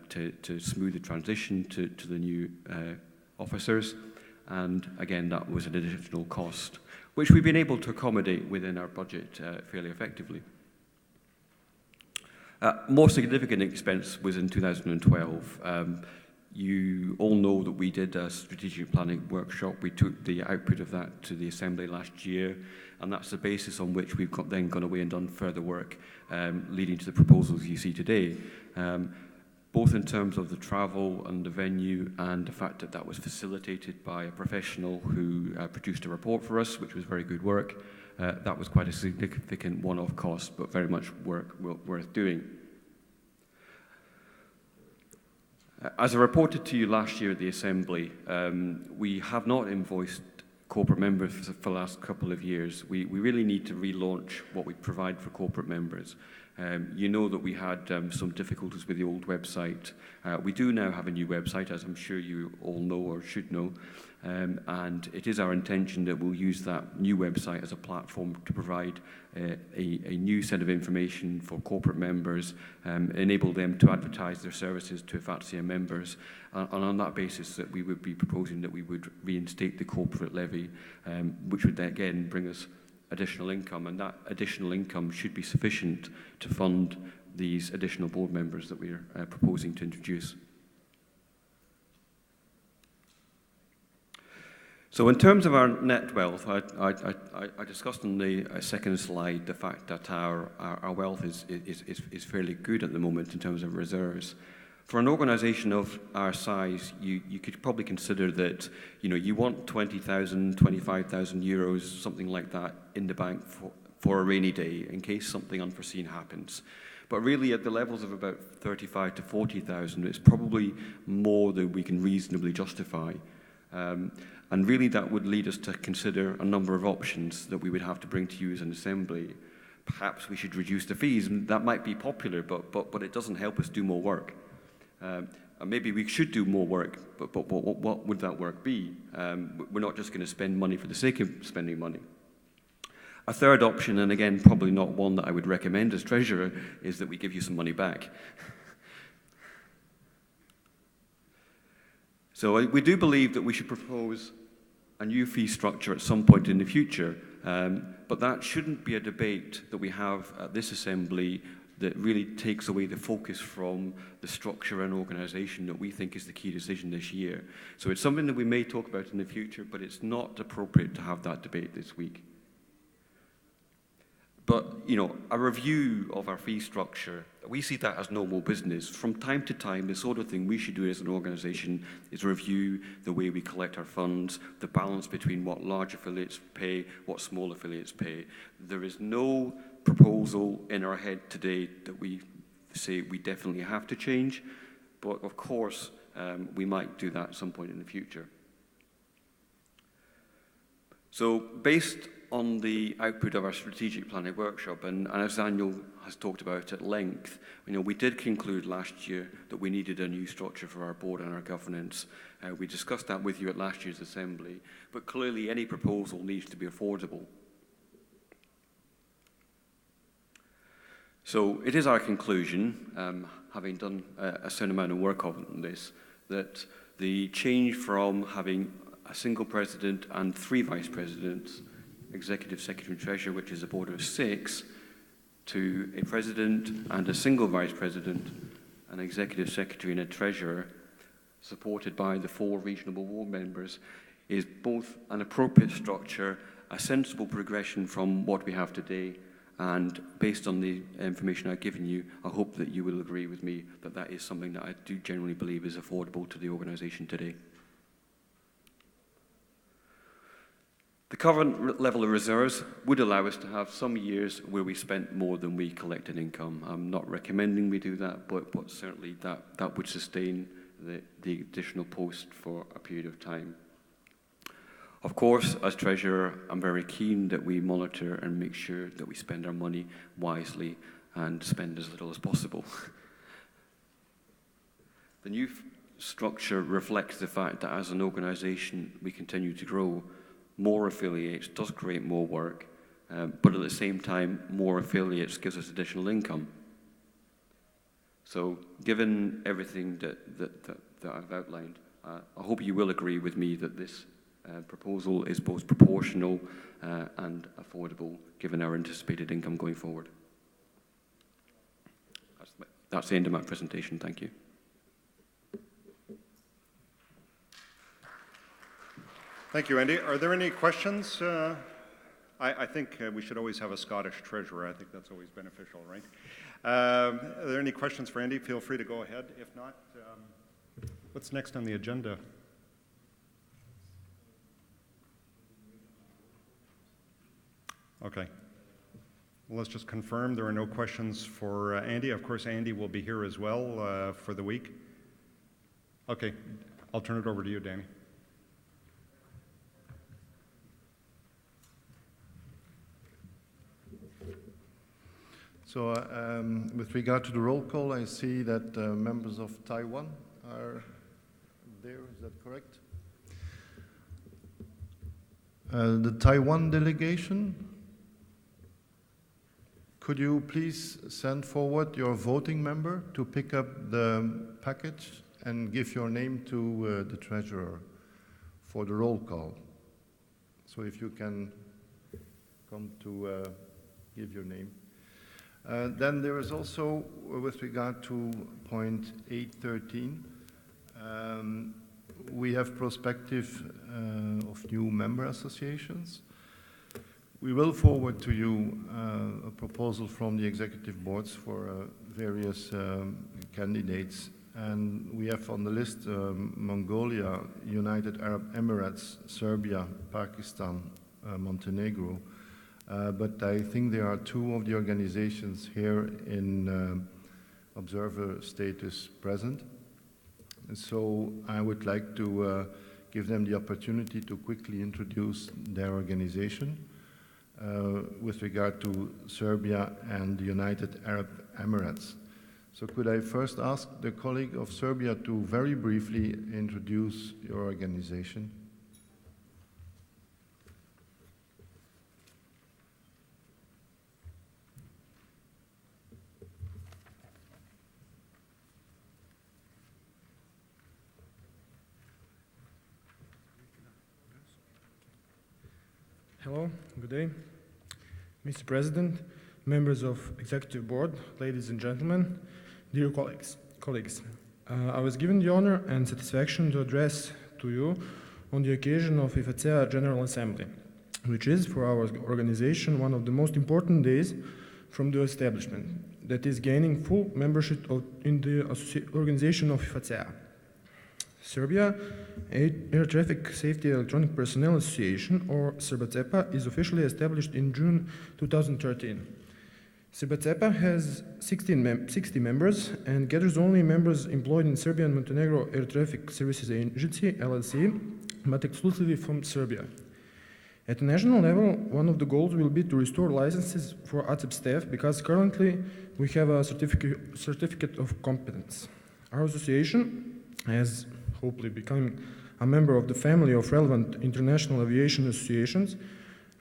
S15: to smooth the transition to the new officers. And again, that was an additional cost, which we've been able to accommodate within our budget fairly effectively. More significant expense was in 2012. You all know that we did a strategic planning workshop. We took the output of that to the Assembly last year, and that's the basis on which we've then gone away and done further work, leading to the proposals you see today, both in terms of the travel and the venue and the fact that that was facilitated by a professional who produced a report for us, which was very good work. That was quite a significant one-off cost, but very much work worth doing. As I reported to you last year at the Assembly, we have not invoiced corporate members for the last couple of years. We really need to relaunch what we provide for corporate members. You know that we had some difficulties with the old website. We do now have a new website, as I'm sure you all know or should know. And it is our intention that we'll use that new website as a platform to provide a new set of information for corporate members, enable them to advertise their services to IFATSIA members, and on that basis that we would be proposing that we would reinstate the corporate levy, which would then again bring us additional income, and that additional income should be sufficient to fund these additional board members that we are proposing to introduce. So in terms of our net wealth, I discussed on the second slide the fact that our wealth is fairly good at the moment in terms of reserves. For an organisation of our size, you could probably consider that you want 20,000, 25,000 euros, something like that, in the bank for a rainy day in case something unforeseen happens. But really, at the levels of about 35 to 40,000, it's probably more than we can reasonably justify. And really that would lead us to consider a number of options that we would have to bring to you as an assembly. Perhaps we should reduce the fees, and that might be popular, but it doesn't help us do more work. And maybe we should do more work, but what would that work be? We're not just going to spend money for the sake of spending money. A third option, and again probably not one that I would recommend as Treasurer, is that we give you some money back. So we do believe that we should propose a new fee structure at some point in the future, but that shouldn't be a debate that we have at this Assembly that really takes away the focus from the structure and organisation that we think is the key decision this year. So it's something that we may talk about in the future, but it's not appropriate to have that debate this week. But, you know, a review of our fee structure, we see that as normal business. From time to time, the sort of thing we should do as an organisation is review the way we collect our funds, the balance between what large affiliates pay, what small affiliates pay. There is no proposal in our head today that we say we definitely have to change, but of course, we might do that at some point in the future. So, based on the output of our strategic planning workshop, and as Daniel has talked about at length, you know, we did conclude last year that we needed a new structure for our board and our governance. We discussed that with you at last year's assembly, but clearly any proposal needs to be affordable. So it is our conclusion, having done a certain amount of work on this, that the change from having a single president and 3 vice presidents, executive secretary and treasurer, which is a board of 6, to a president and a single vice president, an executive secretary and a treasurer, supported by the 4 regional board members, is both an appropriate structure, a sensible progression from what we have today, and based on the information I've given you, I hope that you will agree with me that that is something that I do generally believe is affordable to the organisation today. The current level of reserves would allow us to have some years where we spent more than we collected income. I'm not recommending we do that, but certainly that would sustain the additional post for a period of time. Of course, as Treasurer, I'm very keen that we monitor and make sure that we spend our money wisely and spend as little as possible. The new structure reflects the fact that as an organisation we continue to grow. More affiliates does create more work, but at the same time, more affiliates gives us additional income. So given everything that I've outlined, I hope you will agree with me that this proposal is both proportional and affordable given our anticipated income going forward. That's the end of my presentation. Thank you.
S3: Thank you, Andy. Are there any questions? I think we should always have a Scottish treasurer. I think that's always beneficial, right? Are there any questions for Andy? Feel free to go ahead. If not, what's next on the agenda? Okay. Well, let's just confirm there are no questions for Andy. Of course, Andy will be here as well for the week. Okay. I'll turn it over to you, Danny.
S10: So with regard to the roll call, I see that members of Taiwan are there. Is that correct? The Taiwan delegation, could you please send forward your voting member to pick up the package and give your name to the treasurer for the roll call? So if you can come to give your name. Then there is also, with regard to point 813, we have prospective of new member associations. We will forward to you a proposal from the executive boards for various candidates. And we have on the list Mongolia, United Arab Emirates, Serbia, Pakistan, Montenegro. But I think there are 2 of the organizations here in observer status present. And so I would like to give them the opportunity to quickly introduce their organization with regard to Serbia and the United Arab Emirates. So could I first ask the colleague of Serbia to very briefly introduce your organization?
S7: Hello, good day. Mr. President, members of Executive Board, ladies and gentlemen, dear colleagues. I was given the honor and satisfaction to address to you on the occasion of IFACEA General Assembly. which is for our organization one of the most important days from the establishment, that is gaining full membership in the organization of IFATSEA. Serbia Air Traffic Safety Electronic Personnel Association, or SRBCEPA, is officially established in June 2013. SRBCEPA has 60 members and gathers only members employed in Serbia and Montenegro Air Traffic Services Agency, LLC, but exclusively from Serbia. At the national level, one of the goals will be to restore licenses for ACEP staff, because currently we have a certificate of competence. Our association has hopefully become a member of the family of relevant international aviation associations,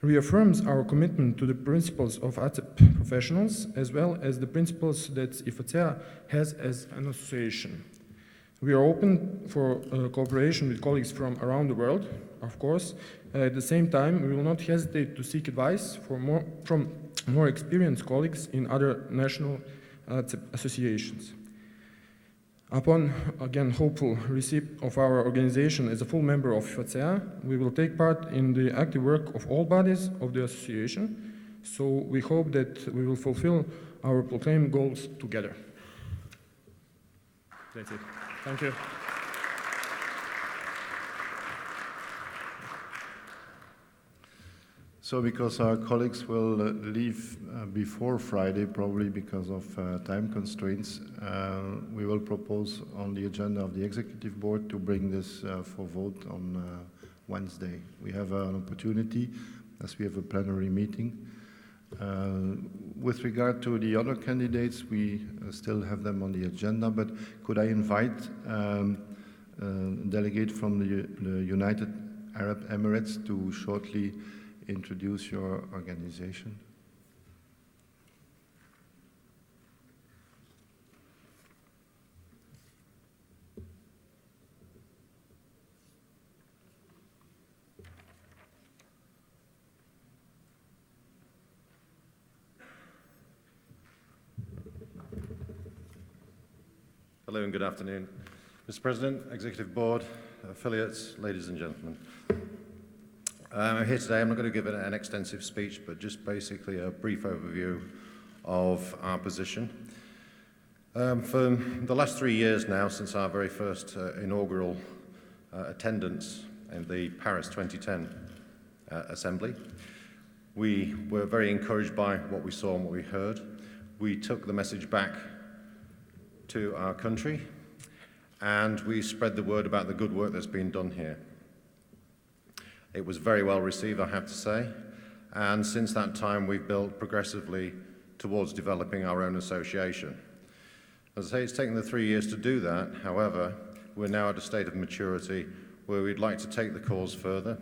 S7: reaffirms our commitment to the principles of ACEP professionals, as well as the principles that IFATSEA has as an association. We are open for cooperation with colleagues from around the world, of course. At the same time, we will not hesitate to seek advice from more experienced colleagues in other national associations. Upon, again, hopeful receipt of our organization as a full member of IFATSEA, we will take part in the active work of all bodies of the association, so we hope that we will fulfill our proclaimed goals together. That's it. Thank you.
S10: So because our colleagues will leave before Friday, probably because of time constraints, we will propose on the agenda of the Executive Board to bring this for vote on Wednesday. We have an opportunity, as we have a plenary meeting. With regard to the other candidates, we still have them on the agenda, but could I invite a delegate from the United Arab Emirates to shortly introduce your organization?
S16: Hello and good afternoon. Mr. President, Executive Board, affiliates, ladies and gentlemen. I'm here today. I'm not going to give an extensive speech, but just basically a brief overview of our position. For the last 3 years now, since our very first inaugural attendance in the Paris 2010 Assembly, we were very encouraged by what we saw and what we heard. We took the message back to our country, and we spread the word about the good work that's been done here. It was very well received, I have to say, and since that time we've built progressively towards developing our own association. As I say, it's taken the 3 years to do that. However, we're now at a state of maturity where we'd like to take the cause further.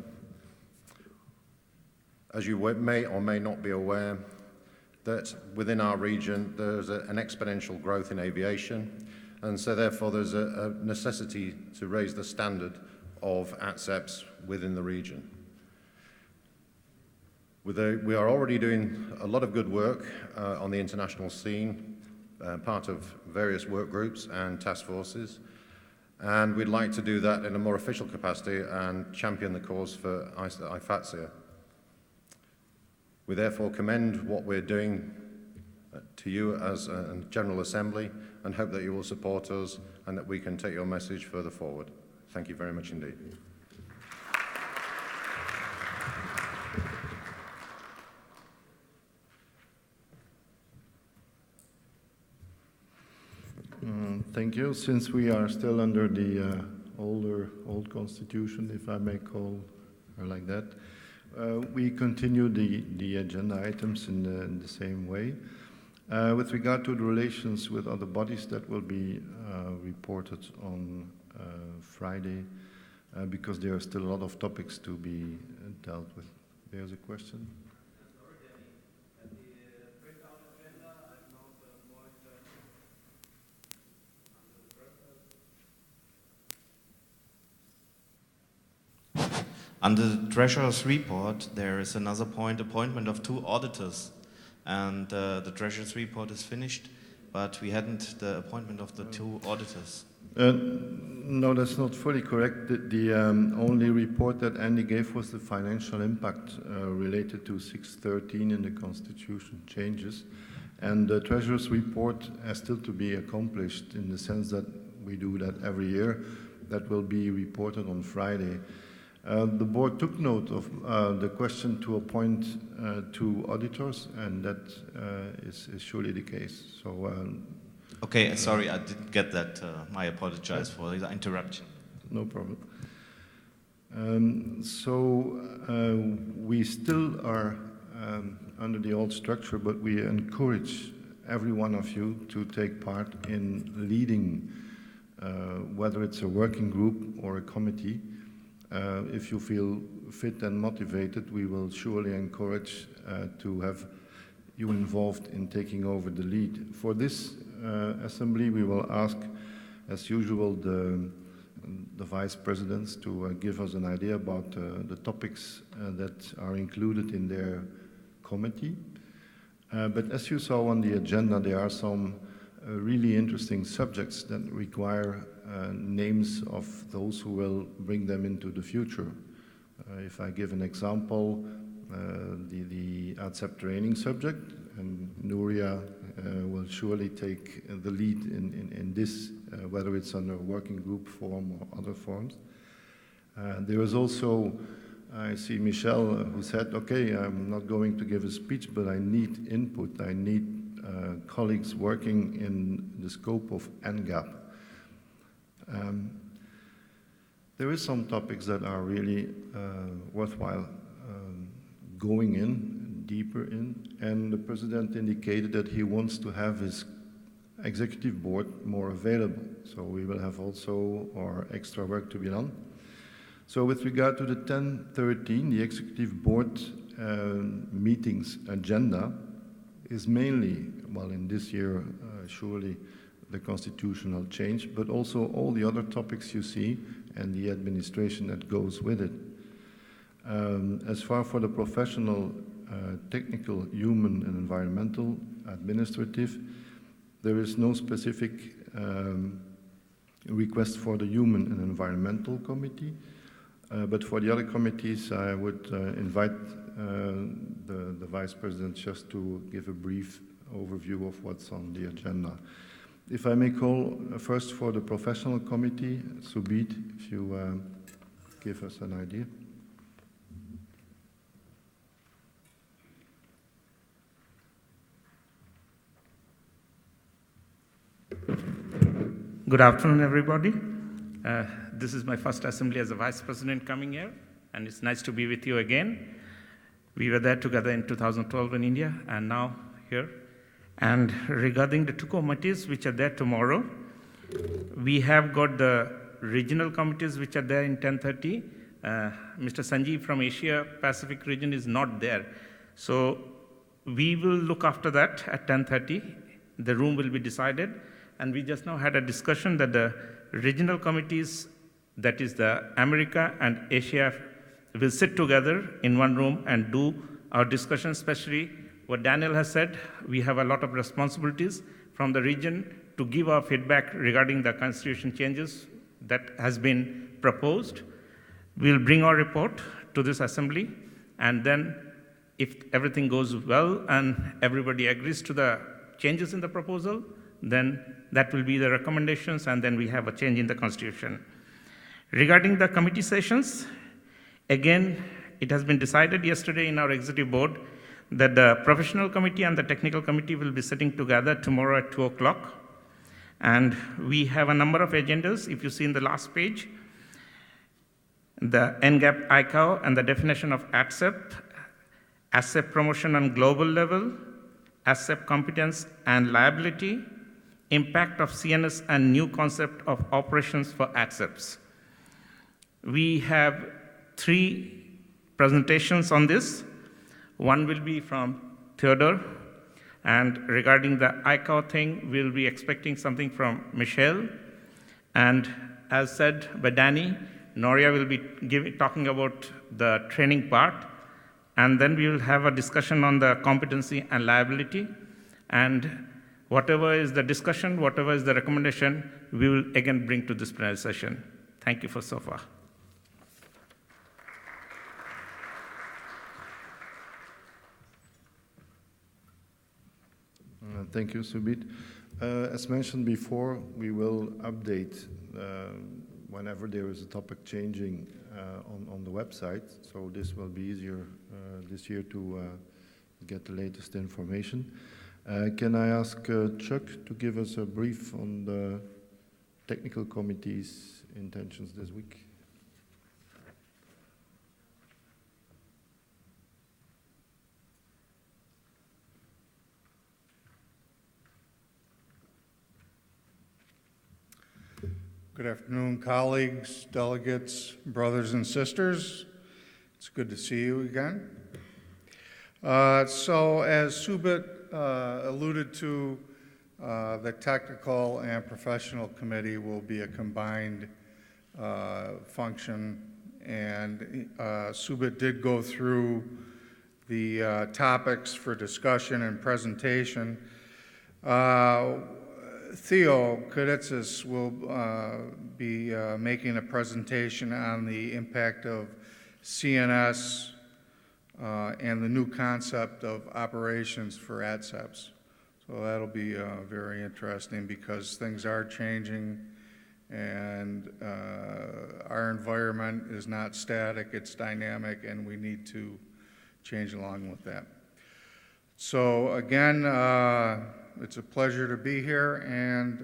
S16: As you may or may not be aware, that within our region there's an exponential growth in aviation, and so therefore there's a necessity to raise the standard of ATSEPs within the region. We are already doing a lot of good work on the international scene, part of various work groups and task forces, and we'd like to do that in a more official capacity and champion the cause for IFATSEA. We therefore commend what we're doing to you as a General Assembly and hope that you will support us and that we can take your message further forward. Thank you very much indeed.
S10: Thank you. Since we are still under the old constitution, if I may call her like that, we continue the agenda items in the same way. With regard to the relations with other bodies, that will be reported on Friday, because there are still a lot of topics to be dealt with. There's a question.
S17: Under the Treasurer's report, there is another point, appointment of 2 auditors. And the Treasurer's report is finished, but we hadn't the appointment of the 2 auditors.
S10: No, that's not fully correct. The only report that Andy gave was the financial impact related to 613 in the Constitution changes. And the Treasurer's report has still to be accomplished in the sense that we do that every year. That will be reported on Friday. The board took note of the question to appoint two auditors, and that is surely the case. So.
S17: Okay, sorry, I didn't get that. I apologize for the interruption.
S10: No problem. We still are under the old structure, but we encourage every one of you to take part in leading, whether it's a working group or a committee. If you feel fit and motivated, we will surely encourage to have you involved in taking over the lead. For this assembly, we will ask, as usual, the vice presidents to give us an idea about the topics that are included in their committee. But as you saw on the agenda, there are some really interesting subjects that require names of those who will bring them into the future. If I give an example, the ADCEP training subject, and Nuria will surely take the lead in this, whether it's under a working group form or other forms. There is also, I see Michelle, who said, okay, I'm not going to give a speech, but I need input. I need colleagues working in the scope of NGAP. There is some topics that are really worthwhile going in, deeper in, and the president indicated that he wants to have his executive board more available. So we will have also our extra work to be done. So with regard to the 1013, the executive board meetings agenda is mainly, well, in this year, surely the constitutional change, but also all the other topics you see and the administration that goes with it. As far for the professional, technical, human and environmental, administrative, there is no specific request for the human and environmental committee, but for the other committees, I would invite the vice president just to give a brief overview of what's on the agenda. If I may call first for the professional committee, Subit, if you give us an idea.
S18: Good afternoon, everybody. This is my first assembly as a vice president coming here, and it's nice to be with you again. We were there together in 2012 in India, and now here. And regarding the two committees which are there tomorrow, we have got the regional committees which are there in 10:30. Mr. Sanjeev from Asia Pacific region is not there. So we will look after that at 10:30. The room will be decided. And we just now had a discussion that the regional committees, that is the America and Asia, will sit together in one room and do our discussion, especially what Daniel has said. We have a lot of responsibilities from the region to give our feedback regarding the constitution changes that has been proposed. We'll bring our report to this assembly, and then if everything goes well and everybody agrees to the changes in the proposal, then that will be the recommendations, and then we have a change in the constitution. Regarding the committee sessions, again, it has been decided yesterday in our executive board that the professional committee and the technical committee will be sitting together tomorrow at 2 o'clock. And we have a number of agendas. If you see in the last page, the NGAP ICAO and the definition of ADCEP, ADCEP promotion on global level, ADCEP competence and liability, impact of CNS and new concept of operations for ADCEPs. We have 3 presentations on this. One will be from Theodore, and regarding the ICAO thing, we'll be expecting something from Michelle. And as said by Danny, Noria will be talking about the training part, and then we will have a discussion on the competency and liability. And Whatever is the discussion, whatever is the recommendation, we will again bring to this plenary session. Thank you for so far.
S10: Thank you, Subit. As mentioned before, we will update whenever there is a topic changing on the website. So this will be easier this year to get the latest information. Can I ask Chuck to give us a brief on the technical committee's intentions this week?
S19: Good afternoon, colleagues, delegates, brothers and sisters. It's good to see you again. So as Subit alluded to, the technical and professional committee will be a combined function, and Subit did go through the topics for discussion and presentation. Theo Karitsis will be making a presentation on the impact of CNS and the new concept of operations for ATSEPS. So that'll be very interesting because things are changing and our environment is not static, it's dynamic, and we need to change along with that. So again, it's a pleasure to be here, and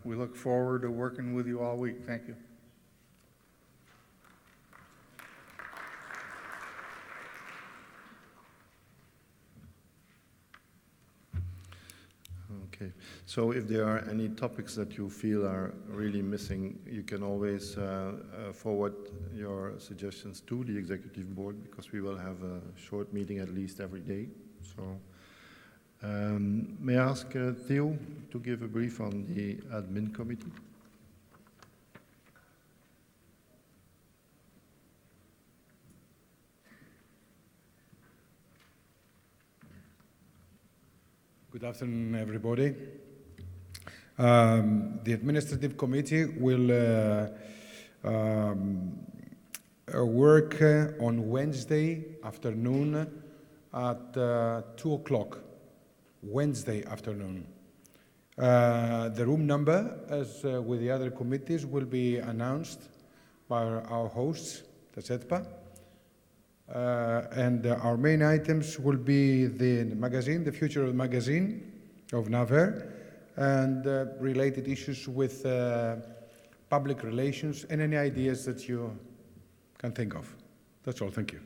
S19: we look forward to working with you all week. Thank you.
S10: Okay, so if there are any topics that you feel are really missing, you can always forward your suggestions to the executive board, because we will have a short meeting at least every day. So. May I ask Theo to give a brief on the admin committee?
S20: Good afternoon, everybody. The administrative committee will work on Wednesday afternoon at 2 o'clock. Wednesday afternoon. The room number, as with the other committees, will be announced by our hosts, the SETPA. And our main items will be the magazine, the future of the magazine of NAVER, and related issues with public relations and any ideas that you can think of. That's all. Thank you.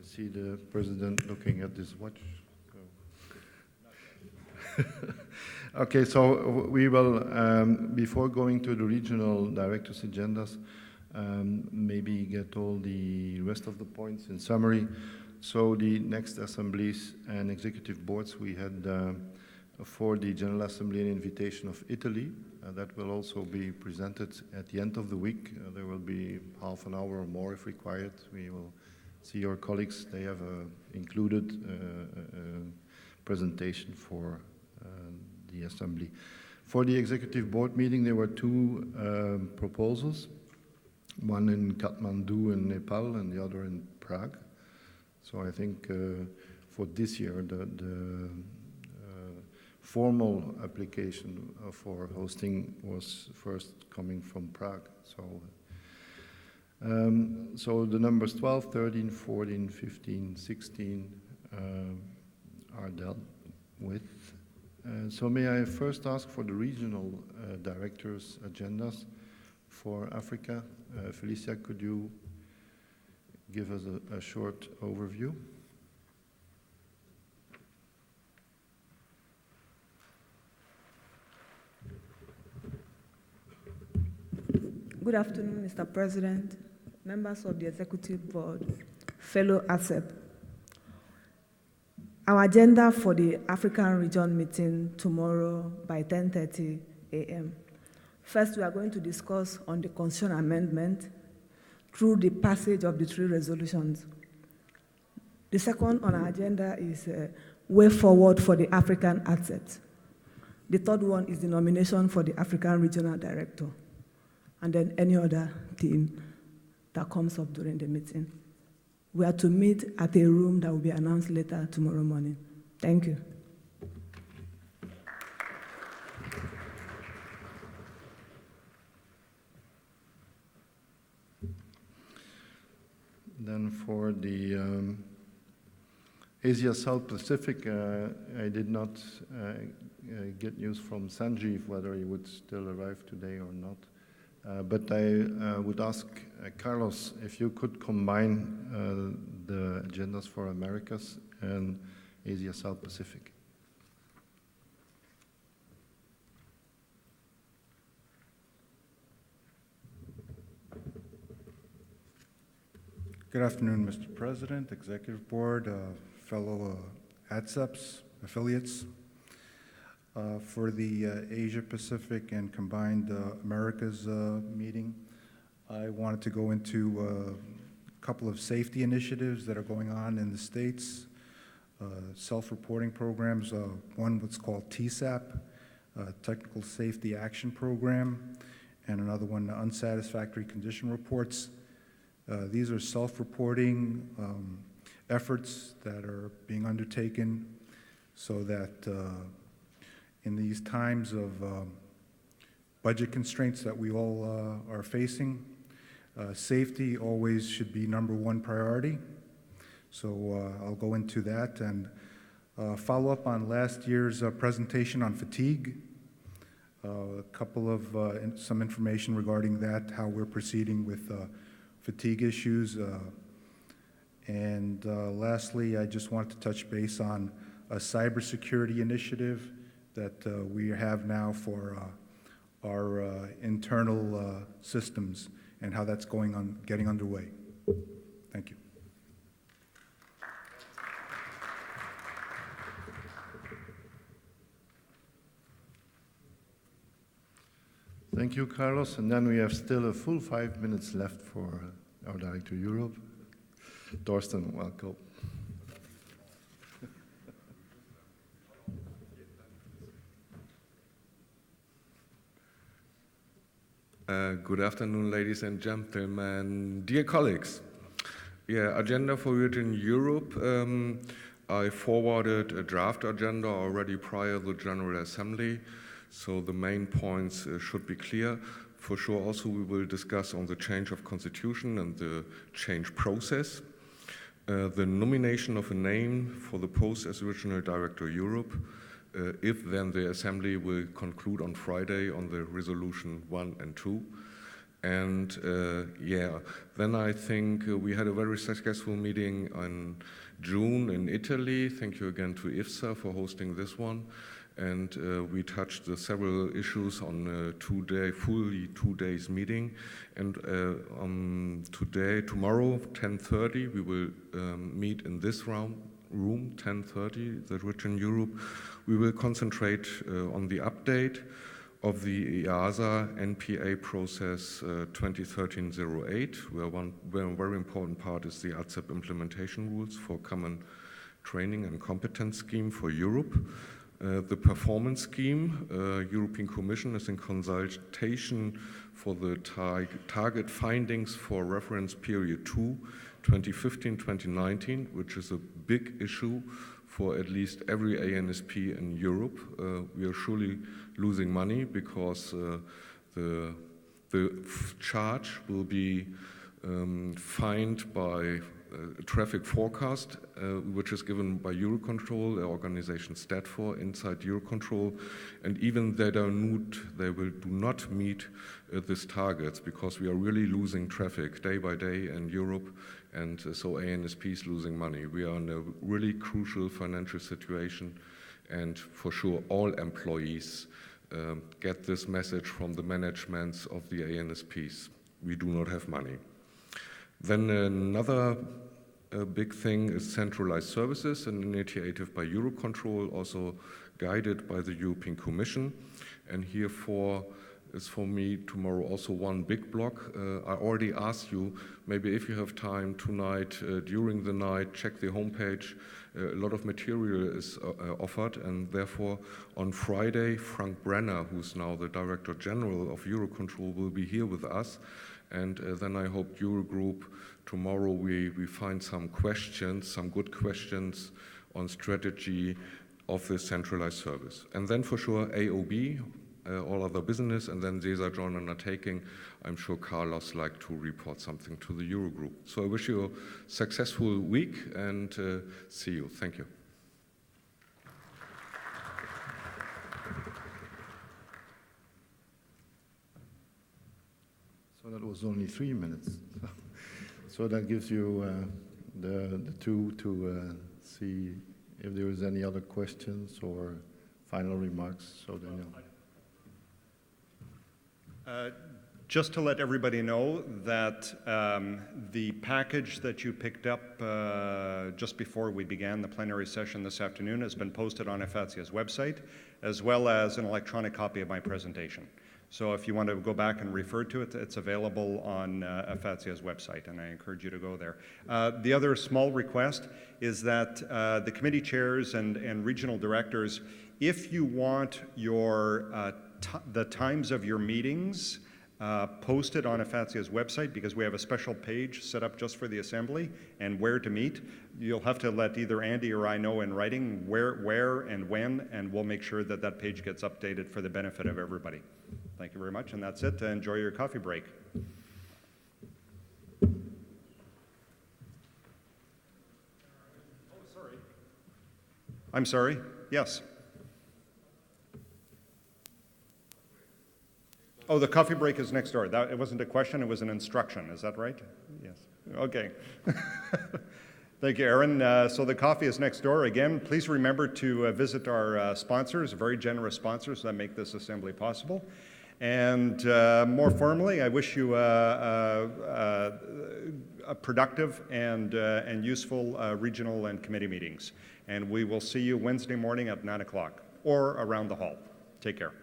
S10: See the president looking at his watch. Okay, so we will, before going to the regional directors' agendas, maybe get all the rest of the points in summary. So the next assemblies and executive boards, we had for the General Assembly an invitation of Italy. That will also be presented at the end of the week. There will be half an hour or more if required. We will see your colleagues. They have included a presentation for the assembly. For the executive board meeting, there were two proposals, one in Kathmandu in Nepal and the other in Prague. So I think for this year, the formal application for hosting was first coming from Prague. So the numbers 12, 13, 14, 15, 16 are dealt with. So may I first ask for the regional directors' agendas for Africa. Felicia, could you give us a short overview?
S21: Good afternoon, Mr. President, members of the Executive Board, fellow ASEP. Our agenda for the African Region meeting tomorrow by 10:30 a.m. First, we are going to discuss on the constitutional amendment through the passage of the 3 resolutions. The second on our agenda is way forward for the African assets. The third one is the nomination for the African Regional Director, and then any other theme that comes up during the meeting. We are to meet at a room that will be announced later tomorrow morning. Thank you.
S10: Then for the Asia South Pacific, I did not get news from Sanjeev whether he would still arrive today or not. But I would ask Carlos if you could combine the agendas for Americas and Asia South Pacific.
S20: Good afternoon, Mr. President, Executive Board, fellow ATSEPS affiliates. For the Asia Pacific and Combined Americas meeting, I wanted to go into a couple of safety initiatives that are going on in the States, self-reporting programs, one what's called TSAP, Technical Safety Action Program, and another one, Unsatisfactory Condition Reports. These are self-reporting efforts that are being undertaken so that in these times of budget constraints that we all are facing, safety always should be #1 priority. So I'll go into that and follow up on last year's presentation on fatigue. A couple of some information regarding that, how we're proceeding with fatigue issues. And lastly, I just wanted to touch base on a cybersecurity initiative that we have now for our internal systems and how that's getting underway. Thank you.
S10: Thank you, Carlos. And then we have still a full 5 minutes left for our Director Europe. Thorsten, welcome.
S4: Good afternoon, ladies and gentlemen, dear colleagues. Yeah, agenda for Region Europe. I forwarded a draft agenda already prior to the General Assembly, so the main points should be clear. For sure, also we will discuss on the change of constitution and the change process, the nomination of a name for the post as Regional Director Europe, if then the Assembly will conclude on Friday on the resolution 1 and 2. And yeah, then I think we had a very successful meeting in June in Italy. Thank you again to IFSA for hosting this one. And we touched several issues on fully 2 days meeting. And tomorrow, 10:30, we will meet in this room, 10:30, the Region Europe. We will concentrate on the update of the EASA NPA process 2013-08, where one very important part is the ATSEP implementation rules for common training and competence scheme for Europe. The performance scheme, European Commission is in consultation for the target findings for reference period 2, 2015-2019, which is a big issue for at least every ANSP in Europe. We are surely losing money because the charge will be fined by a traffic forecast, which is given by Eurocontrol, the organization STATFOR inside Eurocontrol, and even they do not meet these targets because we are really losing traffic day by day in Europe, and so ANSP is losing money. We are in a really crucial financial situation, and for sure all employees get this message from the managements of the ANSPs. We do not have money. Then another big thing is centralized services, an initiative by Eurocontrol, also guided by the European Commission. And here for is for me tomorrow also one big block. I already asked you, maybe if you have time tonight, during the night, check the homepage. A lot of material is offered, and therefore on Friday, Frank Brenner, who's now the Director General of Eurocontrol, will be here with us. And then I hope Eurogroup, tomorrow we find some questions, some good questions on strategy of this centralized service. And then for sure AOB, all other business, and then SESA joint undertaking. I'm sure Carlos like to report something to the Eurogroup. So I wish you a successful week and see you. Thank you.
S10: So that was only 3 minutes. So that gives you the two to see if there is any other questions or final remarks. So Daniel.
S3: Just to let everybody know that the package that you picked up just before we began the plenary session this afternoon has been posted on EFATSIA's website, as well as an electronic copy of my presentation. So if you want to go back and refer to it, it's available on EFATSIA's website, and I encourage you to go there. The other small request is that the committee chairs and regional directors, if you want your the times of your meetings posted on EFATSIA's website, because we have a special page set up just for the assembly and where to meet, you'll have to let either Andy or I know in writing where and when, and we'll make sure that that page gets updated for the benefit of everybody. Thank you very much, and that's it. Enjoy your coffee break. Oh, sorry. I'm sorry. Yes. Oh, the coffee break is next door. It wasn't a question, it was an instruction. Is that right? Yes. Okay. Thank you, Aaron. So the coffee is next door. Again, please remember to visit our sponsors, very generous sponsors that make this assembly possible. And more formally, I wish you a productive and useful regional and committee meetings. And we will see you Wednesday morning at 9 o'clock or around the hall. Take care.